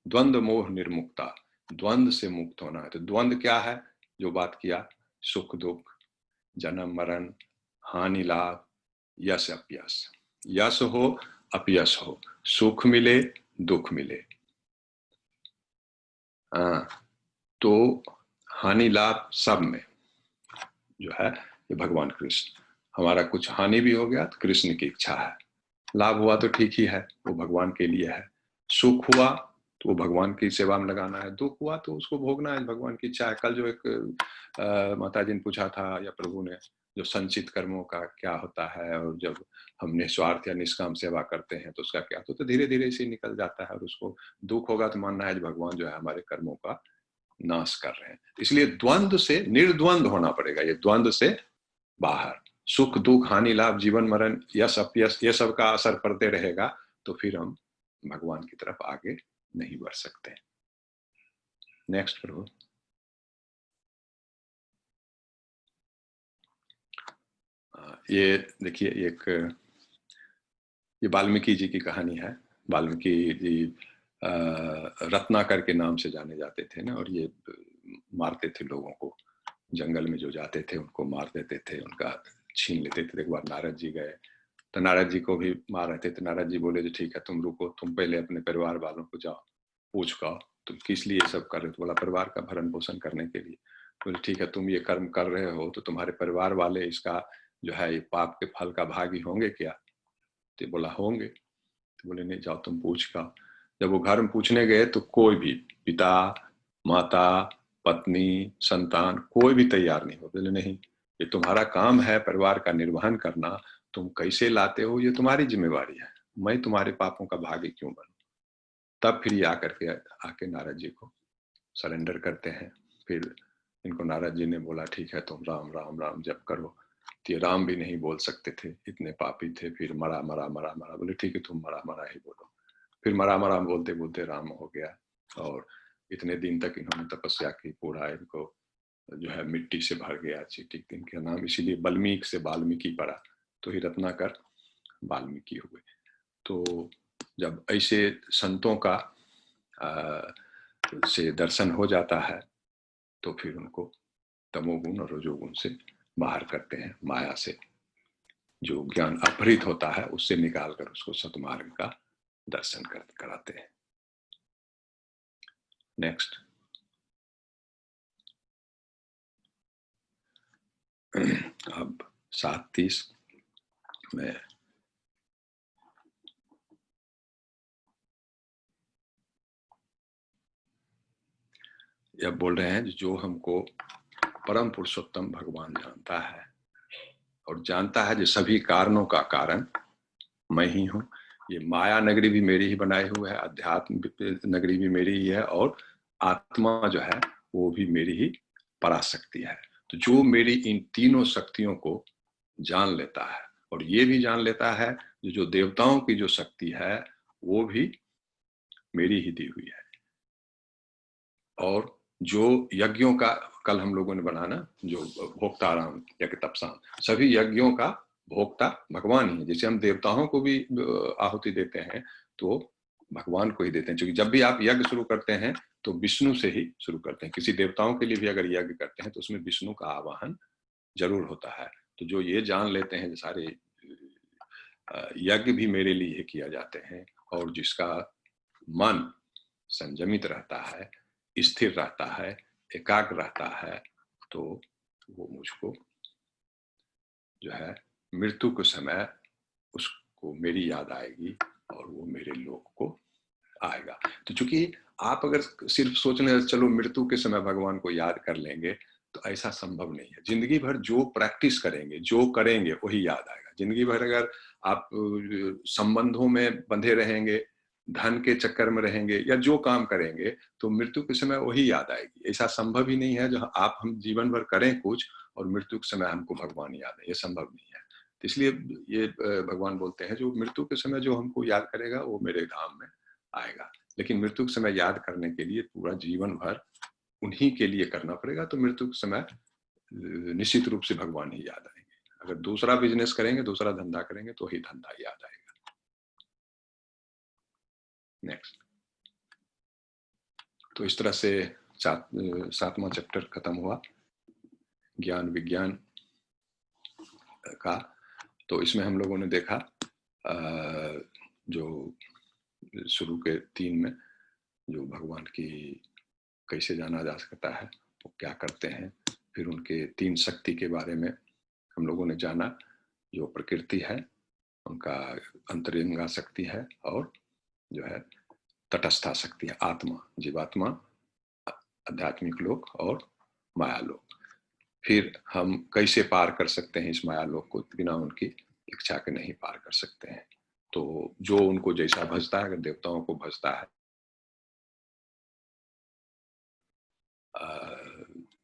द्वंद्व मोह निर्मुक्ता, द्वंद्व से मुक्त होना है। तो द्वंद्व क्या है? जो बात किया, सुख दुख, जन्म मरण, हानि लाभ, यश अपयश, यश हो अपयश हो, सुख मिले दुख मिले, तो हानि लाभ सब में जो है ये भगवान कृष्ण, हमारा कुछ हानि भी हो गया तो कृष्ण की इच्छा है, लाभ हुआ तो ठीक ही है, वो भगवान के लिए है, सुख हुआ तो वो भगवान की सेवा में लगाना है, दुख हुआ तो उसको भोगना है, भगवान की इच्छा है। कल जो एक माता जी ने पूछा था या प्रभु ने, जो संचित कर्मों का क्या होता है, और जब हम निस्वार्थ या निष्काम सेवा करते हैं तो उसका क्या, तो धीरे धीरे इसे निकल जाता है, और उसको दुख होगा तो मानना है भगवान जो है हमारे कर्मों का नाश कर रहे हैं। इसलिए द्वंद्व से निर्द्वंद्व होना पड़ेगा, ये द्वंद्व से बाहर, सुख दुख हानि लाभ जीवन मरण यश अपयश ये सब का असर पड़ते रहेगा तो फिर हम भगवान की तरफ आगे नहीं बढ़ सकते। नेक्स्ट प्रभु। ये देखिए, ये वाल्मीकि जी की कहानी है। वाल्मीकि जी रत्नाकर के नाम से जाने जाते थे ना, और ये मारते थे लोगों को, जंगल में जो जाते थे उनको मार देते थे, उनका छीन लेते थे। एक बार नारद जी गए तो नारद जी को भी मार रहे थे, तो नारद जी बोले जो ठीक है तुम रुको, तुम पहले अपने परिवार वालों को जाओ पूछ कर तुम किस लिए सब कर रहे हो। तो बोला परिवार का भरण पोषण करने के लिए। बोले ठीक है तुम ये कर्म कर रहे हो तो तुम्हारे परिवार वाले इसका जो है ये पाप के फल का भागी होंगे क्या? तो बोला होंगे। तो बोले नहीं, जाओ तुम पूछ कर। जब वो घर में पूछने गए तो कोई भी, पिता माता पत्नी संतान कोई भी तैयार नहीं हो। बोले नहीं, ये तुम्हारा काम है परिवार का निर्वहन करना, तुम कैसे लाते हो ये तुम्हारी जिम्मेवारी है, मैं तुम्हारे पापों का भागी क्यों बनूं। तब फिर ये आके नारद जी को सरेंडर करते हैं। फिर इनको नारद जी ने बोला ठीक है तुम राम राम राम जप करो। तो ये राम भी नहीं बोल सकते थे, इतने पापी थे। फिर मरा मरा मरा मरा, बोले ठीक है तुम मरा मरा ही बोलो। फिर मरा मरा बोलते बोलते राम हो गया, और इतने दिन तक इन्होंने तपस्या की, पूरा इनको जो है मिट्टी से भर गया। चीटी इनके नाम इसीलिए बल्मीक से वाल्मीकि पड़ा, तो ही रत्नाकर वाल्मीकि हुए। तो जब ऐसे संतों का से दर्शन हो जाता है तो फिर उनको तमोगुण और रजोगुण से बाहर करते हैं, माया से जो ज्ञान अपहृत होता है उससे निकालकर उसको सतमार्ग का दर्शन कराते हैं। नेक्स्ट। अब 7:30 में यह बोल रहे हैं जो हमको परम पुरुषोत्तम भगवान जानता है, और जानता है जो सभी कारणों का कारण मैं ही हूँ। ये माया नगरी भी मेरी ही बनाई हुई है, अध्यात्म नगरी भी मेरी ही है, और आत्मा जो है वो भी मेरी ही पराशक्ति है। तो जो मेरी इन तीनों शक्तियों को जान लेता है, और ये भी जान लेता है जो देवताओं की जो शक्ति है वो भी मेरी ही दी हुई है, और जो यज्ञों का कल हम लोगों ने बनाना, जो भोक्ताराम यज्ञ तपसाम, सभी यज्ञों का भोक्ता भगवान ही है। जैसे हम देवताओं को भी आहुति देते हैं तो भगवान को ही देते हैं। क्योंकि जब भी आप यज्ञ शुरू करते हैं तो विष्णु से ही शुरू करते हैं। किसी देवताओं के लिए भी अगर यज्ञ करते हैं तो उसमें विष्णु का आवाहन जरूर होता है। तो जो ये जान लेते हैं सारे यज्ञ भी मेरे लिए ही किया जाते हैं, और जिसका मन संयमित रहता है, स्थिर रहता है, एकाग्र रहता है, तो वो मुझको जो है मृत्यु के समय उसको मेरी याद आएगी और वो मेरे लोक को आएगा। तो चूंकि आप अगर सिर्फ सोचने चलो मृत्यु के समय भगवान को याद कर लेंगे, तो ऐसा संभव नहीं है। जिंदगी भर जो प्रैक्टिस करेंगे, जो करेंगे, वही याद आएगा। जिंदगी भर अगर आप संबंधों में बंधे रहेंगे, धन के चक्कर में रहेंगे, या जो काम करेंगे, तो मृत्यु के समय वही याद आएगी। ऐसा संभव ही नहीं है जो हम जीवन भर करें कुछ और मृत्यु के समय हमको भगवान याद है, ये संभव नहीं है। तो इसलिए ये भगवान बोलते हैं जो मृत्यु के समय जो हमको याद करेगा वो मेरे धाम में आएगा। लेकिन मृत्यु के समय याद करने के लिए पूरा जीवन भर उन्हीं के लिए करना पड़ेगा, तो मृत्यु के समय निश्चित रूप से भगवान ही याद आएंगे। अगर दूसरा बिजनेस करेंगे, दूसरा धंधा करेंगे, तो ही धंधा याद आएगा। नेक्स्ट। तो इस तरह से 7वां चैप्टर खत्म हुआ ज्ञान विज्ञान का। तो इसमें हम लोगों ने देखा जो शुरू के 3 में जो भगवान की कैसे जाना जा सकता है, वो क्या करते हैं, फिर उनके 3 शक्ति के बारे में हम लोगों ने जाना, जो प्रकृति है, उनका अंतरंगा शक्ति है, और जो है तटस्था शक्ति है, आत्मा, जीवात्मा, आध्यात्मिक लोक और माया लोक। फिर हम कैसे पार कर सकते हैं इस माया लोक को, बिना उनकी इच्छा के नहीं पार कर सकते हैं। तो जो उनको जैसा भजता है, अगर देवताओं को भजता है,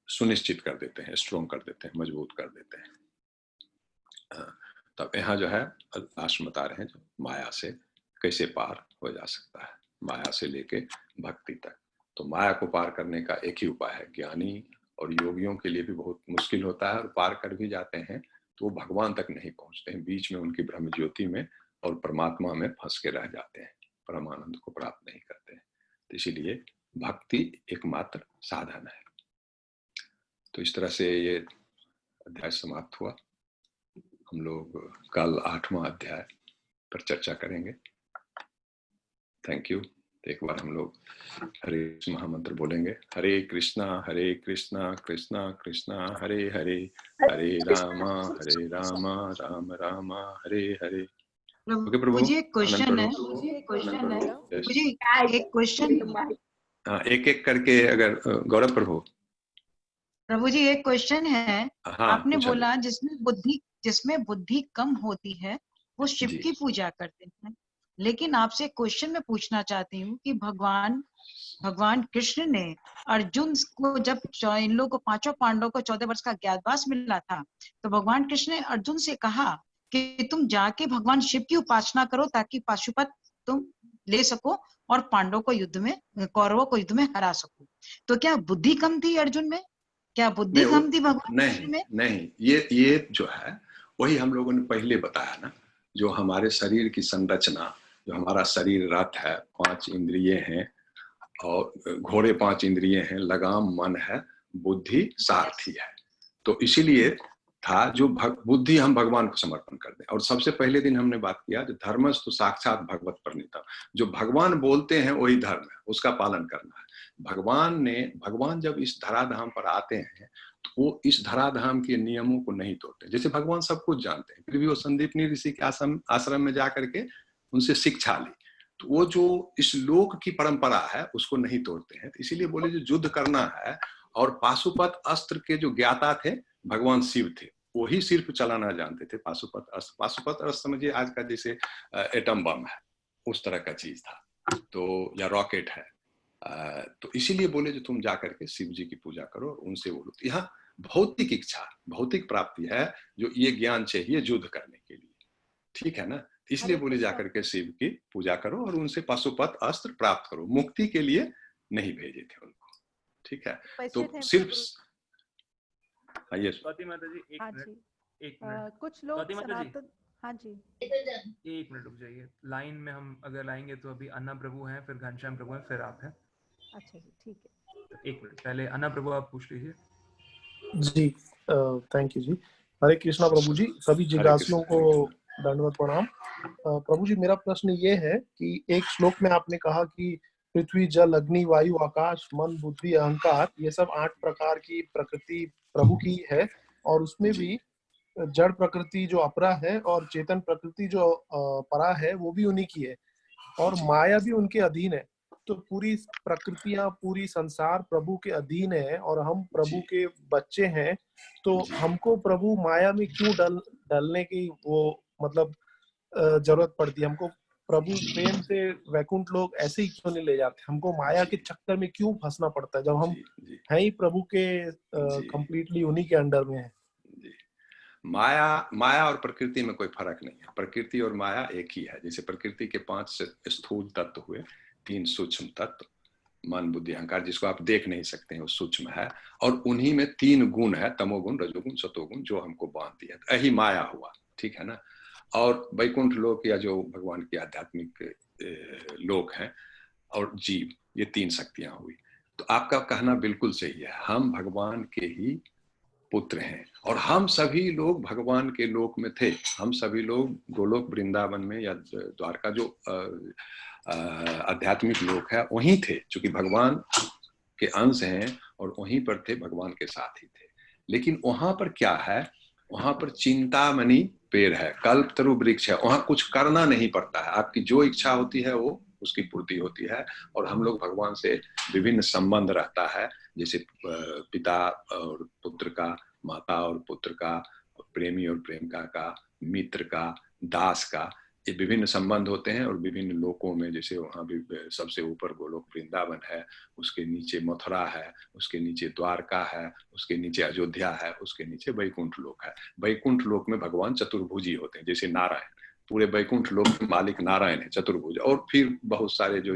सुनिश्चित कर देते हैं, स्ट्रॉन्ग कर देते हैं, मजबूत कर देते हैं। तब यहाँ जो है आश्रम बता रहे हैं जो माया से कैसे पार हो जा सकता है, माया से लेके भक्ति तक। तो माया को पार करने का एक ही उपाय है। ज्ञानी और योगियों के लिए भी बहुत मुश्किल होता है, और पार कर भी जाते हैं तो वो भगवान तक नहीं पहुंचते हैं, बीच में उनकी ब्रह्म ज्योति में और परमात्मा में फंस के रह जाते हैं, परमानंद को प्राप्त नहीं करते हैं। तो इसीलिए भक्ति एकमात्र साधन है। तो इस तरह से ये अध्याय समाप्त हुआ। हम लोग कल 8वां अध्याय पर चर्चा करेंगे। Thank you. तो एक बार हम लोग हरे महामंत्र बोलेंगे। हरे कृष्णा कृष्णा कृष्णा हरे हरे, हरे रामा राम राम हरे हरे। ओके प्रभु, मुझे एक क्वेश्चन है। मुझे एक क्वेश्चन, हाँ, एक एक करके। अगर गौरव प्रभु जी एक क्वेश्चन है। हाँ, आपने बोला जिसमें बुद्धि कम होती है वो शिव की पूजा करते हैं, लेकिन आपसे क्वेश्चन मैं पूछना चाहती हूँ कि भगवान कृष्ण ने अर्जुन को, जब इन लोगों को 5 पांडवों को 14 वर्ष का ज्ञातवास मिला था, तो भगवान कृष्ण ने अर्जुन से कहा कि तुम जाके भगवान शिव की उपासना करो ताकि पाशुपत तुम ले सको और पांडवों को युद्ध में, कौरवों को युद्ध में हरा सको। तो क्या बुद्धि कम थी अर्जुन में? क्या बुद्धि कम थी भगवान कृष्ण में? नहीं, ये जो है वही हम लोगों ने पहले बताया ना, जो हमारे शरीर की संरचना, जो हमारा शरीर रथ है, 5 इंद्रिय हैं, और घोड़े 5 इंद्रिय हैं, लगाम मन है, बुद्धि सारथी है। तो इसीलिए था जो बुद्धि हम भगवान को समर्पण कर दें। और सबसे पहले दिन हमने बात किया जो धर्मस्तु साक्षात भगवत प्रणीतम, जो भगवान बोलते हैं वही धर्म है, उसका पालन करना है। भगवान जब इस धराधाम पर आते हैं तो वो इस धराधाम के नियमों को नहीं तोड़ते। जैसे भगवान सब कुछ जानते हैं, फिर भी वो संदीपनी ऋषि के आश्रम में जाकर के उनसे शिक्षा ली, तो वो जो इस लोक की परंपरा है उसको नहीं तोड़ते हैं। तो इसीलिए बोले जो युद्ध करना है, और पाशुपत अस्त्र के जो ज्ञाता थे भगवान शिव थे, वही सिर्फ चलाना जानते थे। पाशुपत अस्त्र समझिए आज का जैसे एटम बम है, उस तरह का चीज था, तो या रॉकेट है। तो इसीलिए बोले जो तुम जाकर के शिव जी की पूजा करो और उनसे बोलो। तो यहाँ भौतिक इच्छा, भौतिक प्राप्ति है, जो ये ज्ञान चाहिए युद्ध करने के लिए, ठीक है ना। इसलिए बोले जाकर के शिव की पूजा करो और उनसे पाशुपत अस्त्र प्राप्त करो, मुक्ति के लिए नहीं भेजे थे उनको, ठीक है। तो सिर्फ स्वाति माता जी, एक मिनट। कुछ लोग सनातन, हाँ जी। 1 मिनट रुक जाइए, लाइन में हम अगर लाएंगे तो अभी अन्ना प्रभु हैं, फिर घनश्याम प्रभु हैं, फिर आप हैं। अच्छा जी, ठीक है। 1 मिनट, पहले अन्ना प्रभु आप पूछ लीजिए। जी, थैंक यू जी। हरे कृष्णा प्रभु जी, सभी जिज्ञासुओं को दंडवत प्रणाम। प्रभु जी, मेरा प्रश्न ये है कि एक श्लोक में आपने कहा कि पृथ्वी, जल, अग्नि, वायु, आकाश, मन, बुद्धि, अहंकार, ये सब 8 प्रकार की प्रकृति प्रभु की है, और उसमें भी जड़ प्रकृति जो अपरा है और चेतन प्रकृति जो परा है वो भी उन्हीं की है, और माया भी उनके अधीन है। तो पूरी प्रकृतियां, पूरी संसार प्रभु के अधीन है और हम प्रभु के बच्चे हैं, तो हमको प्रभु माया में क्यों डलने की वो मतलब जरूरत पड़ती है? हमको प्रभु प्रेम से वैकुंठ लोग ऐसे ही क्यों नहीं ले जाते? हमको माया के चक्कर में क्यों फंसना पड़ता है जब हम हैं ही प्रभु के कंप्लीटली उन्हीं के अंडर में है? माया और प्रकृति में कोई फर्क नहीं है। प्रकृति और माया एक ही है। जैसे प्रकृति के 5 स्थूल तत्व हुए, 3 सूक्ष्म तत्व, मन, बुद्धि, अहंकार, जिसको आप देख नहीं सकते हैं, वो सूक्ष्म है, और उन्हीं में 3 गुण है, तमोगुण, रजोगुण, सतोगुण, जो हमको बांधती है। यही माया हुआ, ठीक है ना। और वैकुंठ लोक या जो भगवान की आध्यात्मिक लोक हैं और जीव, ये 3 शक्तियां हुई। तो आपका कहना बिल्कुल सही है, हम भगवान के ही पुत्र हैं और हम सभी लोग भगवान के लोक में थे। हम सभी लोग गोलोक वृंदावन में या द्वारका जो आध्यात्मिक लोक है वहीं थे, क्योंकि भगवान के अंश हैं और वहीं पर थे, भगवान के साथ ही थे। लेकिन वहां पर क्या है, वहां पर चिंतामणि पेड़ है, कल्पतरु वृक्ष है, वहां कुछ करना नहीं पड़ता है। आपकी जो इच्छा होती है वो उसकी पूर्ति होती है। और हम लोग भगवान से विभिन्न संबंध रहता है, जैसे पिता और पुत्र का, माता और पुत्र का, प्रेमी और प्रेमिका का, मित्र का, दास का, ये विभिन्न संबंध होते हैं। और विभिन्न लोकों में, जैसे वहाँ भी सबसे ऊपर गोलोक वृंदावन है, उसके नीचे मथुरा है, उसके नीचे द्वारका है, उसके नीचे अयोध्या है, उसके नीचे वैकुंठ लोक है। वैकुंठ लोक में भगवान चतुर्भुजी होते हैं, जैसे नारायण, पूरे वैकुंठ लोक के मालिक नारायण है, चतुर्भुज। और फिर बहुत सारे जो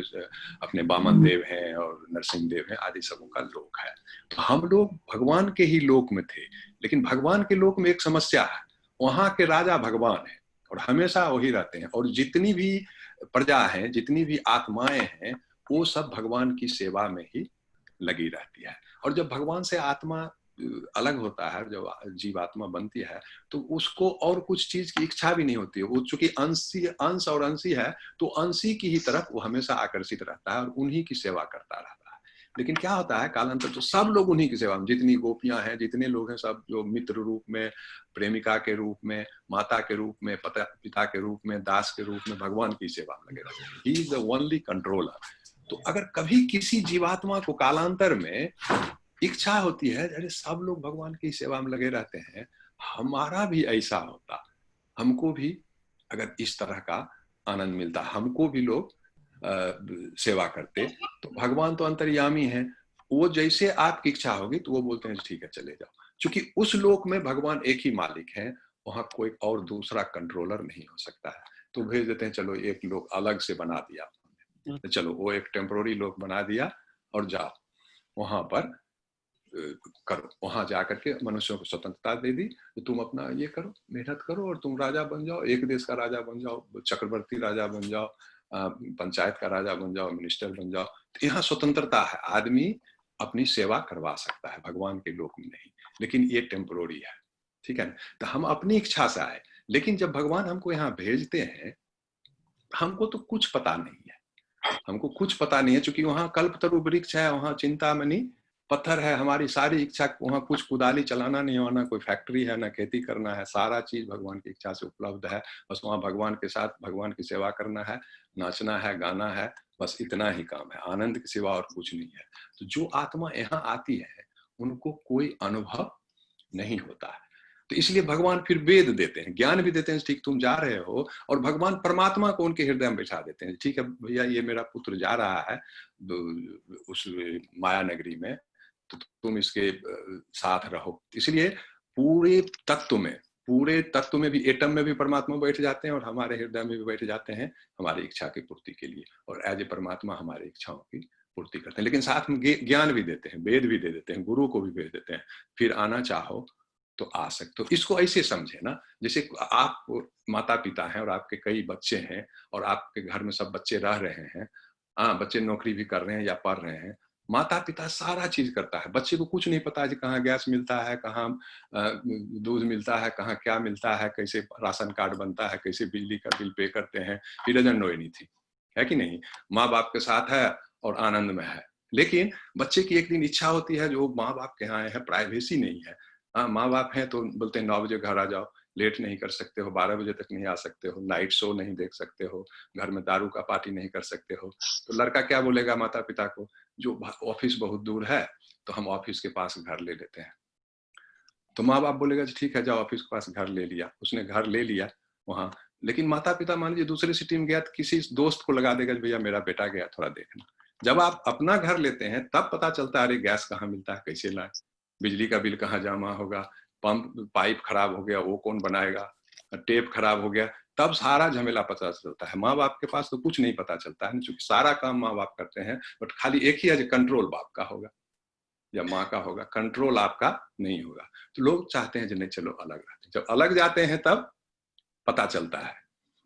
अपने वामन देव हैं और नरसिंह देव हैं, आदि सबों का लोक है। तो हम लोग भगवान के ही लोक में थे। लेकिन भगवान के लोक में एक समस्या है, वहां के राजा भगवान है और हमेशा वही रहते हैं। और जितनी भी प्रजा है, जितनी भी आत्माएं हैं, वो सब भगवान की सेवा में ही लगी रहती है। और जब भगवान से आत्मा अलग होता है, जब जीवात्मा बनती है, तो उसको और कुछ चीज की इच्छा भी नहीं होती है। वो चूंकि अंश और अंशी है, तो अंशी की ही तरफ वो हमेशा आकर्षित रहता है और उन्हीं की सेवा करता रहता है। लेकिन क्या होता है, कालांतर तो सब लोग उन्हीं की सेवा में, जितनी गोपियां हैं, जितने लोग हैं, सब जो मित्र रूप में, प्रेमिका के रूप में, माता के रूप में, पिता के रूप में, दास के रूप में भगवान की सेवा में लगे रहते हैं। He is the only controller. तो अगर कभी किसी जीवात्मा को कालांतर में इच्छा होती है, अरे सब लोग भगवान की सेवा में लगे रहते हैं, हमारा भी ऐसा होता, हमको भी अगर इस तरह का आनंद मिलता, हमको भी लोग सेवा करते, तो भगवान तो अंतर्यामी है, वो जैसे आपकी इच्छा होगी तो वो बोलते हैं ठीक है चले जाओ। क्योंकि उस लोक में भगवान एक ही मालिक है, वहां कोई और दूसरा कंट्रोलर नहीं हो सकता है। तो भेज देते हैं, चलो एक लोक अलग से बना दिया, चलो वो एक टेम्पोररी लोक बना दिया और जाओ वहां पर करो। वहां जाकर के मनुष्यों को स्वतंत्रता दे दी, तो तुम अपना ये करो, मेहनत करो और तुम राजा बन जाओ, एक देश का राजा बन जाओ, चक्रवर्ती राजा बन जाओ, पंचायत का राजा बन जाओ, मिनिस्टर बन जाओ। तो यहाँ स्वतंत्रता है, आदमी अपनी सेवा करवा सकता है, भगवान के लोक में नहीं। लेकिन ये टेम्पोररी है, ठीक है। तो हम अपनी इच्छा से आए, लेकिन जब भगवान हमको यहाँ भेजते हैं, हमको तो कुछ पता नहीं है, हमको कुछ पता नहीं है, क्योंकि वहाँ कल्पतरु वृक्ष है, वहाँ चिंतामणि पत्थर है, हमारी सारी इच्छा, वहाँ कुछ कुदाली चलाना नहीं होना, कोई फैक्ट्री है ना खेती करना है, सारा चीज भगवान की इच्छा से उपलब्ध है। बस वहाँ भगवान के साथ भगवान की सेवा करना है, नाचना है, गाना है, बस इतना ही काम है, आनंद के सिवा और कुछ नहीं है। तो जो आत्मा यहाँ आती है उनको कोई अनुभव नहीं होता है। तो इसलिए भगवान फिर वेद देते हैं, ज्ञान भी देते हैं, ठीक तुम जा रहे हो, और भगवान परमात्मा को उनके हृदय में बैठा देते हैं, ठीक है भैया ये मेरा पुत्र जा रहा है उस माया नगरी में, तो तुम इसके साथ रहो। इसलिए पूरे तत्व में भी, एटम में भी परमात्मा बैठ जाते हैं और हमारे हृदय में भी बैठ जाते हैं हमारी इच्छा की पूर्ति के लिए, और एज ए परमात्मा हमारी इच्छाओं की पूर्ति करते हैं। लेकिन साथ में ज्ञान भी देते हैं, वेद भी दे देते हैं, गुरु को भी भेज देते हैं, फिर आना चाहो तो आ सकते। तो इसको ऐसे समझे ना, जैसे आप माता पिता हैं और आपके कई बच्चे हैं और आपके घर में सब बच्चे रह रहे हैं, हाँ बच्चे नौकरी भी कर रहे हैं या पढ़ रहे हैं, माता पिता सारा चीज करता है, बच्चे को कुछ नहीं पता है कि कहाँ गैस मिलता है, कहाँ दूध मिलता है, कहाँ क्या मिलता है, कैसे राशन कार्ड बनता है, कैसे बिजली का बिल पे करते हैं, ही डजंट नो एनीथिंग, है कि नहीं। माँ बाप के साथ है और आनंद में है, लेकिन बच्चे की एक दिन इच्छा होती है, जो माँ बाप के यहाँ है, प्राइवेसी नहीं है। हाँ माँ बाप हैं तो बोलते हैं 9 बजे घर आ जाओ, लेट नहीं कर सकते हो, 12 बजे तक नहीं आ सकते हो, नाइट शो नहीं देख सकते हो, घर में दारू का पार्टी नहीं कर सकते हो। तो लड़का क्या बोलेगा माता पिता को, जो ऑफिस बहुत दूर है तो हम ऑफिस के पास घर ले लेते हैं। तो माँ बाप बोलेगा ठीक है जाओ ऑफिस के पास घर ले लिया, उसने घर ले लिया वहां, लेकिन माता पिता मान लीजिए दूसरे सिटी में गया तो किसी दोस्त को लगा देगा भैया मेरा बेटा गया थोड़ा देखना। जब आप अपना घर लेते हैं तब पता चलता है अरे गैस कहाँ मिलता है, कैसे लाए, बिजली का बिल कहाँ जमा होगा, पंप पाइप खराब हो गया वो कौन बनाएगा, टेप खराब हो गया, तब सारा झमेला पता चलता है। माँ बाप के पास तो कुछ नहीं पता चलता है, क्योंकि सारा काम माँ बाप करते हैं, बट खाली एक ही है कंट्रोल बाप का होगा या माँ का होगा, कंट्रोल आपका नहीं होगा। तो लोग चाहते हैं नहीं चलो अलग रहते, जब अलग जाते हैं तब पता चलता है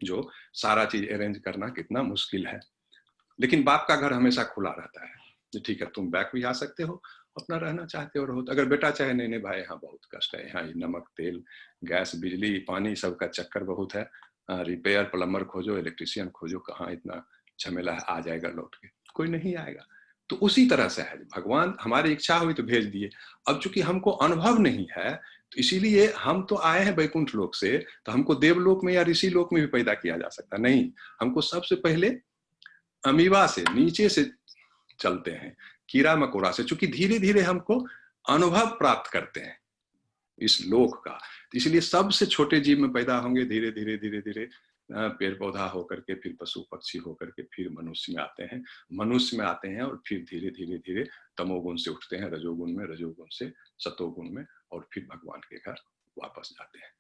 जो सारा चीज अरेंज करना कितना मुश्किल है। लेकिन बाप का घर हमेशा खुला रहता है, ठीक है तुम बैक भी आ सकते हो, अपना रहना चाहते हो रहो। अगर बेटा चाहे नहीं भाई यहाँ बहुत कष्ट है, यहाँ नमक तेल गैस बिजली पानी सबका चक्कर बहुत है, रिपेयर प्लम्बर खोजो इलेक्ट्रिशियन खोजो, कहाँ इतना झमेला है, आ जाएगा लौट के, कोई नहीं आएगा। तो उसी तरह से है, भगवान हमारी इच्छा हुई तो भेज दिए। अब चूंकि हमको अनुभव नहीं है तो इसीलिए हम तो आए हैं वैकुंठ लोक से, तो हमको देवलोक में या ऋषि लोक में भी पैदा किया जा सकता नहीं, हमको सबसे पहले अमीबा से नीचे से चलते हैं, कीड़ा मकोड़ा से, चूंकि धीरे धीरे हमको अनुभव प्राप्त करते हैं इस लोक का, तो इसलिए सबसे छोटे जीव में पैदा होंगे, धीरे धीरे धीरे धीरे पेड़ पौधा होकर के, फिर पशु पक्षी होकर के, फिर मनुष्य में आते हैं, मनुष्य में आते हैं और फिर धीरे धीरे धीरे तमोगुण से उठते हैं रजोगुण में, रजोगुण से सतोगुण में, और फिर भगवान के घर वापस जाते हैं।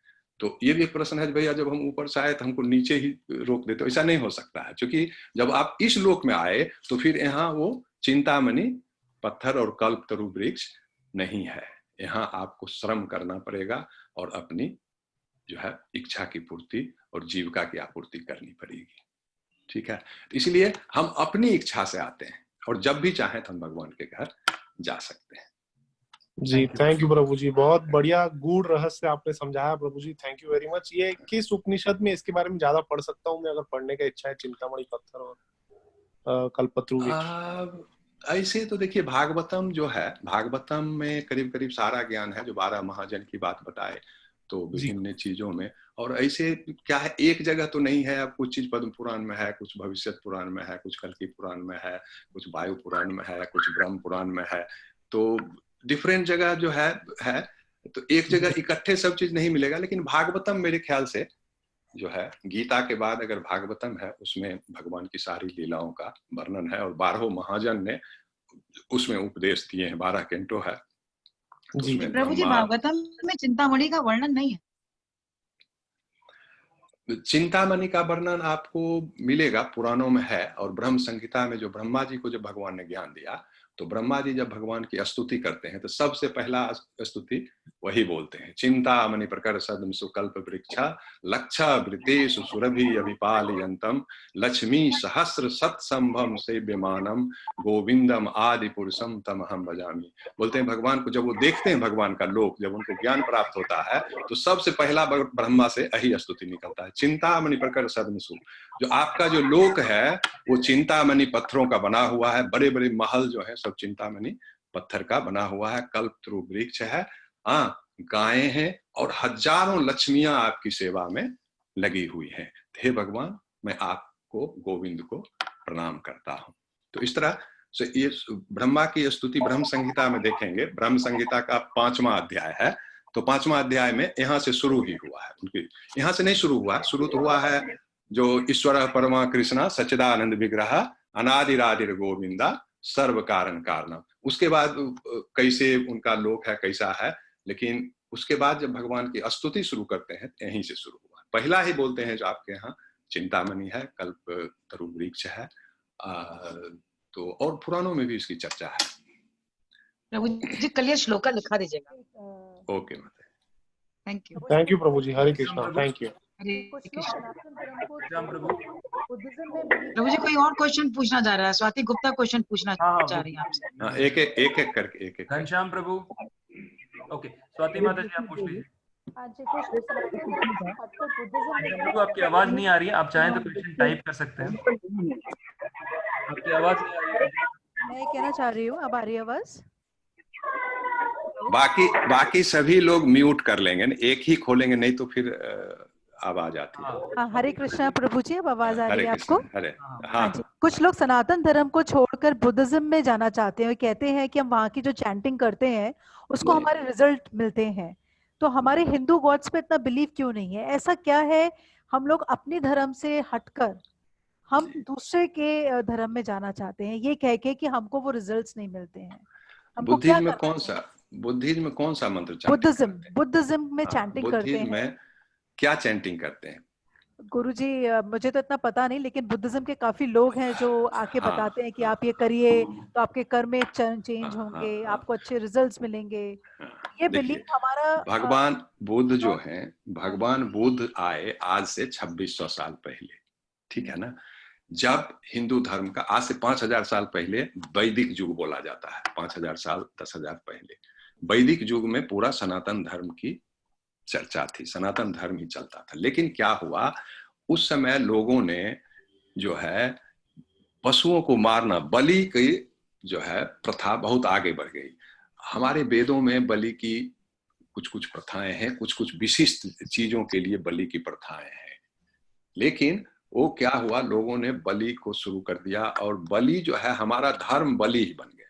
तो ये भी एक प्रश्न है भैया जब हम ऊपर से आए तो हमको नीचे ही रोक देते, ऐसा नहीं हो सकता है, क्योंकि जब आप इस लोक में आए तो फिर यहाँ वो चिंतामणि पत्थर और कल्पतरु वृक्ष नहीं है, यहाँ आपको श्रम करना पड़ेगा और अपनी जो है इच्छा की पूर्ति और जीविका की आपूर्ति करनी पड़ेगी, ठीक है। तो इसलिए हम अपनी इच्छा से आते हैं और जब भी चाहें तो हम भगवान के घर जा सकते हैं। जी थैंक यू प्रभु जी, बहुत बढ़िया गूढ़ रहस्य आपने समझाया प्रभु जी, थैंक यू वेरी मच। ये किस उपनिषद में इसके बारे में ज्यादा पढ़ सकता हूँ मैं, अगर पढ़ने का इच्छा है, चिंतामणि पत्थर और कल्पतरु वृक्ष? ऐसे तो देखिए भागवतम जो है, भागवतम में करीब करीब सारा ज्ञान है, जो 12 महाजन की बात बताए तो विभिन्न चीजों में, और ऐसे क्या है एक जगह तो नहीं है, अब कुछ चीज पद्म पुराण में है, कुछ भविष्य पुराण में है, कुछ कल्कि पुराण में है, कुछ वायु पुराण में है, कुछ ब्रह्म पुराण में है, तो डिफरेंट जगह जो है तो एक जगह इकट्ठे सब चीज नहीं मिलेगा। लेकिन भागवतम मेरे ख्याल से जो है गीता के बाद अगर भागवतम है, उसमें भगवान की सारी लीलाओं का वर्णन है और 12 महाजन ने उसमें उपदेश दिए हैं, 12 कैंटो है जी प्रभु जी, भागवतम में चिंतामणि का वर्णन नहीं है? चिंतामणि का वर्णन आपको मिलेगा, पुराणों में है, और ब्रह्म संहिता में जो ब्रह्मा जी को जब भगवान ने ज्ञान दिया तो ब्रह्मा जी जब भगवान की स्तुति करते हैं तो सबसे पहला स्तुति वही बोलते हैं, चिंतामणि प्रकर सदम सुकल्प वृक्षा लक्षा वृतेषु सुरभि अभिपालयन्तम लक्ष्मी सहस्र सत्संभम सेव्यमानम गोविंदम आदि पुरुषम तमहम भजामि। बोलते हैं भगवान को जब वो देखते हैं, भगवान का लोक जब उनको ज्ञान प्राप्त होता है तो सबसे पहला ब्रह्मा से यही स्तुति निकलता है, चिंतामणि प्रकर सदम सु। जो आपका जो लोक है वो चिंतामणि पत्थरों का बना हुआ है, बड़े बड़े महल जो है सब चिंतामणि पत्थर का बना हुआ है, कल्पतरु वृक्ष है, हाँ गायें हैं और हजारों लक्ष्मियां आपकी सेवा में लगी हुई हैं। हे भगवान मैं आपको गोविंद को प्रणाम करता हूं। तो इस तरह से ये ब्रह्मा की स्तुति ब्रह्म संहिता में देखेंगे, ब्रह्म संहिता का 5वां अध्याय है, तो 5वां अध्याय में यहाँ से शुरू ही हुआ है, उनकी यहाँ से नहीं शुरू हुआ, शुरू तो हुआ है जो ईश्वर परमा कृष्णा सच्चिदानंद विग्रह अनादिरादिर गोविंदा सर्व कारण कारणम, उसके बाद कैसे उनका लोक है कैसा है, लेकिन उसके बाद जब भगवान की स्तुति शुरू करते हैं यहीं से शुरू हुआ। पहला ही बोलते हैं जो आपके यहाँ चिंतामणि है, कल्पतरु वृक्ष है, तो और पुराणों में भी इसकी चर्चा है। प्रभु जी कल ये श्लोका लिखा दीजिएगा। ओके माता। थैंक यू प्रभु जी, हरे कृष्णा, थैंक यू। कुछ लोग सनातन धर्म को राम प्रभु। बुद्धिज्म में believe प्रभु जी कोई और क्वेश्चन पूछना चाह रहा है? स्वाति गुप्ता क्वेश्चन पूछना हाँ, चाह रही है आपसे। हाँ, एक करके एक घनश्याम प्रभु। ओके, स्वाति माता जी आप पूछ लीजिए। हाँ जी, कुछ लोग सनातन धर्म से हटकर बुद्धिज्म में प्रभु आपकी आवाज नहीं आ रही है, आप चाहें तो क्वेश्चन टाइप कर सकते हैं। आपकी आवाज नहीं आ रही है। मैं ये कहना चाह रही हूँ, अब आ रही है आवाज? बाकी सभी लोग म्यूट कर लेंगे, एक ही खोलेंगे, नहीं तो फिर आवाज आती है। हाँ, हरे कृष्णा प्रभु जी, अब आवाज आ रही है आपको? हरे, हाँ जी। कुछ लोग सनातन धर्म को छोड़कर बुद्धिज्म में जाना चाहते हैं, कहते हैं कि हम वहाँ की जो चैंटिंग करते हैं उसको हमारे रिजल्ट मिलते हैं। तो हमारे हिंदू गॉड्स पे इतना बिलीव क्यों नहीं है? ऐसा क्या है हम लोग अपने धर्म से हटकर हम दूसरे के धर्म में जाना चाहते हैं, ये कह के कि हमको वो रिजल्ट्स नहीं मिलते हैं? हमको क्या बुद्धिज्म में करना बुद्धिज्म में कौन सा मंत्र? बुद्धिज्म में चैंटिंग करते हैं। बुद्धिज्म में क्या चैंटिंग करते हैं? गुरुजी मुझे तो इतना पता नहीं, लेकिन बुद्धिज्म के काफी लोग हैं जो आके हाँ, बताते हैं कि आप ये करिए तो आपके कर्म चेंज हाँ, होंगे, हाँ, आपको अच्छे रिजल्ट्स मिलेंगे। ये देखिए, बिलीफ हमारा भगवान बुद्ध जो हैं, भगवान बुद्ध आए आज से 2600 साल पहले, ठीक है ना? जब हिंदू धर्म का आज से 5000 साल पहले वैदिक युग बोला जाता है, 5000 साल 10,000 पहले वैदिक युग में पूरा सनातन धर्म की चर्चा थी, सनातन धर्म ही चलता था। लेकिन क्या हुआ, उस समय लोगों ने जो है पशुओं को मारना, बलि की जो है प्रथा बहुत आगे बढ़ गई। हमारे वेदों में बलि की कुछ कुछ प्रथाएं हैं, कुछ कुछ विशिष्ट चीजों के लिए बलि की प्रथाएं हैं। लेकिन वो क्या हुआ, लोगों ने बलि को शुरू कर दिया और बलि जो है हमारा धर्म बलि ही बन गया।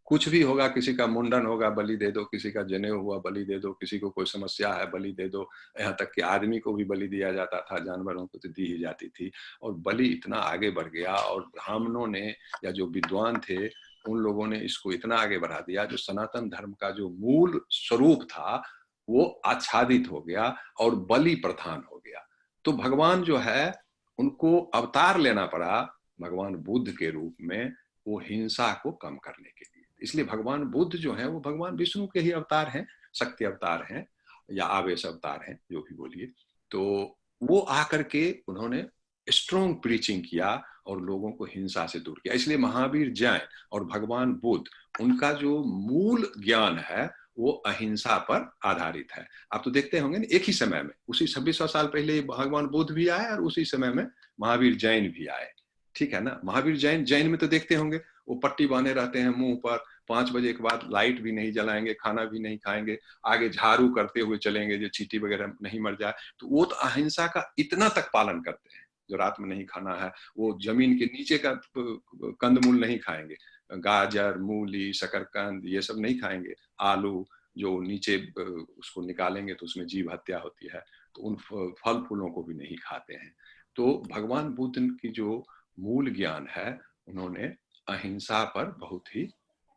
कुछ भी होगा, किसी का मुंडन होगा बलि दे दो, किसी का जनेऊ हुआ बलि दे दो, किसी को कोई समस्या है बलि दे दो, यहाँ तक कि आदमी को भी बलि दिया जाता था, जानवरों को तो दी ही जाती थी। और बलि इतना आगे बढ़ गया और ब्राह्मणों ने या जो विद्वान थे उन लोगों ने इसको इतना आगे बढ़ा दिया, जो सनातन धर्म का जो मूल स्वरूप था वो आच्छादित हो गया और बलि प्रधान हो गया। तो भगवान जो है उनको अवतार लेना पड़ा भगवान बुद्ध के रूप में, वो हिंसा को कम करने के लिए। इसलिए भगवान बुद्ध जो है वो भगवान विष्णु के ही अवतार हैं, शक्ति अवतार हैं या आवेश अवतार हैं, जो भी बोलिए। तो वो आकर के उन्होंने स्ट्रॉन्ग प्रीचिंग किया और लोगों को हिंसा से दूर किया। इसलिए महावीर जैन और भगवान बुद्ध, उनका जो मूल ज्ञान है वो अहिंसा पर आधारित है। आप तो देखते होंगे ना, एक ही समय में उसी 2600 साल पहले भगवान बुद्ध भी आए और उसी समय में महावीर जैन भी आए, ठीक है ना? महावीर जैन में तो देखते होंगे वो पट्टी बांधे रहते हैं मुंह पर, 5 बजे के बाद लाइट भी नहीं जलाएंगे, खाना भी नहीं खाएंगे, आगे झाड़ू करते हुए चलेंगे जो चींटी वगैरह नहीं मर जाए। तो वो तो अहिंसा का इतना तक पालन करते हैं, जो रात में नहीं खाना है, वो जमीन के नीचे का कंदमूल नहीं खाएंगे, गाजर, मूली, शकरकंद ये सब नहीं खाएंगे, आलू जो नीचे उसको निकालेंगे तो उसमें जीव हत्या होती है, तो उन फल फूलों को भी नहीं खाते हैं। तो भगवान बुद्ध की जो मूल ज्ञान है उन्होंने अहिंसा पर बहुत ही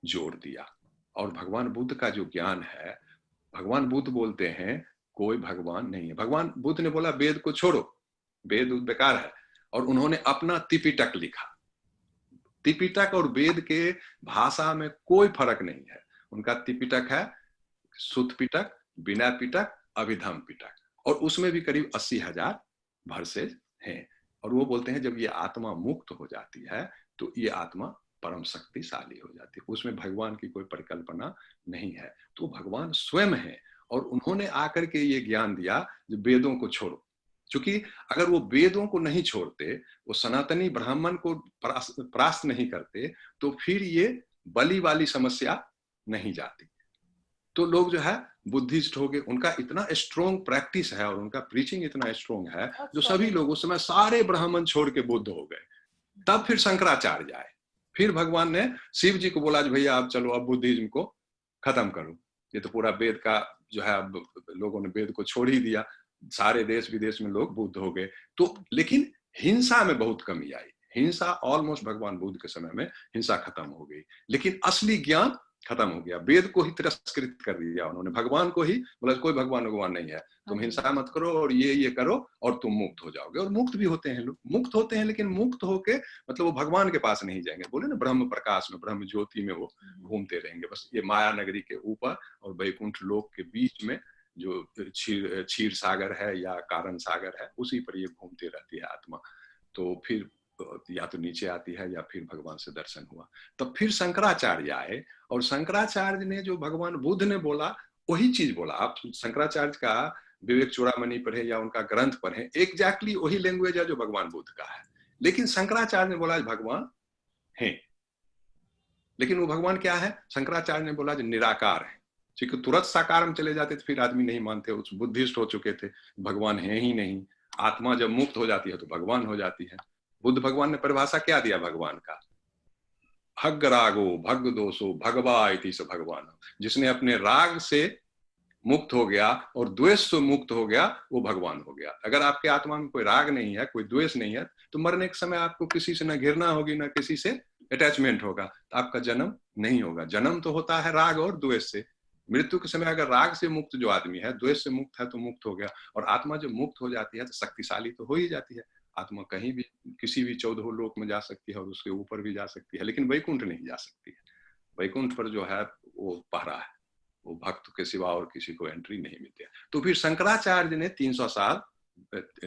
जोर दिया। और भगवान बुद्ध का जो ज्ञान है, भगवान बुद्ध बोलते हैं कोई भगवान नहीं है। भगवान बुद्ध ने बोला वेद को छोड़ो, वेद बेकार है, और उन्होंने अपना त्रिपिटक लिखा। त्रिपिटक और वेद के भाषा में कोई फर्क नहीं है। उनका त्रिपिटक है शुद्ध पिटक, बिना पिटक, अभिधम पिटक, और उसमें भी करीब 80,000 वर्सेज हैं। और वो बोलते हैं जब ये आत्मा मुक्त हो जाती है तो ये आत्मा परम शक्तिशाली हो जाती है, उसमें भगवान की कोई परिकल्पना नहीं है। तो भगवान स्वयं है और उन्होंने आकर के ये ज्ञान दिया जो वेदों को छोड़ो। क्योंकि अगर वो वेदों को नहीं छोड़ते, वो सनातनी ब्राह्मण को परास्त नहीं करते, तो फिर ये बलि वाली समस्या नहीं जाती। तो लोग जो है बुद्धिस्ट हो गए, उनका इतना स्ट्रॉन्ग प्रैक्टिस है और उनका प्रीचिंग इतना स्ट्रॉन्ग है, जो सभी लोग उस समय सारे ब्राह्मण छोड़ के बुद्ध हो गए। तब फिर शंकराचार्य आए, फिर भगवान ने शिव जी को बोला भैया आप चलो अब बुद्धिज्म को खत्म करो, ये तो पूरा वेद का जो है, अब लोगों ने वेद को छोड़ ही दिया, सारे देश विदेश में लोग बुद्ध हो गए। तो लेकिन हिंसा में बहुत कमी आई, हिंसा ऑलमोस्ट भगवान बुद्ध के समय में हिंसा खत्म हो गई, लेकिन असली ज्ञान खत्म हो गया। वेद को ही तिरस्कृत कर दिया उन्होंने, भगवान को ही बोला कोई भगवान नहीं है, तुम हिंसा मत करो और ये करो और तुम मुक्त हो जाओगे। और मुक्त भी होते हैं लोग, मुक्त होते हैं, लेकिन मुक्त होके मतलब वो भगवान के पास नहीं जाएंगे। बोले ना ब्रह्म प्रकाश में, ब्रह्म ज्योति में वो घूमते रहेंगे, बस ये माया नगरी के ऊपर और वैकुंठ लोक के बीच में जो क्षीर सागर है या कारण सागर है, उसी पर ये घूमती रहती है आत्मा। तो फिर या तो नीचे आती है या फिर भगवान से दर्शन हुआ। तब फिर शंकराचार्य आए और शंकराचार्य ने जो भगवान बुद्ध ने बोला वही चीज बोला। आप शंकराचार्य का विवेक चूड़ामणि पढ़े या उनका ग्रंथ पढ़े, एग्जैक्टली वही लैंग्वेज है जो भगवान बुद्ध का है, लेकिन शंकराचार्य ने बोला भगवान है। लेकिन वो भगवान क्या है? शंकराचार्य ने बोला जो निराकार है। क्योंकि तुरंत साकार में चले जाते तो फिर आदमी नहीं मानते, उस बुद्धिस्ट हो चुके थे, भगवान है ही नहीं। आत्मा जब मुक्त हो जाती है तो भगवान हो जाती है। बुद्ध भगवान ने परिभाषा क्या दिया भगवान का? भग रागो भग दोषो भगवा इति स भगवान। जिसने अपने राग से मुक्त हो गया और द्वेष से मुक्त हो गया वो भगवान हो गया। अगर आपके आत्मा में कोई राग नहीं है, कोई द्वेष नहीं है, तो मरने के समय आपको किसी से न घृणा होगी न किसी से अटैचमेंट होगा, तो आपका जन्म नहीं होगा। जन्म तो होता है राग और द्वेष से। मृत्यु के समय अगर राग से मुक्त जो आदमी है, द्वेष से मुक्त है तो मुक्त हो गया। और आत्मा जब मुक्त हो जाती है तो शक्तिशाली तो हो ही जाती है। आत्मा कहीं भी किसी भी 14 लोक में जा सकती है और उसके ऊपर भी जा सकती है, लेकिन वैकुंठ नहीं जा सकती है। वैकुंठ पर जो है वो पहरा है, वो भक्त के सिवा और किसी को एंट्री नहीं मिलती है। तो फिर शंकराचार्य ने 300 साल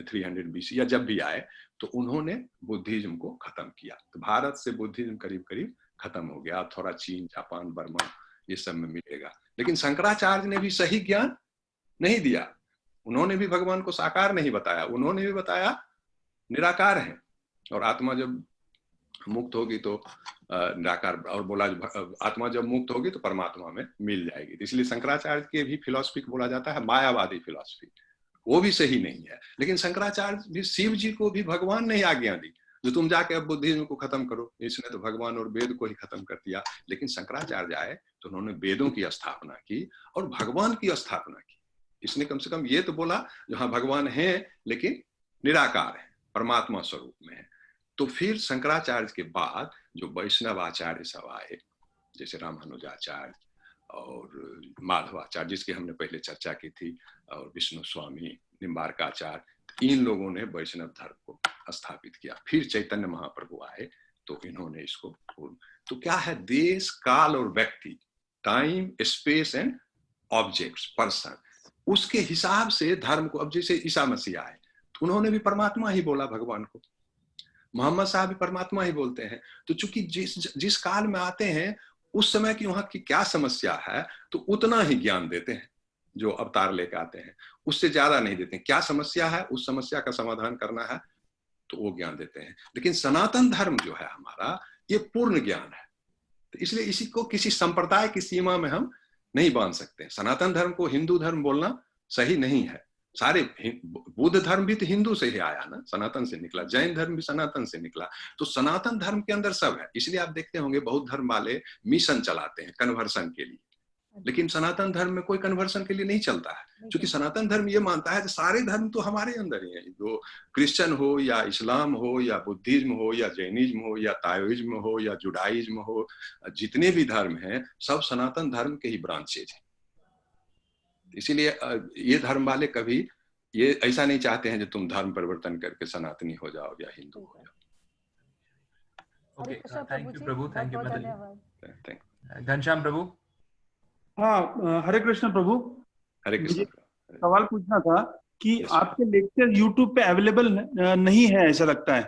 300 BC या जब भी आए तो उन्होंने बुद्धिज्म को खत्म किया। तो भारत से बुद्धिज्म करीब करीब खत्म हो गया। थोड़ा चीन, जापान, बर्मा ये सब में मिलेगा, लेकिन शंकराचार्य ने भी सही ज्ञान नहीं दिया। उन्होंने भी भगवान को साकार नहीं बताया, उन्होंने भी बताया निराकार है और आत्मा जब मुक्त होगी तो निराकार, और बोला आत्मा जब मुक्त होगी तो परमात्मा में मिल जाएगी। इसलिए शंकराचार्य के भी फिलॉसफी को बोला जाता है मायावादी फिलॉसफी। वो भी सही नहीं है। लेकिन शंकराचार्य भी, शिव जी को भी भगवान ने आज्ञा दी जो तुम जाके अब बुद्धिज्म को खत्म करो। इसने तो भगवान और वेद को ही खत्म कर दिया। लेकिन शंकराचार्य आए तो उन्होंने वेदों की स्थापना की और भगवान की स्थापना की। इसने कम से कम ये तो बोला जो हाँ भगवान है लेकिन निराकार है, परमात्मा स्वरूप में है। तो फिर शंकराचार्य के बाद जो वैष्णव आचार्य सब आए, जैसे रामानुजाचार्य और माधवाचार्य जिसकी हमने पहले चर्चा की थी, और विष्णु स्वामी, निम्बार्काचार्य, इन लोगों ने वैष्णव धर्म को स्थापित किया। फिर चैतन्य महाप्रभु आए तो इन्होंने इसको, तो क्या है, देश, काल और व्यक्ति, time, space and objects, person, उसके हिसाब से धर्म को, अब जैसे ईसा मसीह आए तो उन्होंने भी परमात्मा ही बोला भगवान को, मोहम्मद साहब भी परमात्मा ही बोलते हैं। तो चूंकि जिस काल में आते हैं उस समय की वहां की क्या समस्या है तो उतना ही ज्ञान देते हैं जो अवतार लेकर आते हैं, उससे ज्यादा नहीं देते हैं। क्या समस्या है उस समस्या का समाधान करना है तो वो ज्ञान देते हैं। लेकिन सनातन धर्म जो है हमारा, ये पूर्ण ज्ञान है। तो इसलिए इसी को किसी संप्रदाय की सीमा में हम नहीं बांध सकते। सनातन धर्म को हिंदू धर्म बोलना सही नहीं है। सारे बुद्ध धर्म भी तो हिंदू से ही आया ना, सनातन से निकला। जैन धर्म भी सनातन से निकला। तो सनातन धर्म के अंदर सब है। इसलिए आप देखते होंगे बौद्ध धर्म वाले मिशन चलाते हैं कन्वर्सन के लिए, लेकिन सनातन धर्म में कोई कन्वर्सन के लिए नहीं चलता है, क्योंकि सनातन धर्म ये मानता है कि सारे धर्म तो हमारे अंदर ही है। जो क्रिश्चियन हो या इस्लाम हो या बुद्धिज्म हो या जैनिज्म हो या ताओइज्म हो या जुडाइज्म हो, जितने भी धर्म हैं सब सनातन धर्म के ही ब्रांचेज हैं। इसीलिए ये धर्म वाले कभी ये ऐसा नहीं चाहते हैं कि तुम धर्म परिवर्तन करके सनातनी हो जाओ या हिंदू हो जाओ। Okay, thank you Prabhu, thank you thank Ghanshyam Prabhu. हाँ, हरे कृष्ण प्रभु। हरे कृष्ण। सवाल पूछना था कि आपके लेक्चर यूट्यूब पे अवेलेबल नहीं है ऐसा लगता है।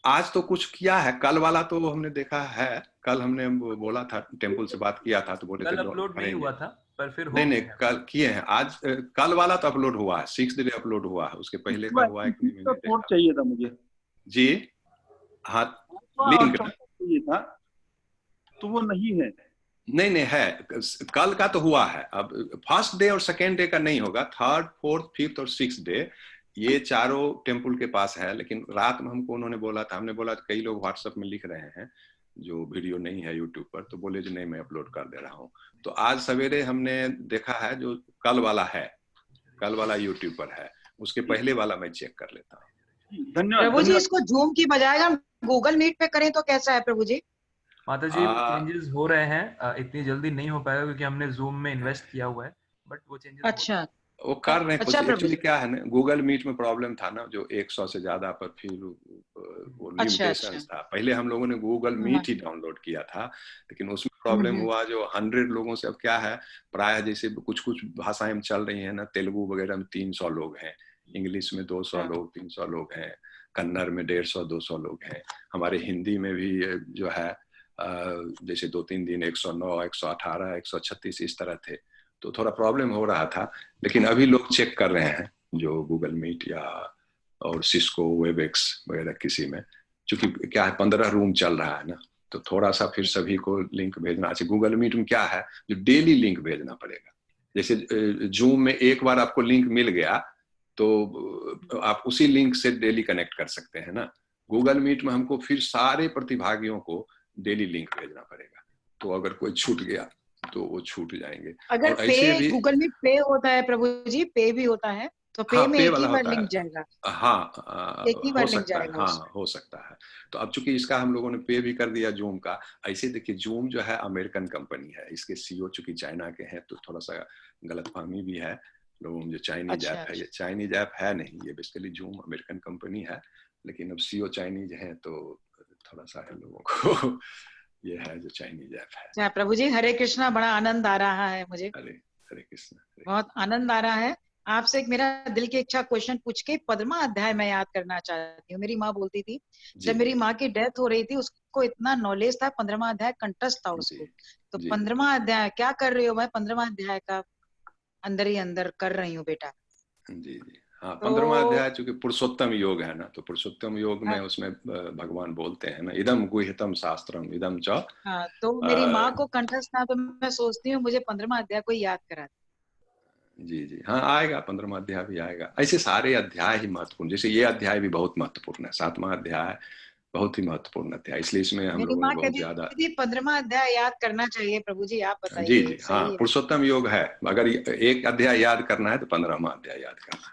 आज तो कुछ किया है, कल वाला तो हमने देखा है। कल हमने बोला था, टेम्पल से बात किया था तो बोले थे अपलोड नहीं हुआ था, पर फिर नहीं कल किए हैं। आज कल वाला तो अपलोड हुआ है, 6 डे अपलोड हुआ है। उसके पहले का हुआ है कि नहीं मैंने देखा। चाहिए था मुझे जी हाँ, लिंक चाहिए था तो वो नहीं है। नहीं है, कल का तो हुआ है। अब फर्स्ट डे और सेकेंड डे का नहीं होगा, 3rd, 4th, 5th और 6th डे ये चारों टेम्पल के पास है। लेकिन रात में हमको उन्होंने बोला था, हमने बोला कई लोग व्हाट्सएप में लिख रहे हैं जो वीडियो नहीं है यूट्यूब पर, तो बोले जो नहीं मैं अपलोड कर दे रहा हूँ। तो आज सवेरे हमने देखा है जो कल वाला है, कल वाला यूट्यूब पर है। उसके पहले वाला मैं चेक कर लेता हूँ। धन्यवाद प्रभु जी, इसको जूम की बजाय हम गूगल मीट पे करें तो कैसा है प्रभु जी? माता जी चेंजेस हो रहे हैं, इतनी जल्दी नहीं हो पाएगा क्योंकि हमने जूम में इन्वेस्ट किया हुआ है, बट वो चेंजेस अच्छा वो कर रहे हैं कुछ। अच्छा प्रभु एक्चुअली जी। क्या है ना, गूगल मीट में प्रॉब्लम था ना, जो 100 से ज्यादा पर फिर वो अच्छा लिमिटेशंस था। पहले हम लोगों ने गूगल हाँ, मीट ही डाउनलोड किया था, लेकिन उसमें प्रॉब्लम हम्म, हुआ जो 100 लोगों से। अब क्या है, प्राय जैसे कुछ कुछ भाषाएं चल रही हैं ना, तेलुगु वगैरह में 300 लोग हैं, इंग्लिश में 200 हाँ, लोग 300 लोग हैं, कन्नड़ में 150 200 लोग हैं, हमारे हिंदी में भी जो है जैसे 2-3 दिन 109 118 136 इस तरह थे, तो थोड़ा प्रॉब्लम हो रहा था। लेकिन अभी लोग चेक कर रहे हैं जो गूगल मीट या और सिस्को वेबएक्स वगैरह किसी में, चूंकि क्या है 15 रूम चल रहा है ना, तो थोड़ा सा फिर सभी को लिंक भेजना। अच्छा, गूगल मीट में क्या है, जो डेली लिंक भेजना पड़ेगा। जैसे जूम में एक बार आपको लिंक मिल गया तो आप उसी लिंक से डेली कनेक्ट कर सकते हैं ना। गूगल मीट में हमको फिर सारे प्रतिभागियों को डेली लिंक भेजना पड़ेगा, तो अगर कोई छूट गया तो वो छूट जाएंगे। अगर और पे ऐसे भी गूगल में पे होता है प्रभु जी, पे भी होता है, तो पे हाँ, में पे एक ही वाला बार होता लिंक है। जाएगा, हाँ, एक ही हो बार लिंक सकता है, जाएगा हाँ उसमें। हो सकता है। तो अब चूंकि इसका हम लोगों ने पे भी कर दिया जूम का। ऐसे देखिए, जूम जो है अमेरिकन कंपनी है, इसके सीईओ चूंकि चाइना के हैं, तो थोड़ा सा गलतफहमी भी है लोगों में, जो चाइनीज अच्छा ऐप है, अच्छा, ये चाइनीज ऐप है नहीं, ये बेसिकली जूम अमेरिकन कंपनी है। लेकिन अब सीईओ चाइनीज है, तो थोड़ा सा है लोगों को ये है जो चाइनीज ऐप है। अच्छा प्रभु जी, हरे कृष्णा, बड़ा आनंद आ रहा है मुझे, हरे हरे कृष्ण, हरे बहुत आनंद आ रहा है। आपसे एक मेरा दिल की इच्छा क्वेश्चन पूछ के 15वां अध्याय मैं याद करना चाहती हूँ। मेरी माँ बोलती थी, जी जब मेरी जी माँ की डेथ हो रही थी, उसको इतना नॉलेज था, 15वां अध्याय कंठस्थ था जी उसको। तो जी 15वां अध्याय क्या कर रही हो? मैं 15वां अध्याय का अंदर ही अंदर कर रही हूँ बेटा। जी जी। हाँ, 15वां तो अध्याय चूंकि पुरुषोत्तम योग है ना, तो पुरुषोत्तम योग में हाँ, उसमें भगवान बोलते हैं ना, इदम गुह्यतम शास्त्रम इदम च हाँ, तो मेरी माँ को कंठस्थ था, तो मैं सोचती हूँ मुझे 15वां अध्याय को याद करा दे। जी जी। हाँ, आएगा 15वां अध्याय भी आएगा। ऐसे सारे अध्याय ही महत्वपूर्ण, जैसे ये अध्याय भी बहुत महत्वपूर्ण है, 7वां अध्याय बहुत ही महत्वपूर्ण अध्याय, इसलिए इसमें हम मेरी लोगों ने माँ बहुत कहती ज्यादा। थी 15वां अध्याय याद करना चाहिए प्रभु जी, आप जी बताइए जी। हाँ, सही है? पुरुषोत्तम योग है, अगर एक अध्याय याद करना है तो 15वां अध्याय याद करना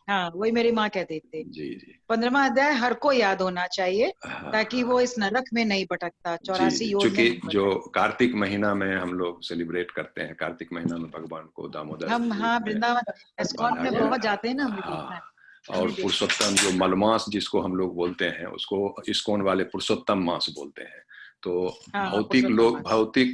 हाँ, वही मेरी माँ कहती थी, है। जी जी। 15वां अध्याय हर को याद होना चाहिए, हाँ ताकि हाँ। वो इस नरक में नहीं भटकता, जी 84 जी, योनि में चूंकि नहीं जो भटकता। कार्तिक महीना में हम लोग सेलिब्रेट करते हैं, कार्तिक महीना में भगवान को दामोदर हम रूप हाँ, में वृंदावन एस्कॉन बांधा में गया बहुत है। जाते हैं ना, हमें देखना है, हाँ, और हमने देखा है। पुरुषोत्तम जो मलमास जिसको हम लोग बोलते हैं, उसको इस्कॉन वाले पुरुषोत्तम मास बोलते हैं। तो हाँ हाँ, भौतिक पुरुषोत्तम लोग मास।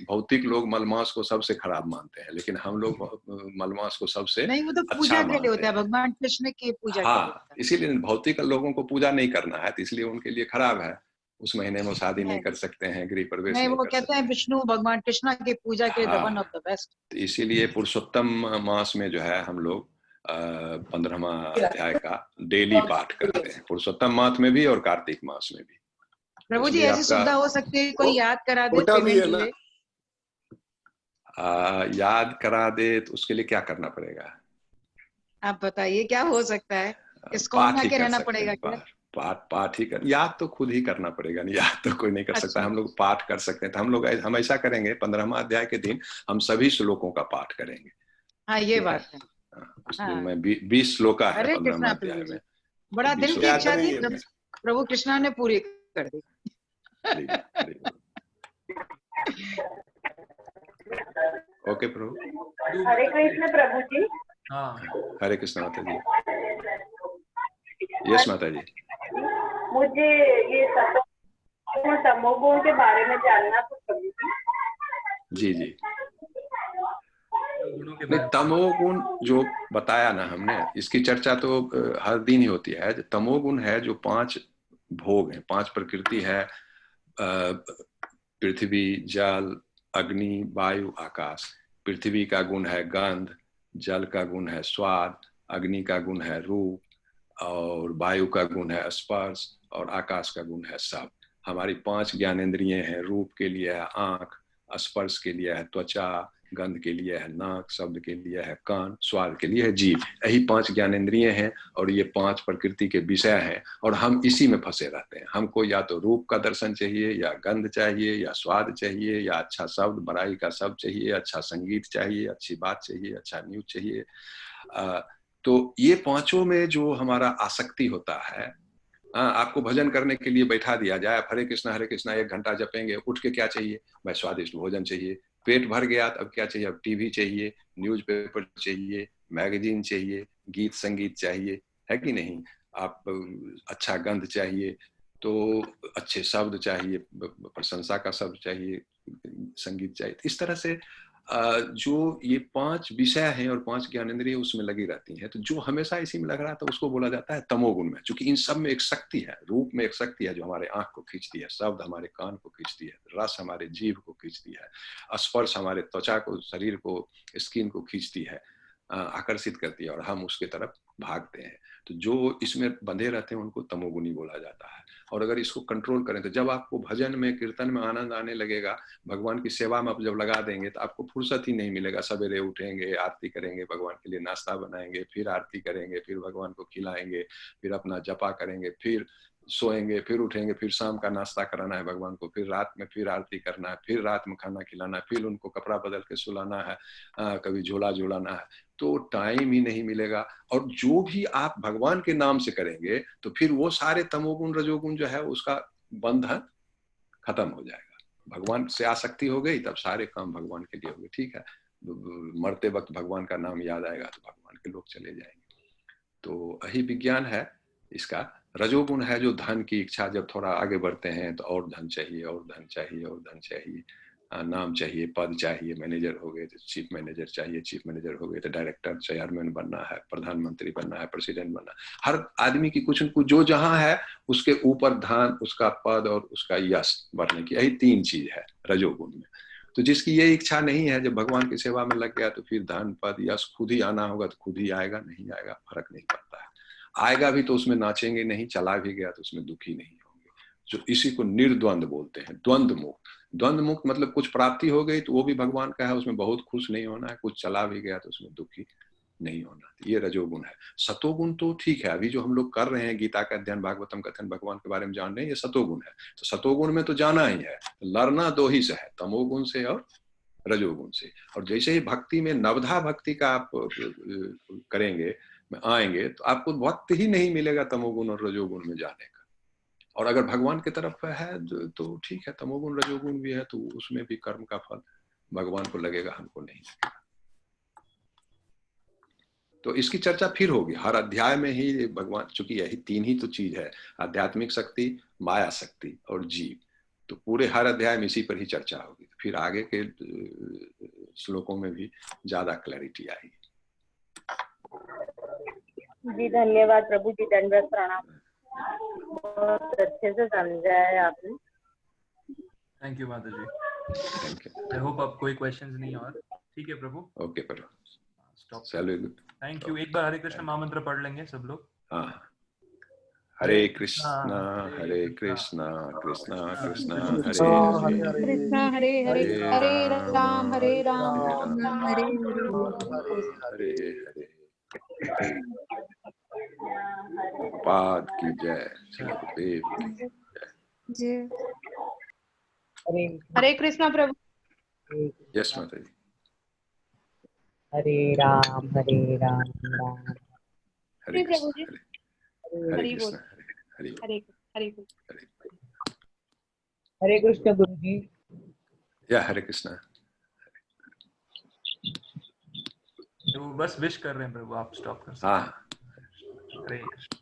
भौतिक लोग मलमास को सबसे खराब मानते हैं, लेकिन हम लोग मलमास को सबसे नहीं, वो तो अच्छा पूजा के लिए मानते होता है, हैं। भगवान कृष्ण की पूजा के लिए हाँ, होता इसीलिए भौतिक लोगों को पूजा नहीं करना है, तो इसलिए उनके लिए खराब है। उस महीने में वो शादी है। नहीं नहीं कर सकते हैं, गृह प्रवेश नहीं, नहीं वो कर कहते हैं सकते हैं। विष्णु भगवान कृष्णा की पूजा के लिए द वन हाँ, ऑफ द बेस्ट। तो इसीलिए पुरुषोत्तम मास में जो है हम लोग 15वां अध्याय का डेली पाठ करते हैं, पुरुषोत्तम मास में भी और कार्तिक मास में भी। तो प्रभु जी, इसलिए ऐसी आपका सुविधा हो सकती है कोई याद करा दे छोटा भी पेमेंट है ना। लिए? याद करा दे तो उसके लिए क्या करना पड़ेगा? आप बताइए क्या हो सकता है? इस्कॉन में पाठ ही आके कर रहना सकते पड़ेगा हैं, क्या? पाठ ही कर, याद तो खुद ही करना पड़ेगा, नहीं याद तो कोई नहीं कर सकता। अच्छा, हम लोग पाठ कर सकते हैं, तो हम ऐसा करेंगे 15वां अध्याय के दिन हम सभी श्लोकों का पाठ करेंगे। हाँ, ये ठीक है। बात है। उस दिन हाँ, में 20 श्लोका है हरे 15वां कृष्णा अध्याय प्रभु में, जी, तो बड़ा दिल 20 की क्या इच्छा थी, करेंगे? प्रभु कृष्णा ने पूरी कर दी। हरि बोल, हरि बोल। ओके प्रभु। हरे कृष्ण प्रभु जी। हरे कृष्ण माता जी। यस माता जी। मुझे ये सतोगुण तमोगुण के बारे में जानना था प्रभु जी। जी जी। नहीं, तमोगुण जो बताया ना हमने, इसकी चर्चा तो हर दिन ही होती है। तमोगुण है जो 5 भोग है, 5 प्रकृति है, पृथ्वी, जल, अग्नि, वायु, आकाश। पृथ्वी का गुण है गंध, जल का गुण है स्वाद, अग्नि का गुण है रूप, और वायु का गुण है स्पर्श, और आकाश का गुण है शब्द। हमारी 5 ज्ञानेंद्रिय हैं। रूप के लिए है आंख, स्पर्श के लिए है त्वचा, गंध के लिए है नाक, शब्द के लिए है कान, स्वाद के लिए है जीभ। यही 5 ज्ञानेंद्रिय हैं, और ये 5 प्रकृति के विषय हैं, और हम इसी में फंसे रहते हैं। हमको या तो रूप का दर्शन चाहिए, या गंध चाहिए, या स्वाद चाहिए, या अच्छा शब्द, बड़ाई का शब्द चाहिए, अच्छा संगीत चाहिए, अच्छी बात चाहिए, अच्छा न्यूज चाहिए। तो ये 5ओं में जो हमारा आसक्ति होता है, आपको भजन करने के लिए बैठा दिया जाए, हरे कृष्णा 1 घंटा जपेंगे, उठ के क्या चाहिए? भाई स्वादिष्ट भोजन चाहिए। पेट भर गया तो अब क्या चाहिए? अब टीवी चाहिए, न्यूज़पेपर चाहिए, मैगजीन चाहिए, गीत संगीत चाहिए, है कि नहीं? आप अच्छा गंध चाहिए तो अच्छे शब्द चाहिए, प्रशंसा का शब्द चाहिए, संगीत चाहिए। इस तरह से जो ये 5 विषय हैं और 5 ज्ञानेंद्रिय उसमें लगी रहती हैं, तो जो हमेशा इसी में लग रहा था उसको बोला जाता है तमोगुण में। क्योंकि इन सब में एक शक्ति है, रूप में एक शक्ति है जो हमारे आंख को खींचती है, शब्द हमारे कान को खींचती है, रस हमारे जीभ को खींचती है, स्पर्श हमारे त्वचा को, शरीर को, स्किन को खींचती है, आकर्षित करती है और हम उसके तरफ भागते हैं। तो जो इसमें बंधे रहते हैं उनको तमोगुणी बोला जाता है। और अगर इसको कंट्रोल करें तो जब आपको भजन में, कीर्तन में आनंद आने लगेगा, भगवान की सेवा में आप जब लगा देंगे तो आपको फुर्सत ही नहीं मिलेगा। सवेरे उठेंगे, आरती करेंगे, भगवान के लिए नाश्ता बनाएंगे, फिर आरती करेंगे, फिर भगवान को खिलाएंगे, फिर अपना जपा करेंगे, फिर सोएंगे, फिर उठेंगे, फिर शाम का नाश्ता कराना है भगवान को, फिर रात में फिर आरती करना है, फिर रात में खाना खिलाना है, फिर उनको कपड़ा बदल के सुलाना है, कभी झोला झुलाना है, तो टाइम ही नहीं मिलेगा। और जो भी आप भगवान के नाम से करेंगे तो फिर वो सारे तमोगुण रजोगुण जो है उसका बंधन खत्म हो जाएगा। भगवान से आसक्ति हो गई तब सारे काम भगवान के लिए हो गए। ठीक है, मरते वक्त भगवान का नाम याद आएगा तो भगवान के लोग चले जाएंगे। तो यही विज्ञान है इसका। रजोगुण है जो धन की इच्छा, जब थोड़ा आगे बढ़ते हैं तो और धन चाहिए, और धन चाहिए, और धन चाहिए, नाम चाहिए, पद चाहिए, मैनेजर हो गए तो चीफ मैनेजर चाहिए, चीफ मैनेजर हो गए तो डायरेक्टर, चेयरमैन बनना है, प्रधानमंत्री बनना है, प्रेसिडेंट बनना है। हर आदमी की कुछ न कुछ जो जहां है उसके ऊपर धन, उसका पद और उसका यश बढ़ने की, यही 3 चीज है रजोगुण में। तो जिसकी ये इच्छा नहीं है, जब भगवान की सेवा में लग गया तो फिर धन, पद, यश खुद ही आना होगा तो खुद ही आएगा, नहीं आएगा फर्क नहीं पड़ता है। आएगा भी तो उसमें नाचेंगे नहीं, चला भी गया तो उसमें दुखी नहीं होंगे। जो इसी को निर्द्वंद बोलते हैं, द्वंद्व मुक्त। द्वंद्व मुक्त मतलब कुछ प्राप्ति हो गई तो वो भी भगवान का है, उसमें बहुत खुश नहीं होना है, कुछ चला भी गया तो उसमें दुखी नहीं होना। ये रजोगुण है। सतोगुण तो ठीक है, अभी जो हम लोग कर रहे हैं गीता का अध्ययन, भागवतम कथन, भगवान के बारे में जान रहे हैं, ये सतोगुण है। तो सतोगुण में तो जाना ही है, लड़ना 2 ही से है, तमोगुण से और रजोगुण से। और जैसे ही भक्ति में नवधा भक्ति का आप करेंगे, आएंगे, तो आपको वक्त ही नहीं मिलेगा तमोगुण और रजोगुण में जाने का। और अगर भगवान की तरफ है तो ठीक है, तमोगुण रजोगुण भी है तो उसमें भी कर्म का फल भगवान को लगेगा, हमको नहीं लगेगा। तो इसकी चर्चा फिर होगी हर अध्याय में ही। भगवान, चूंकि यही 3 ही तो चीज है, आध्यात्मिक शक्ति, माया शक्ति और जीव, तो पूरे हर अध्याय में इसी पर ही चर्चा होगी। तो फिर आगे के श्लोकों में भी ज्यादा क्लैरिटी आएगी। जी धन्यवाद प्रभु जी, दंडवत प्रणाम, बहुत अच्छे से समझाया है आपने। थैंक यू माता जी। आई होप अब कोई क्वेश्चंस नहीं और। ठीक है Prabhu, okay Prabhu, stop. Thank you. एक बार हरे कृष्ण महामंत्र पढ़ लेंगे सब लोग। हाँ, हरे कृष्णा हरे कृष्णा कृष्णा कृष्णा हरे हरे, कृष्णा हरे हरे, हरे राम हरे राम, राम हरे हरे हरे। प्रभुपाद की जय, श्री गुरुदेव की जय। हरे कृष्णा प्रभु। यस माता जी। हरे राम राम हरे प्रभु जी। कृष्ण हरे कृष्ण हरे हरे हरे हरे कृष्ण गुरु जी। या हरे कृष्ण। तो बस विश कर रहे हैं प्रभु, आप स्टॉप कर सकते हैं। हाँ, हरे कृष्ण।